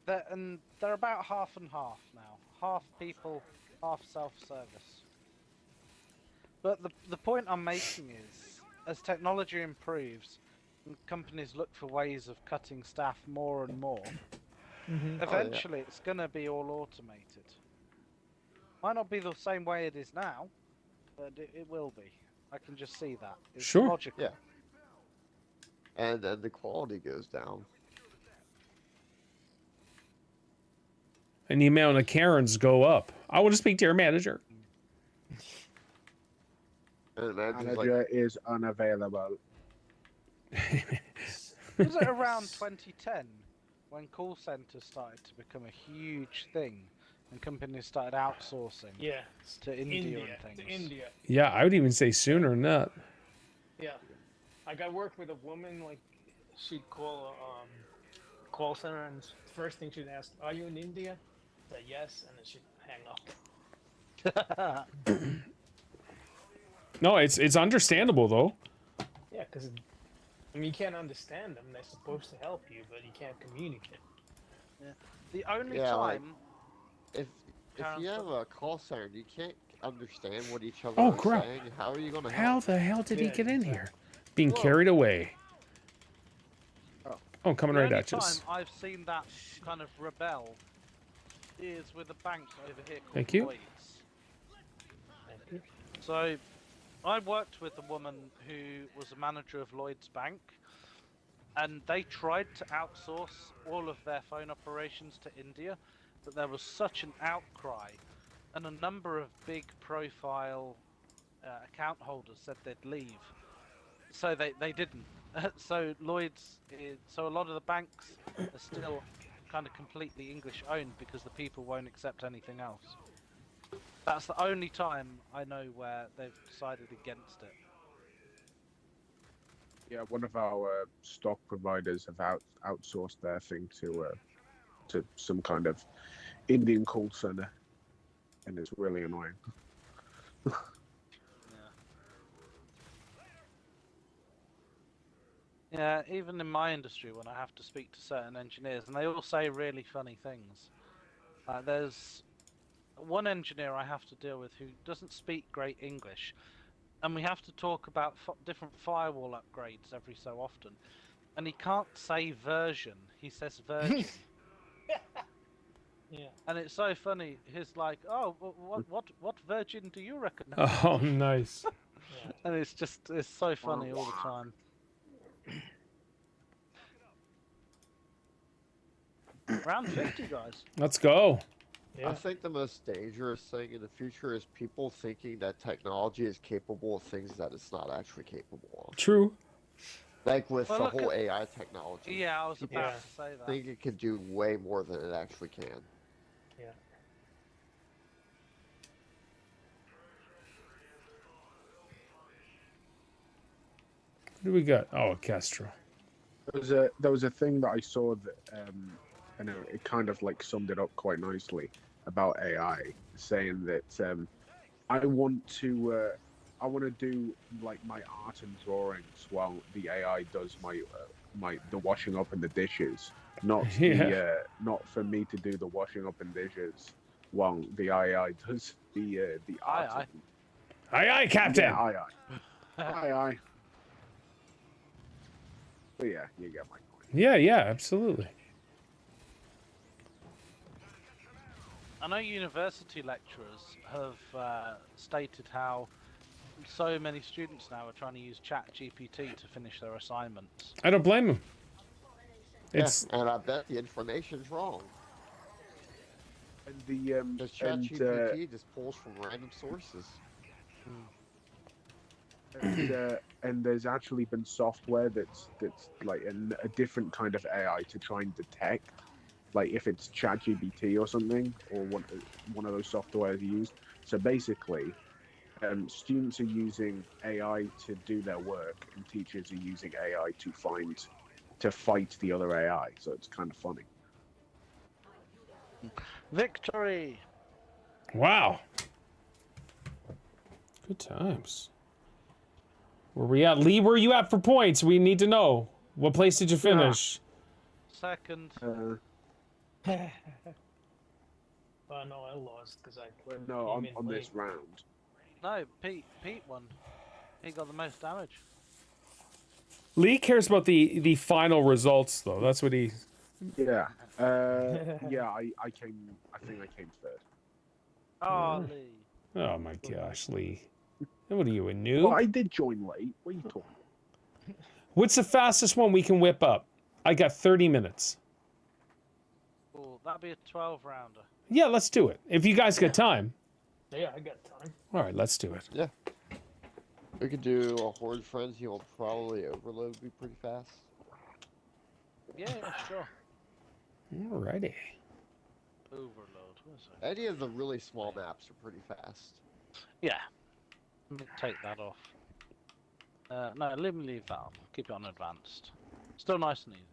They're about half and half now. Half people, half self-service. But the point I'm making is, as technology improves, and companies look for ways of cutting staff more and more. Eventually, it's gonna be all automated. Might not be the same way it is now, but it will be. I can just see that. It's Sure. logical. Yeah. And then the quality goes down. And the amount of Karens go up. I want to speak to your manager. And imagine like, Manager is unavailable. Was it around 2010 when call centers started to become a huge thing and companies started outsourcing Yeah. to India and things? To India. Yeah, I would even say sooner than that. Yeah. Like I worked with a woman, like she'd call a call center, and first thing she'd ask, "Are you in India?" Say yes, and then she'd hang up. No, it's understandable though. Yeah, because I mean, you can't understand them. They're supposed to help you, but you can't communicate. The only Yeah, like- time If Karen, you so- have a call center, you can't understand what each other Oh, are crap. saying. How are you gonna How help? the hell did he Yeah, get in exactly. here? Being Whoa. carried away. Oh. Oh, coming the right only at time us. I've seen that kind of rebel is with a bank over here called Thank you. Lloyd's. So, I worked with a woman who was a manager of Lloyd's Bank, and they tried to outsource all of their phone operations to India, but there was such an outcry, and a number of big profile account holders said they'd leave. So they didn't. So Lloyd's, so a lot of the banks are still kind of completely English owned because the people won't accept anything else. That's the only time I know where they've decided against it. Yeah, one of our stock providers have outsourced their thing to some kind of Indian call center, and it's really annoying. Yeah, even in my industry, when I have to speak to certain engineers, and they all say really funny things. There's one engineer I have to deal with who doesn't speak great English, and we have to talk about different firewall upgrades every so often. And he can't say version; he says virgin. Yeah. And it's so funny. He's like, "Oh, what virgin do you recognise?" Oh, nice. Yeah. And it's so funny all the time. Round 50, guys. Let's go. Yeah. I think the most dangerous thing in the future is people thinking that technology is capable of things that it's not actually capable of. True. Like with Well, the look whole at- AI technology. Yeah, I was People about Yeah. to say that. I think it can do way more than it actually can. Yeah. What do we got? Oh, a Kestrel. There was a thing that I saw that and it kind of like summed it up quite nicely about AI, saying that I want to do like my art and drawings while the AI does the washing up and the dishes, not Yeah. not for me to do the washing up and dishes while the AI does the art. Aye, Aye, aye, Captain. Yeah, aye. Aye. But yeah, you get my point. Yeah, absolutely. I know university lecturers have stated how so many students now are trying to use ChatGPT to finish their assignments. I don't blame him. It's Yeah, and I bet the information's wrong. And the Because and, ChatGPT just pulls from random sources. and there's actually been software that's like a different kind of AI to try and detect, like if it's ChatGPT or something, or one of those softwares used. So basically, students are using AI to do their work, and teachers are using AI to fight the other AI. So it's kind of funny. Victory! wow. Good times. Where we at? Lee, where are you at for points? We need to know. What place did you finish? Second. Well, no, I lost because I No, came in on late. this round. No, Pete won. He got the most damage. Lee cares about the final results, though. That's what he... Yeah. Yeah, I think I came third. Oh, Lee. Oh my gosh, Lee. What are you, a noob? Well, I did join late. What are you talking about? What's the fastest one we can whip up? I got 30 minutes. Oh, that'd be a 12-rounder. Yeah, let's do it. If you guys got time. Yeah, I got time. All right, let's do it. We could do a Horde Frenzy. Will probably overload be pretty fast. Yeah, sure. Alrighty. Overload. What is it? Any of the really small maps are pretty fast. Yeah. Let me take that off. No, let me leave that on. Keep it on advanced. Still nice and easy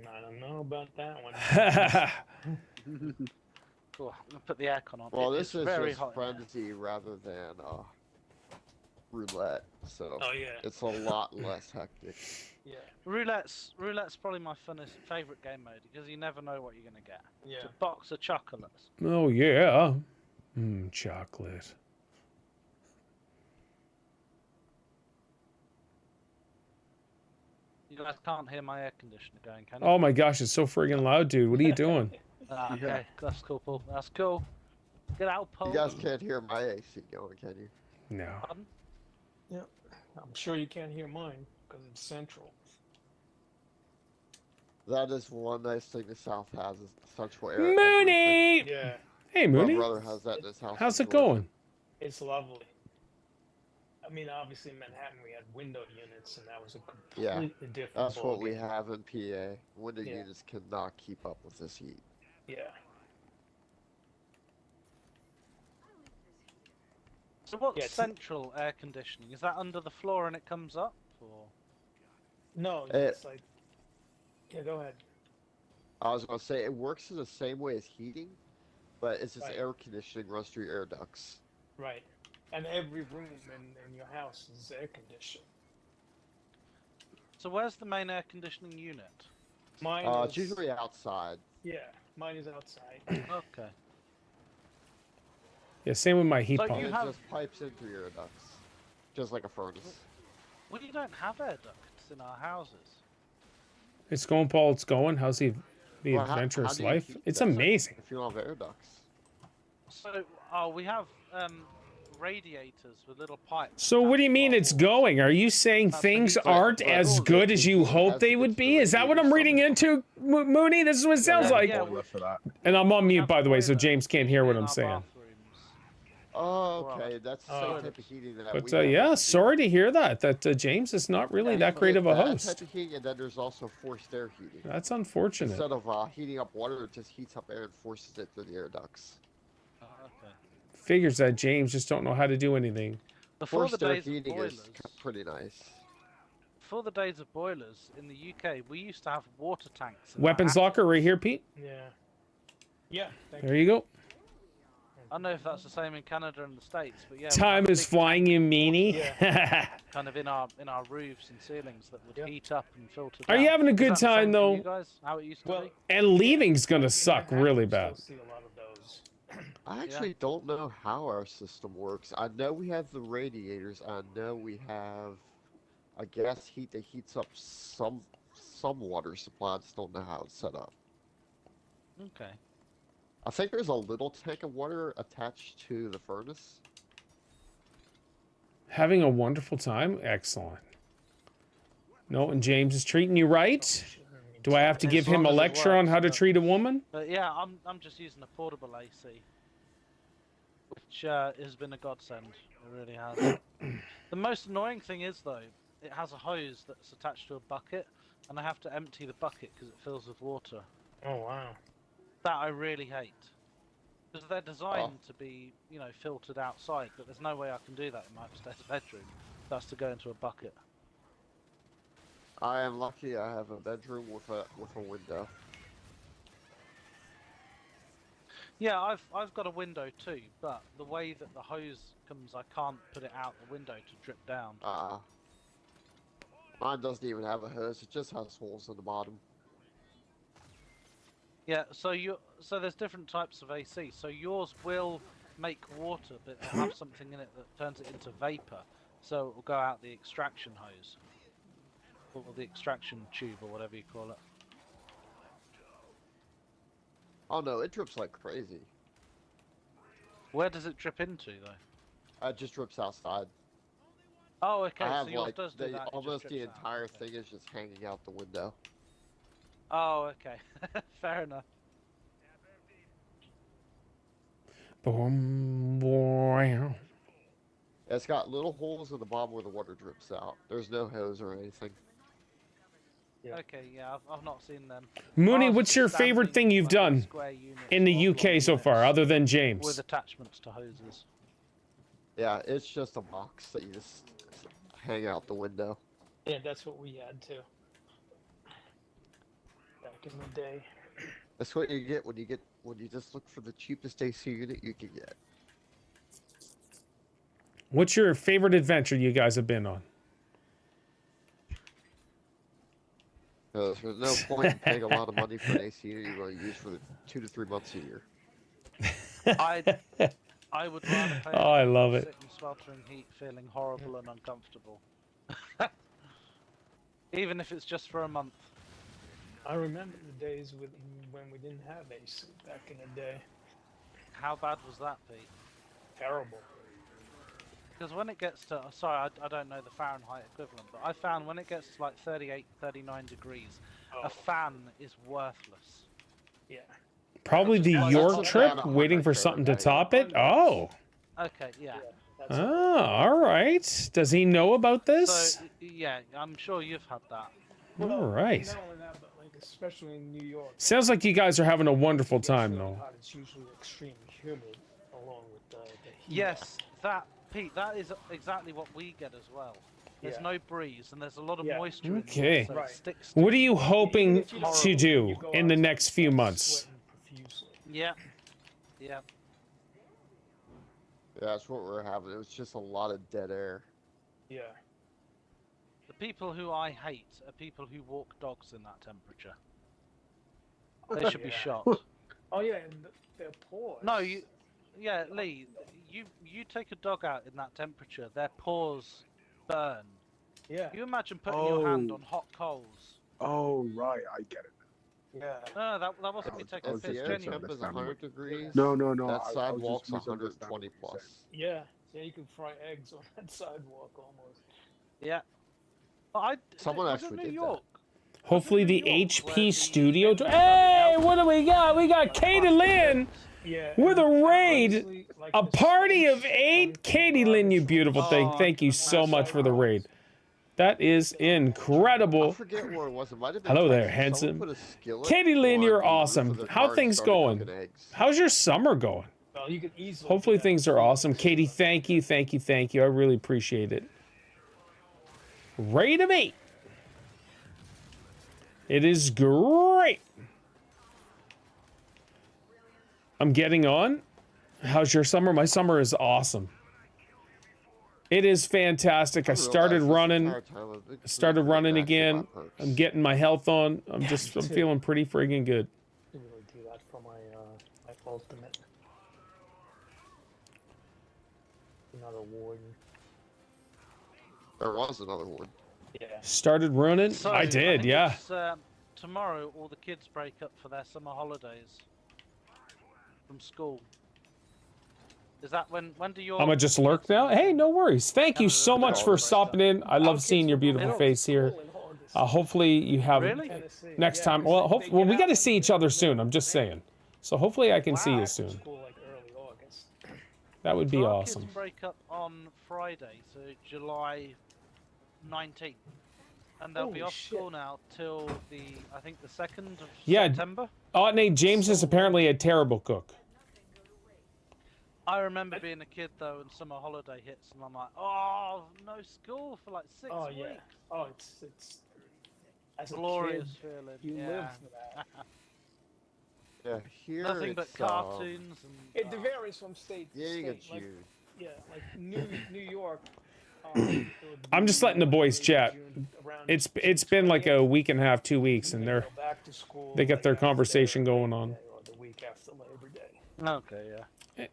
though. I don't know about that one. Cool. I'm gonna put the aircon on. Well, It this is is very just hot. in here. frenzy rather than roulette, so Oh yeah. it's a lot less hectic. Yeah. Roulette's probably my favorite game mode because you never know what you're gonna get. Yeah. It's a box of chocolates. Oh yeah. Chocolate. You guys can't hear my air conditioner going, can you? Oh my gosh, it's so friggin' loud, dude. What are you doing? Ah, okay, Yeah. that's cool, Paul. That's cool. Get out, Paul. You guys can't hear my AC going, can you? No. Pardon? I'm sure you can't hear mine because it's central. That is one nice thing the South has is central air. Mooney! Yeah. Hey, My Mooney. brother has that in his house. How's in it Georgia. going? It's lovely. I mean, obviously in Manhattan we had window units, and that was a Yeah, completely different. That's what we ballgame. have in PA. Window Yeah. units cannot keep up with this heat. Yeah. So what's Yeah, it's- central air conditioning? Is that under the floor and it comes up? Or... No, Eh. it's like. Yeah, go ahead. I was gonna say it works in the same way as heating, but it's just Right. air conditioning runs through air ducts. Right. And every room in your house is air conditioned. So where's the main air conditioning unit? Mine It's is. usually outside. Yeah, mine is outside. Okay. Yeah, same with my heat So pump. you It have- just pipes in through air ducts, just like a furnace. Well, you don't have air ducts in our houses. It's going, Paul. It's going. How's the Well, how adventurous do you life? heat It's that? amazing. If you don't have air ducts. So, we have radiators with little pipes. So what do you attached to mean our it's walls. going? Are you saying That's things what he said. aren't But as well, good the as you heat hope has they to would get to be? the Is that what I'm radiator reading into, Mooney? This is what it sounds Yeah, like. yeah. Spoiler for that. And I'm on We mute, have by the way, so boiler James can't hear what in I'm our saying. bathrooms. Oh, Well, okay, that's the Oh. same type of heating that But we have yeah, in sorry the- to hear that. That James is not really Yeah, that but great of a that host. type of heating, and then there's also forced air heating. That's unfortunate. Instead of heating up water, it just heats up air and forces it through the air ducts. Oh, okay. Figures that James just don't know how to do anything. Before the Forced air days of heating boilers, is pretty nice. before the days of boilers in the UK, we used to have water tanks. in our Weapons attic. locker right here, Pete. Yeah. Yeah. Thank There you go. I don't know if that's the same in Canada and the States, but yeah. we Time had is big flying, you meanie. kind of in our roofs and ceilings that would Yep. heat up and filter Are down. you having a Is good that the same time, for though? You guys, how it used to Well, be? And leaving's gonna In suck Manhattan, really you still bad. see a lot of those. I actually don't know how our system works. I know we have the radiators. I know we have a gas heat that heats up some water supply. I just don't know how it's set up. Okay. I think there's a little tank of water attached to the furnace. Having a wonderful time? Excellent. No, and James is treating you right? Do I have to As give him long a as it lecture on works, how to but- treat a woman? But yeah, I'm just using a portable AC, which has been a godsend. It really has. The most annoying thing is though, it has a hose that's attached to a bucket, and I have to empty the bucket because it fills with water. Oh wow. That I really hate. Because they're designed to be, you know, filtered outside, but there's no way I can do that in my upstairs bedroom. That's to go into a bucket. I am lucky I have a bedroom with a window. Yeah, I've got a window too, but the way that the hose comes, I can't put it out the window to drip down. Mine doesn't even have a hose. It just has holes in the bottom. Yeah, so there's different types of AC. So yours will make water, but it'll have something in it that turns it into vapor. So it will go out the extraction hose, or the extraction tube, or whatever you call it. Oh no, it drips like crazy. Where does it drip into though? It just drips outside. Oh, okay. I So have yours like does do that. it just almost the drips out, entire okay. thing is just hanging out the window. Oh, okay. Fair enough. Boom, boy. It's got little holes in the bottom where the water drips out. There's no hose or anything. Yeah. Okay, yeah, I've not seen them. Mooney, Ours what's is your favorite standing thing you've like a done square unit in the or oblong UK so far, units other than with James? attachments to hoses? Yeah, it's just a box that you just hang out the window. Yeah, that's what we had too. Back in the day. That's what you get when you get when you just look for the cheapest AC unit you can get. What's your favorite adventure you guys have been on? There's no point in paying a lot of money for an AC unit you're going to use for the 2 to 3 months a year. I would rather pay. Oh, I love it. Sit in sweltering heat, feeling horrible and uncomfortable. Even if it's just for a month. I remember the days when we didn't have AC back in the day. How bad was that, Pete? Terrible. Because when it gets to, sorry, I don't know the Fahrenheit equivalent, but I found when it gets to like 38, 39 degrees, a fan is worthless. Yeah. Probably the Well, York that's trip, about waiting for 100 something to Fahrenheit. top it. Oh. Okay, yeah. That's Oh, all right. Does he know about this? So, yeah, I'm sure you've had that. All right. Not only that, but like especially in New York. Sounds like you guys are having a wonderful time, really though. hot, it's usually extremely humid, along with the heat. Yes, that, Pete, that is exactly what we get as well. There's Yeah. no breeze and there's a lot of Yeah. moisture Okay. in the air, so Right. it sticks to What are you hoping Even if you don't- to you do go in the outside, next you few start months? sweating profusely. Yeah. Yeah. Yeah, that's what we're having. It was just a lot of dead air. Yeah. The people who I hate are people who walk dogs in that temperature. They should be Yeah. shot. Oh yeah, and their paws. No, yeah, Lee, you take a dog out in that temperature, their paws burn. Yeah. You imagine putting your hand Oh. on hot coals. Oh, right, I get it. Yeah. No, that wasn't me taking a If the piss, air genuinely. temp is 100 degrees, No, that I was just sidewalk's misunderstanding 120 what you said. plus. Yeah. Yeah, you can fry eggs on that sidewalk almost. Yeah. But Someone was it actually New did that. York? Hopefully the New York, where HP the studio. engines Hey, are what do we got? We got Katie Lynn Yeah. with a and raid. honestly, like, A the party of stench 8. coming from Katie Lynn, you garbage beautiful trucks thing. Oh, Thank you I so can much for the imagine. raid. That is I incredible. forget where it was. It might have been Hello there, Texas. handsome. Someone put a skillet Katie Lynn, on you're the roof of awesome. their How car and things started going? cooking eggs. How's your summer going? Well, you could easily. Hopefully do that. things are awesome. Katie, thank you, thank you, thank you. I really appreciate it. Raid of 8. It is great. I'm getting on. How's your summer? My summer is awesome. It is fantastic. I started running. Started running again. I'm getting my health on. I'm feeling pretty friggin' good. Didn't really do that for my my ultimate. Another warden. There was another one. Yeah. Started running. So, I did, think yeah. it's, tomorrow, all the kids break up for their summer holidays from school. Is that when do your? I'm gonna just lurk now. Hey, no worries. Thank you so much for stopping in. I love seeing your beautiful face here. Hopefully you have Really? next time. Well, well, we got to see each other soon. I'm just saying. So hopefully I can see you soon. School like early August. That would be So our awesome. Kids break up on Friday, so July 19th, and they'll be Holy off shit. school now till I think the 2nd of Yeah. September. Nate, James is apparently a terrible cook. I remember being a kid though, and summer holiday hits, and I'm like, oh, no school for like 6 Oh weeks. yeah. Oh, it's as a Glorious kid, feeling. you yeah. live for that. Yeah, here Nothing but it's, cartoons and. It varies from state to Yeah, you state. got Like, you. yeah, like New York. I'm just letting the boys chat. It's been like a week and a half, 2 weeks, and they got their conversation going on, Or the week after Labor Day. Okay, yeah.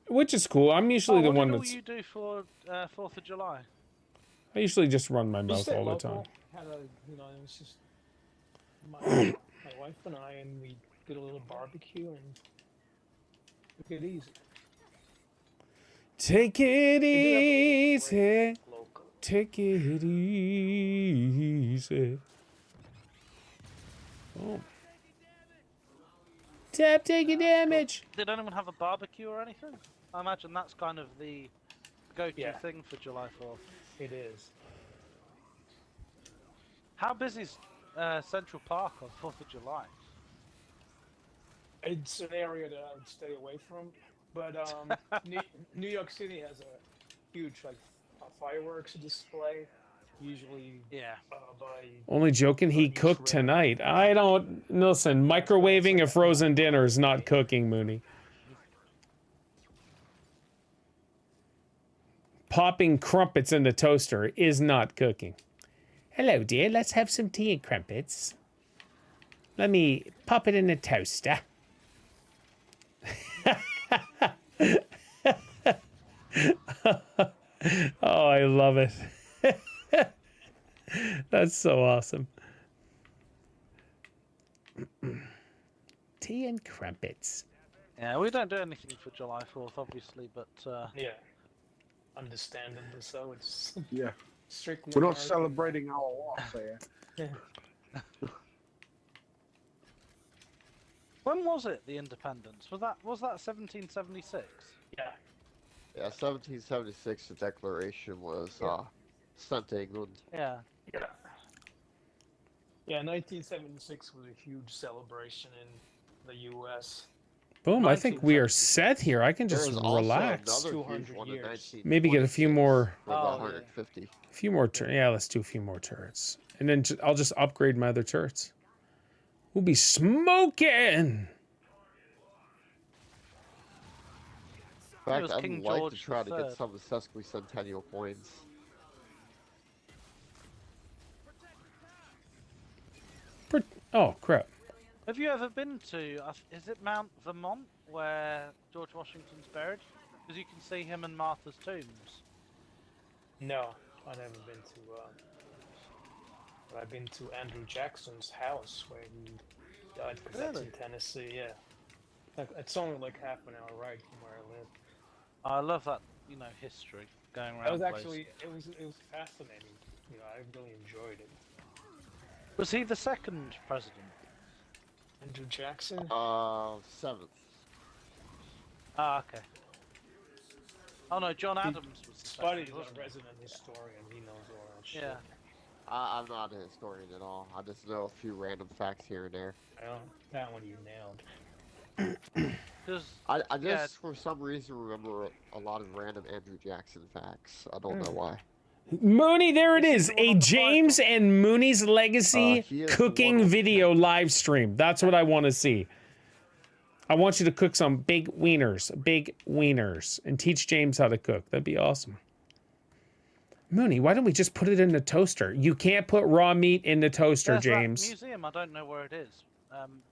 which is cool. I'm usually the what one did all that's. you do for 4th of July? I usually just run my We mouth stayed all the local, time. Had a, it was just my wife and I, and we did a little barbecue and took it easy. Take it We did have a little easy. break local. Take it easy. Oh. Tap taking damage. Did anyone have a barbecue or anything? I imagine that's kind of the go-to Yeah. thing for July 4th. It is. How busy's Central Park on 4th of July? It's an area that I would stay away from, but New York City has a huge fireworks display usually Yeah. by Only joking, he cooked tonight. I don't... Listen, microwaving a frozen dinner is not cooking, Mooney. Popping crumpets in the toaster is not cooking. Hello, dear. Let's have some tea and crumpets. Let me pop it in the toaster. Oh, I love it. That's so awesome. Tea and crumpets. Yeah, we don't do anything for July 4th, obviously, but yeah, understandable. So it's Yeah. strictly. We're not American. celebrating our loss here. when was it, the independence? Was that 1776? Yeah. Yeah, 1776, the Declaration was sent to England. Yeah. Yeah. Yeah, 1976 was a huge celebration in the U.S. Boom, I think we are set here. I can There just was also relax. another huge 200 one in years. Maybe get a few 1926 more... for Oh, about yeah. 150. A few more turrets. Yeah, let's do a few more turrets. And then I'll just upgrade my other turrets. We'll be smoking! In It was fact, I'd King like to George try to III. get some of the sesquicentennial coins. Oh, crap. Have you ever been to, is it Mount Vermont, where George Washington's buried? Because you can see him and Martha's tombs. No, I've never been to. But I've been to Andrew Jackson's house where he died because that's Really? in Tennessee. Yeah, it's only like half an hour ride from where I live. I love that, history going around. That was places. actually it was fascinating. I really enjoyed it. Was he the second president? Andrew Jackson. 7th. Ah, okay. Oh no, John Adams was the Buddy's second, a wasn't he? resident historian. He knows all that shit. Yeah. I'm not a historian at all. I just know a few random facts here and there. Well, that one you nailed. Because I just, Yeah. for some reason, remember a lot of random Andrew Jackson facts. I don't know why. Mooney, there it This is. is the one A on the James Bible. and Mooney's Legacy He is cooking one of video 10. live stream. That's what I want to see. I want you to cook some big wieners, and teach James how to cook. That'd be awesome. Mooney, why don't we just put it in the toaster? You can't put raw meat in the toaster, there's James. that museum, I don't know where it is,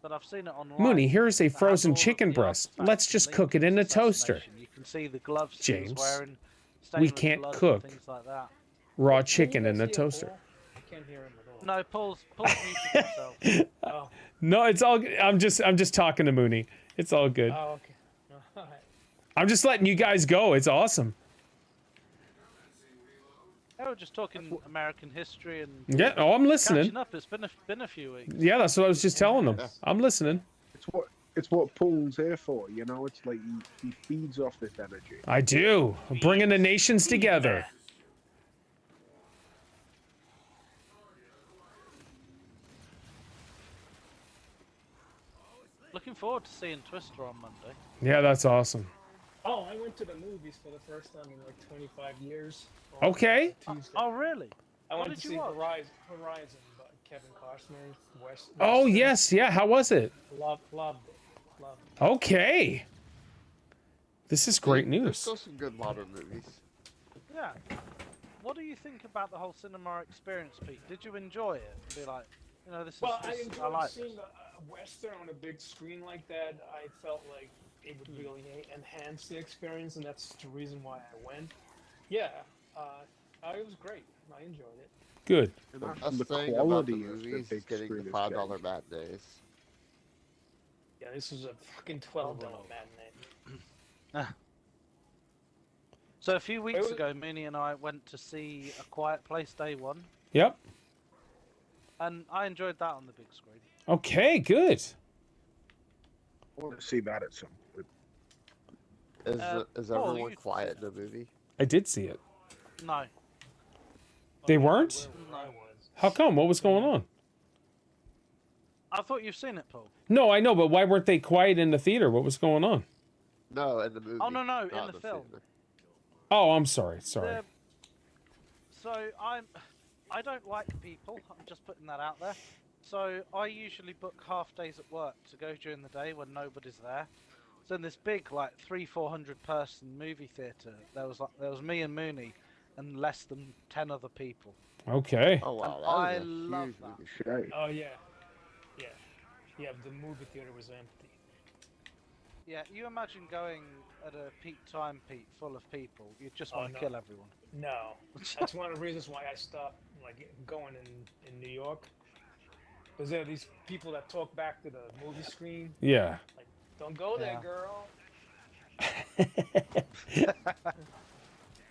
but I've seen it online. Mooney, here's a that has frozen all of chicken the breast. artifacts Let's from just cook it in the Lincoln's toaster. assassination. You can see the gloves he James, was wearing. stained we with can't blood and cook. Things like that. Raw Can you chicken in guys the hear toaster. Paul? I can't hear him at all. No, Paul's muted himself. Oh, No, it's all. I'm just talking to Mooney. It's all good. oh, okay. All right. I'm just letting you guys go. It's awesome. They were just talking American history and Yeah. Oh, I'm listening. catching up. It's been a few weeks. Yeah, that's what I was just telling them. I'm listening. It's what Paul's here for, It's like he feeds off this energy. I do. Bringing the nations together. Looking forward to seeing Twister on Monday. Yeah, that's awesome. Oh, I went to the movies for the first time in like 25 years. Okay. Tuesday. Oh really? I what went did to you see watch? Horizon by Kevin Costner. West. Oh, Western. yes. Yeah. How was it? Loved it. Okay. This is great There's news. still some good modern movies. Yeah. What do you think about the whole cinema experience, Pete? Did you enjoy it? Be like, this is. Well, I this, enjoyed like seeing this. a Western on a big screen like that. I felt like it would really enhance the experience, and that's the reason why I went. Yeah, it was great. I enjoyed it. Good. The And best the thing about the quality of the movies is big getting screen the is $5 getting. matinees. Yeah, this was a fucking $12 matinee. So a few weeks was- ago, Mooney and I went to see A Quiet Place Day 1, Yep. and I enjoyed that on the big screen. Okay. Good. I want to see that at some point. Is Paul, everyone you- quiet in the movie? I did see it. No. They weren't? No. How come? What was going on? I thought you've seen it, Paul. No, I know, but why weren't they quiet in the theater? What was going on? No, in the movie. Oh, no, not in the film. theater. Oh, I'm sorry. Sorry. So I don't like people. I'm just putting that out there. So I usually book half days at work to go during the day when nobody's there. So in this big, like 300-400 person movie theater, there was me and Mooney, and less than 10 other people. Okay. Oh And wow, I that is a love huge that. movie. Shame. Oh yeah, yeah, yeah. The movie theater was empty. Yeah, you imagine going at a peak time, Pete, full of people. You just Oh want to no, kill everyone. no. That's one of the reasons why I stopped like going in New York. Because there are these people that talk back to the movie screen. Yeah. Like, don't go there, Yeah. girl.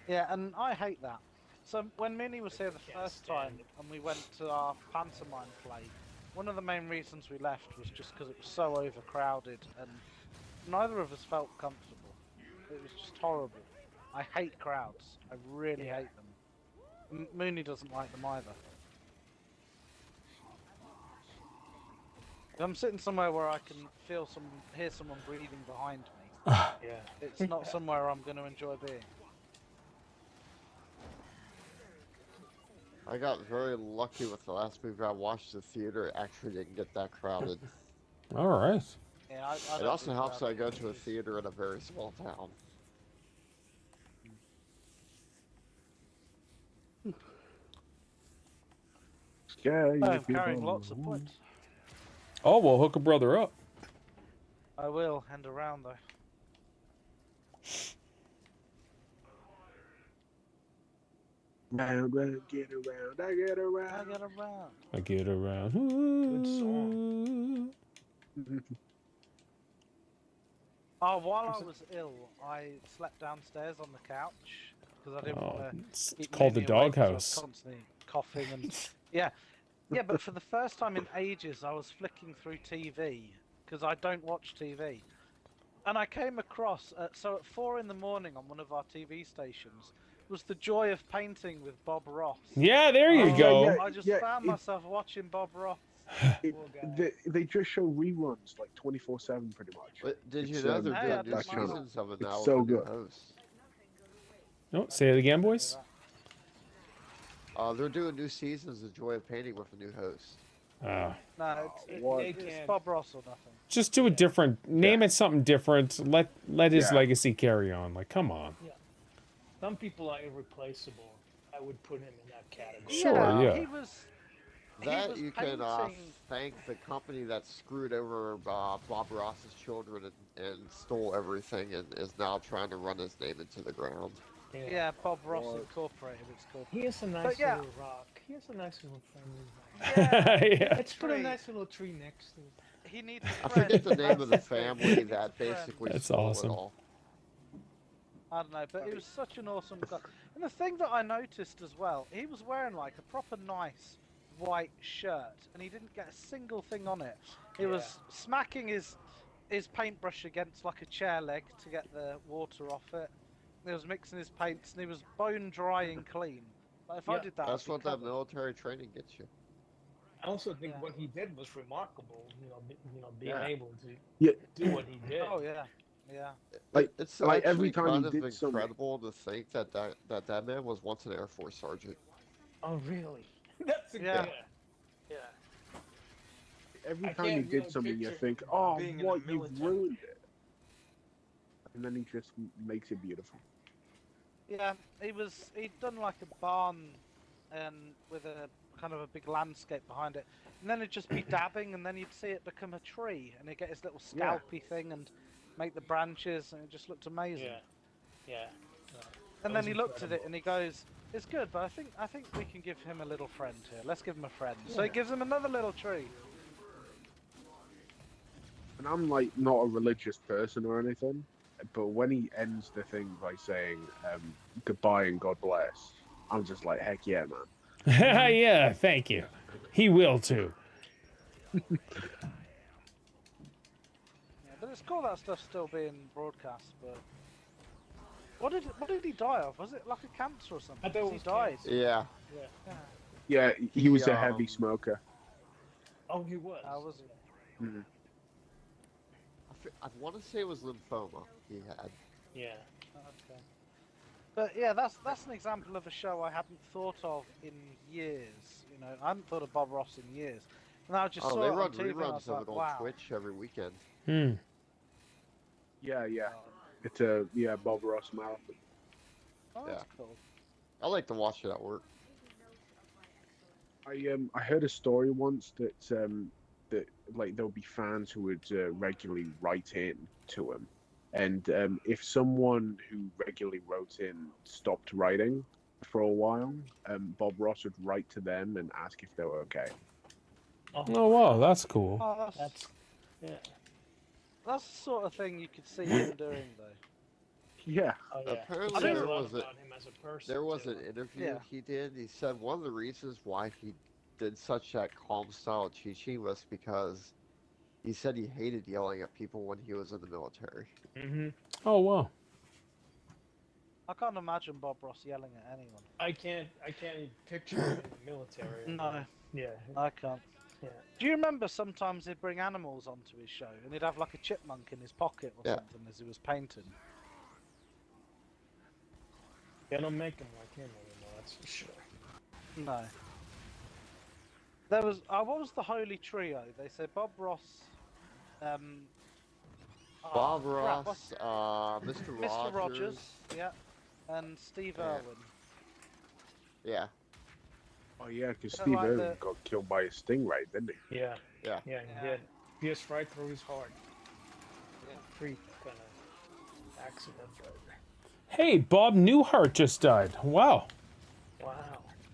Yeah, and I hate that. So when Minnie was here the Can't first stand time it. and we went to our pantomime play, one of the main reasons we left was just because it was so overcrowded and neither of us felt comfortable. It was just horrible. I hate crowds. I really Yeah. hate them. Mooney doesn't like them either. If I'm sitting somewhere where I can hear someone breathing behind me, Yeah. it's not somewhere I'm going to enjoy being. I got very lucky with the last movie I watched in the theater. It actually didn't get that crowded. All right. Yeah, I It don't also do helps that I crowded go to a movies. theater in a very small town. Scare Oh, you I'm carrying people. lots of points. Oh, well, hook a brother up. I will, and around though. Round, round, get around, I get I around. get around. I get around. Good song. Oh, while I was ill, I slept downstairs on the couch because I didn't Oh, want to. it's called the doghouse. Constantly coughing and yeah, yeah. But for the first time in ages, I was flicking through TV because I don't watch TV, and I came across so at 4 in the morning on one of our TV stations was the joy of painting with Bob Ross. Yeah, there you Oh, go. yeah. I just found myself watching Bob Ross. Poor guy. They just show reruns like 24/7 pretty much. But did you It's, know they're Hey, I doing new don't mind that. seasons of it It's now so with a new good. host? No, say it again, boys. They're doing new seasons of Joy of Painting with a new host. No, what? it's can't- Bob Ross or nothing. Just do a different. Name it something different. Let his Yeah. legacy carry on. Like, come on. Some people are irreplaceable. I would put him in that category. Sure, yeah. He was That you can painting- thank the company that screwed over Bob Ross's children and stole everything and is now trying to run his name into the ground. Yeah, Bob Ross What? Incorporated, it's called. He has a nice yeah. little rock. He has a nice little friendly rock. Yeah. Let's put a Tree. nice little tree next to it. He needs I a friend. forget the name of the That's it. family He needs that a friend. basically That's stole awesome. it all. I don't know, but he was such an awesome guy. And the thing that I noticed as well, he was wearing like a proper nice white shirt, and he didn't get a single thing on it. He was smacking his paintbrush against like a chair leg to get the water off it. He was mixing his paints, and he was bone dry and clean. Like if I Yeah, did that, That's I'd be what that covered. military training gets you. I also think Yeah. what he did was remarkable. Being Yeah. able to Yeah. do what he did. Oh yeah, yeah. Like- It's like actually every time he kind of did something- incredible to think that man was once an Air Force sergeant. Oh really? That's a Yeah. Yeah. Every I time he can't, did something, you picture think, "Oh, being in the what you've military. ruined it," and then he just makes it beautiful. Yeah, he'd done like a barn and with a kind of a big landscape behind it. And then it'd just be dabbing and then you'd see it become a tree and he'd get his little Yeah. scalpy thing and make the branches and it just looked amazing. Yeah. And that then was he looked at it incredible. and he goes, "It's good, but I think we can give him a little friend here. Let's give him a friend." So he Yeah. gives him another little tree. And I'm like not a religious person or anything, but when he ends the thing by saying goodbye and God bless, I'm just like, heck yeah, man. Yeah, thank you. He will too. Yeah, but it's cool that stuff's still being broadcast, but what did he die of? Was it like a cancer or something? I thought it 'Cause he was died. cancer. Yeah. Yeah. Yeah, he was a Yeah. heavy smoker. Oh, he was. I was- Mhm. I want to say it was lymphoma he had. Yeah. Okay. But yeah, that's an example of a show I hadn't thought of in years. You know, I hadn't thought of Bob Ross in years. And I just Oh, saw they it on run TV and I reruns was of like, it on wow. Twitch every weekend. Hmm. Yeah, yeah. Oh, It's a Bob Ross marathon. that's cool. I like to watch it at work. I heard a story once that like there'll be fans who would regularly write in to him, and if someone who regularly wrote in stopped writing for a while, Bob Ross would write to them and ask if they were okay. Oh wow, that's cool. Oh, That's yeah. that's the sort of thing you could see him doing, though. Yeah. Oh, yeah. Apparently It says there a lot was a- about him as a person. There was too. an interview Yeah. he did. He said one of the reasons why he did such that calm style teaching was because he said he hated yelling at people when he was in the military. Mhm. Oh wow. I can't imagine Bob Ross yelling at anyone. I can't picture him in the military. No, Yeah. I can't. Yeah. Do you remember sometimes he'd bring animals onto his show and he'd have like a chipmunk in his pocket or Yeah. something as he was painting? They don't make him like him anymore. That's for sure. No. There was what was the Holy Trio? They said Bob Ross, Bob crap, Ross, what's- Mr. Mr. Rogers. Rogers, yeah, and Steve Yeah. Irwin. Yeah, Oh yeah, because I Steve like Irwin the- got killed by a stingray, didn't he? Yeah. yeah. Yeah, he Yeah. did. Pierced right through his heart. Yeah. Freak kind of accident, but Hey, Bob Newhart just died. Wow. wow.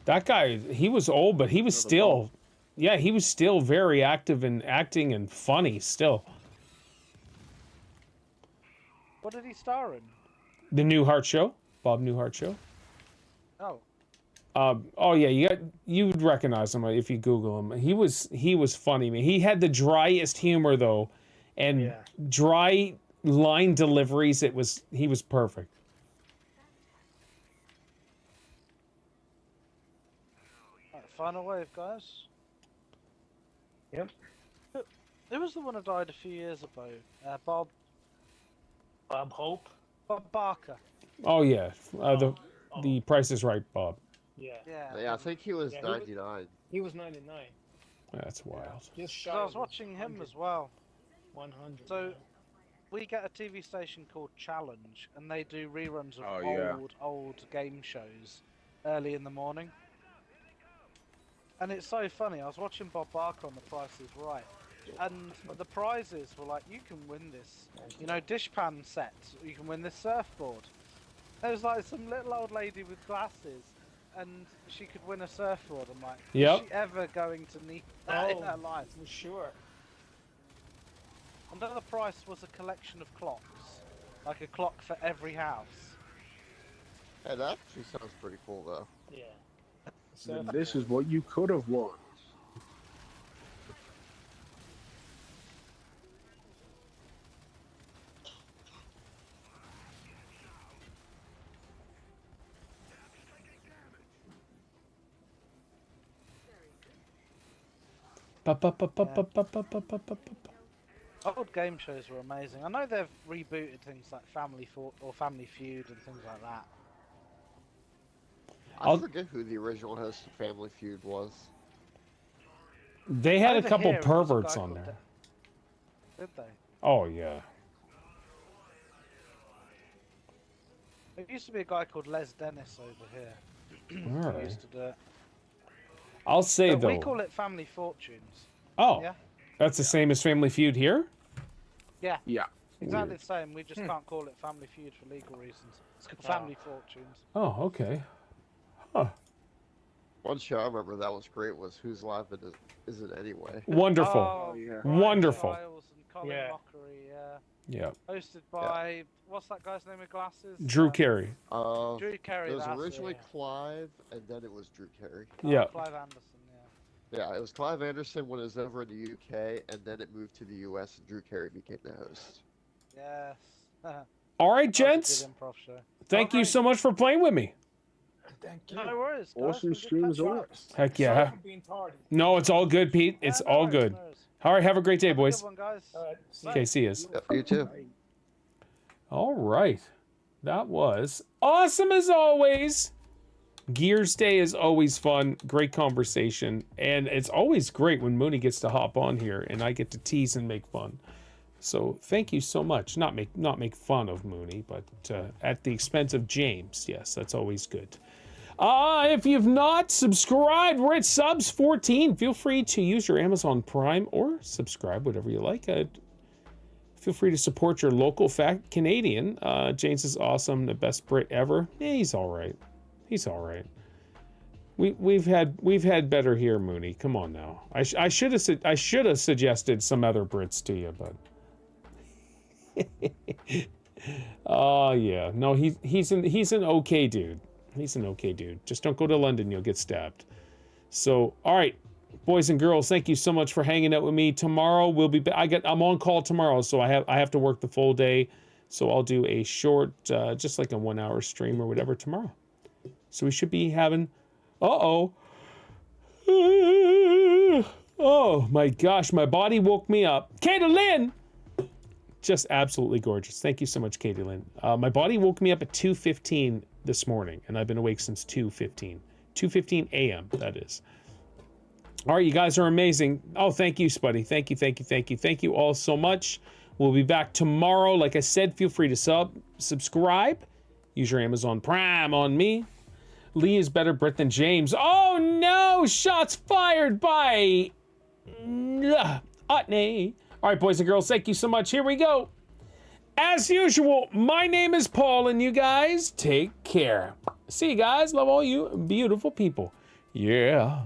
That guy, he was old, but he was Another still, yeah, he was still very active in acting and funny still. What did he star in? The Newhart Show, Bob Newhart Show. Oh, Oh yeah, you'd recognize him if you Google him. He was funny, man. He had the driest humor though, and Yeah. dry line deliveries. He was perfect. right, final wave, guys. Yep. Who was the one who died a few years ago? Bob Hope. Barker. Oh yeah, the Price is Right, Bob. Yeah. Yeah. Yeah, I think he was Yeah, he was- 99. He was 99. That's wild. Just 'Cause shy. I was of watching him 100. as well. 100. So- yeah. We get a TV station called Challenge, and they do reruns of Oh, yeah. old game shows early in the morning. And it's so funny. I was watching Bob Barker on The Price is Right, and the prizes were like, you can win this, you know, dishpan sets. You can win this surfboard. There was like some little old lady with glasses, and she could win a surfboard. I'm like, Yep. is she ever going to need that in Oh. her life? For sure. And the price was a collection of clocks, like a clock for every house. Hey, that actually sounds pretty cool, though. Yeah. And this is what you could have won. Old game shows were amazing. I know they've rebooted things like Family Feud and things like that. I forget who the original host of Family Feud was. They had a Over couple here, it was a perverts guy on called there. Did they? Oh yeah. There used to be a guy called Les Dennis over here. All who right. used to do it. I'll say But we though. call it Family Fortunes. Oh, Yeah. that's the same as Family Feud here. Yeah. Yeah. Exactly Weird. the same. We just can't call it Family Feud for legal reasons. It's called Oh. Family Fortunes. Oh, okay. Huh. One show I remember that was great was Whose Live Is It Anyway? Wonderful. Oh, yeah. Brian Wonderful. Giles and Colin Yeah. Mockery, yeah. Yeah. Hosted by what's that guy's name with glasses? Drew Carey. Drew Carey. It was that's originally it. Clive, and then it was Drew Carey. Yeah. Clive Anderson. Yeah. Yeah, it was Clive Anderson when it was over in the UK, and then it moved to the US, and Drew Carey became the host. Yes. All right, That was a gents. good improv show. Thank you Alright. so much for playing with me. Thank you. No worries. Guys. Awesome We did stream as catch up. always. Heck Sorry yeah. for being tardy. No, it's all good, Pete. Yeah, It's no all worries, good. no worries. All right, have a great day, Have a boys. good one, guys. All right. See Okay, ya. see yous. Yep, you too. All right. That was awesome as always. Gears Day is always fun. Great conversation. And it's always great when Mooney gets to hop on here and I get to tease and make fun. So thank you so much. Not make fun of Mooney, but at the expense of James. Yes, that's always good. If you've not subscribed, we're at subs 14. Feel free to use your Amazon Prime or subscribe, whatever you like. Feel free to support your local Canadian. James is awesome, the best Brit ever. Yeah, he's all right. He's all right. We've had better here, Mooney. Come on now. I should have suggested some other Brits to you, but. Oh yeah, no, he's an okay dude. He's an okay dude. Just don't go to London, you'll get stabbed. So, all right, boys and girls, thank you so much for hanging out with me. Tomorrow we'll be back. I'm on call tomorrow, so I have to work the full day. So I'll do a short, just like a 1 hour stream or whatever tomorrow. So we should be having. Oh my gosh, my body woke me up. Katie Lynn. Just absolutely gorgeous. Thank you so much, Katie Lynn. My body woke me up at 2:15 this morning, and I've been awake since 2:15. 2:15 a.m., that is. All right, you guys are amazing. Oh, thank you, Spuddy. Thank you, thank you, thank you. Thank you all so much. We'll be back tomorrow. Like I said, feel free to subscribe. Use your Amazon Prime on me. Lee is better Brit than James. Oh, no! Shots fired by... Otney. All right, boys and girls, thank you so much. Here we go. As usual, my name is Paul, and you guys take care. See you guys. Love all you beautiful people. Yeah.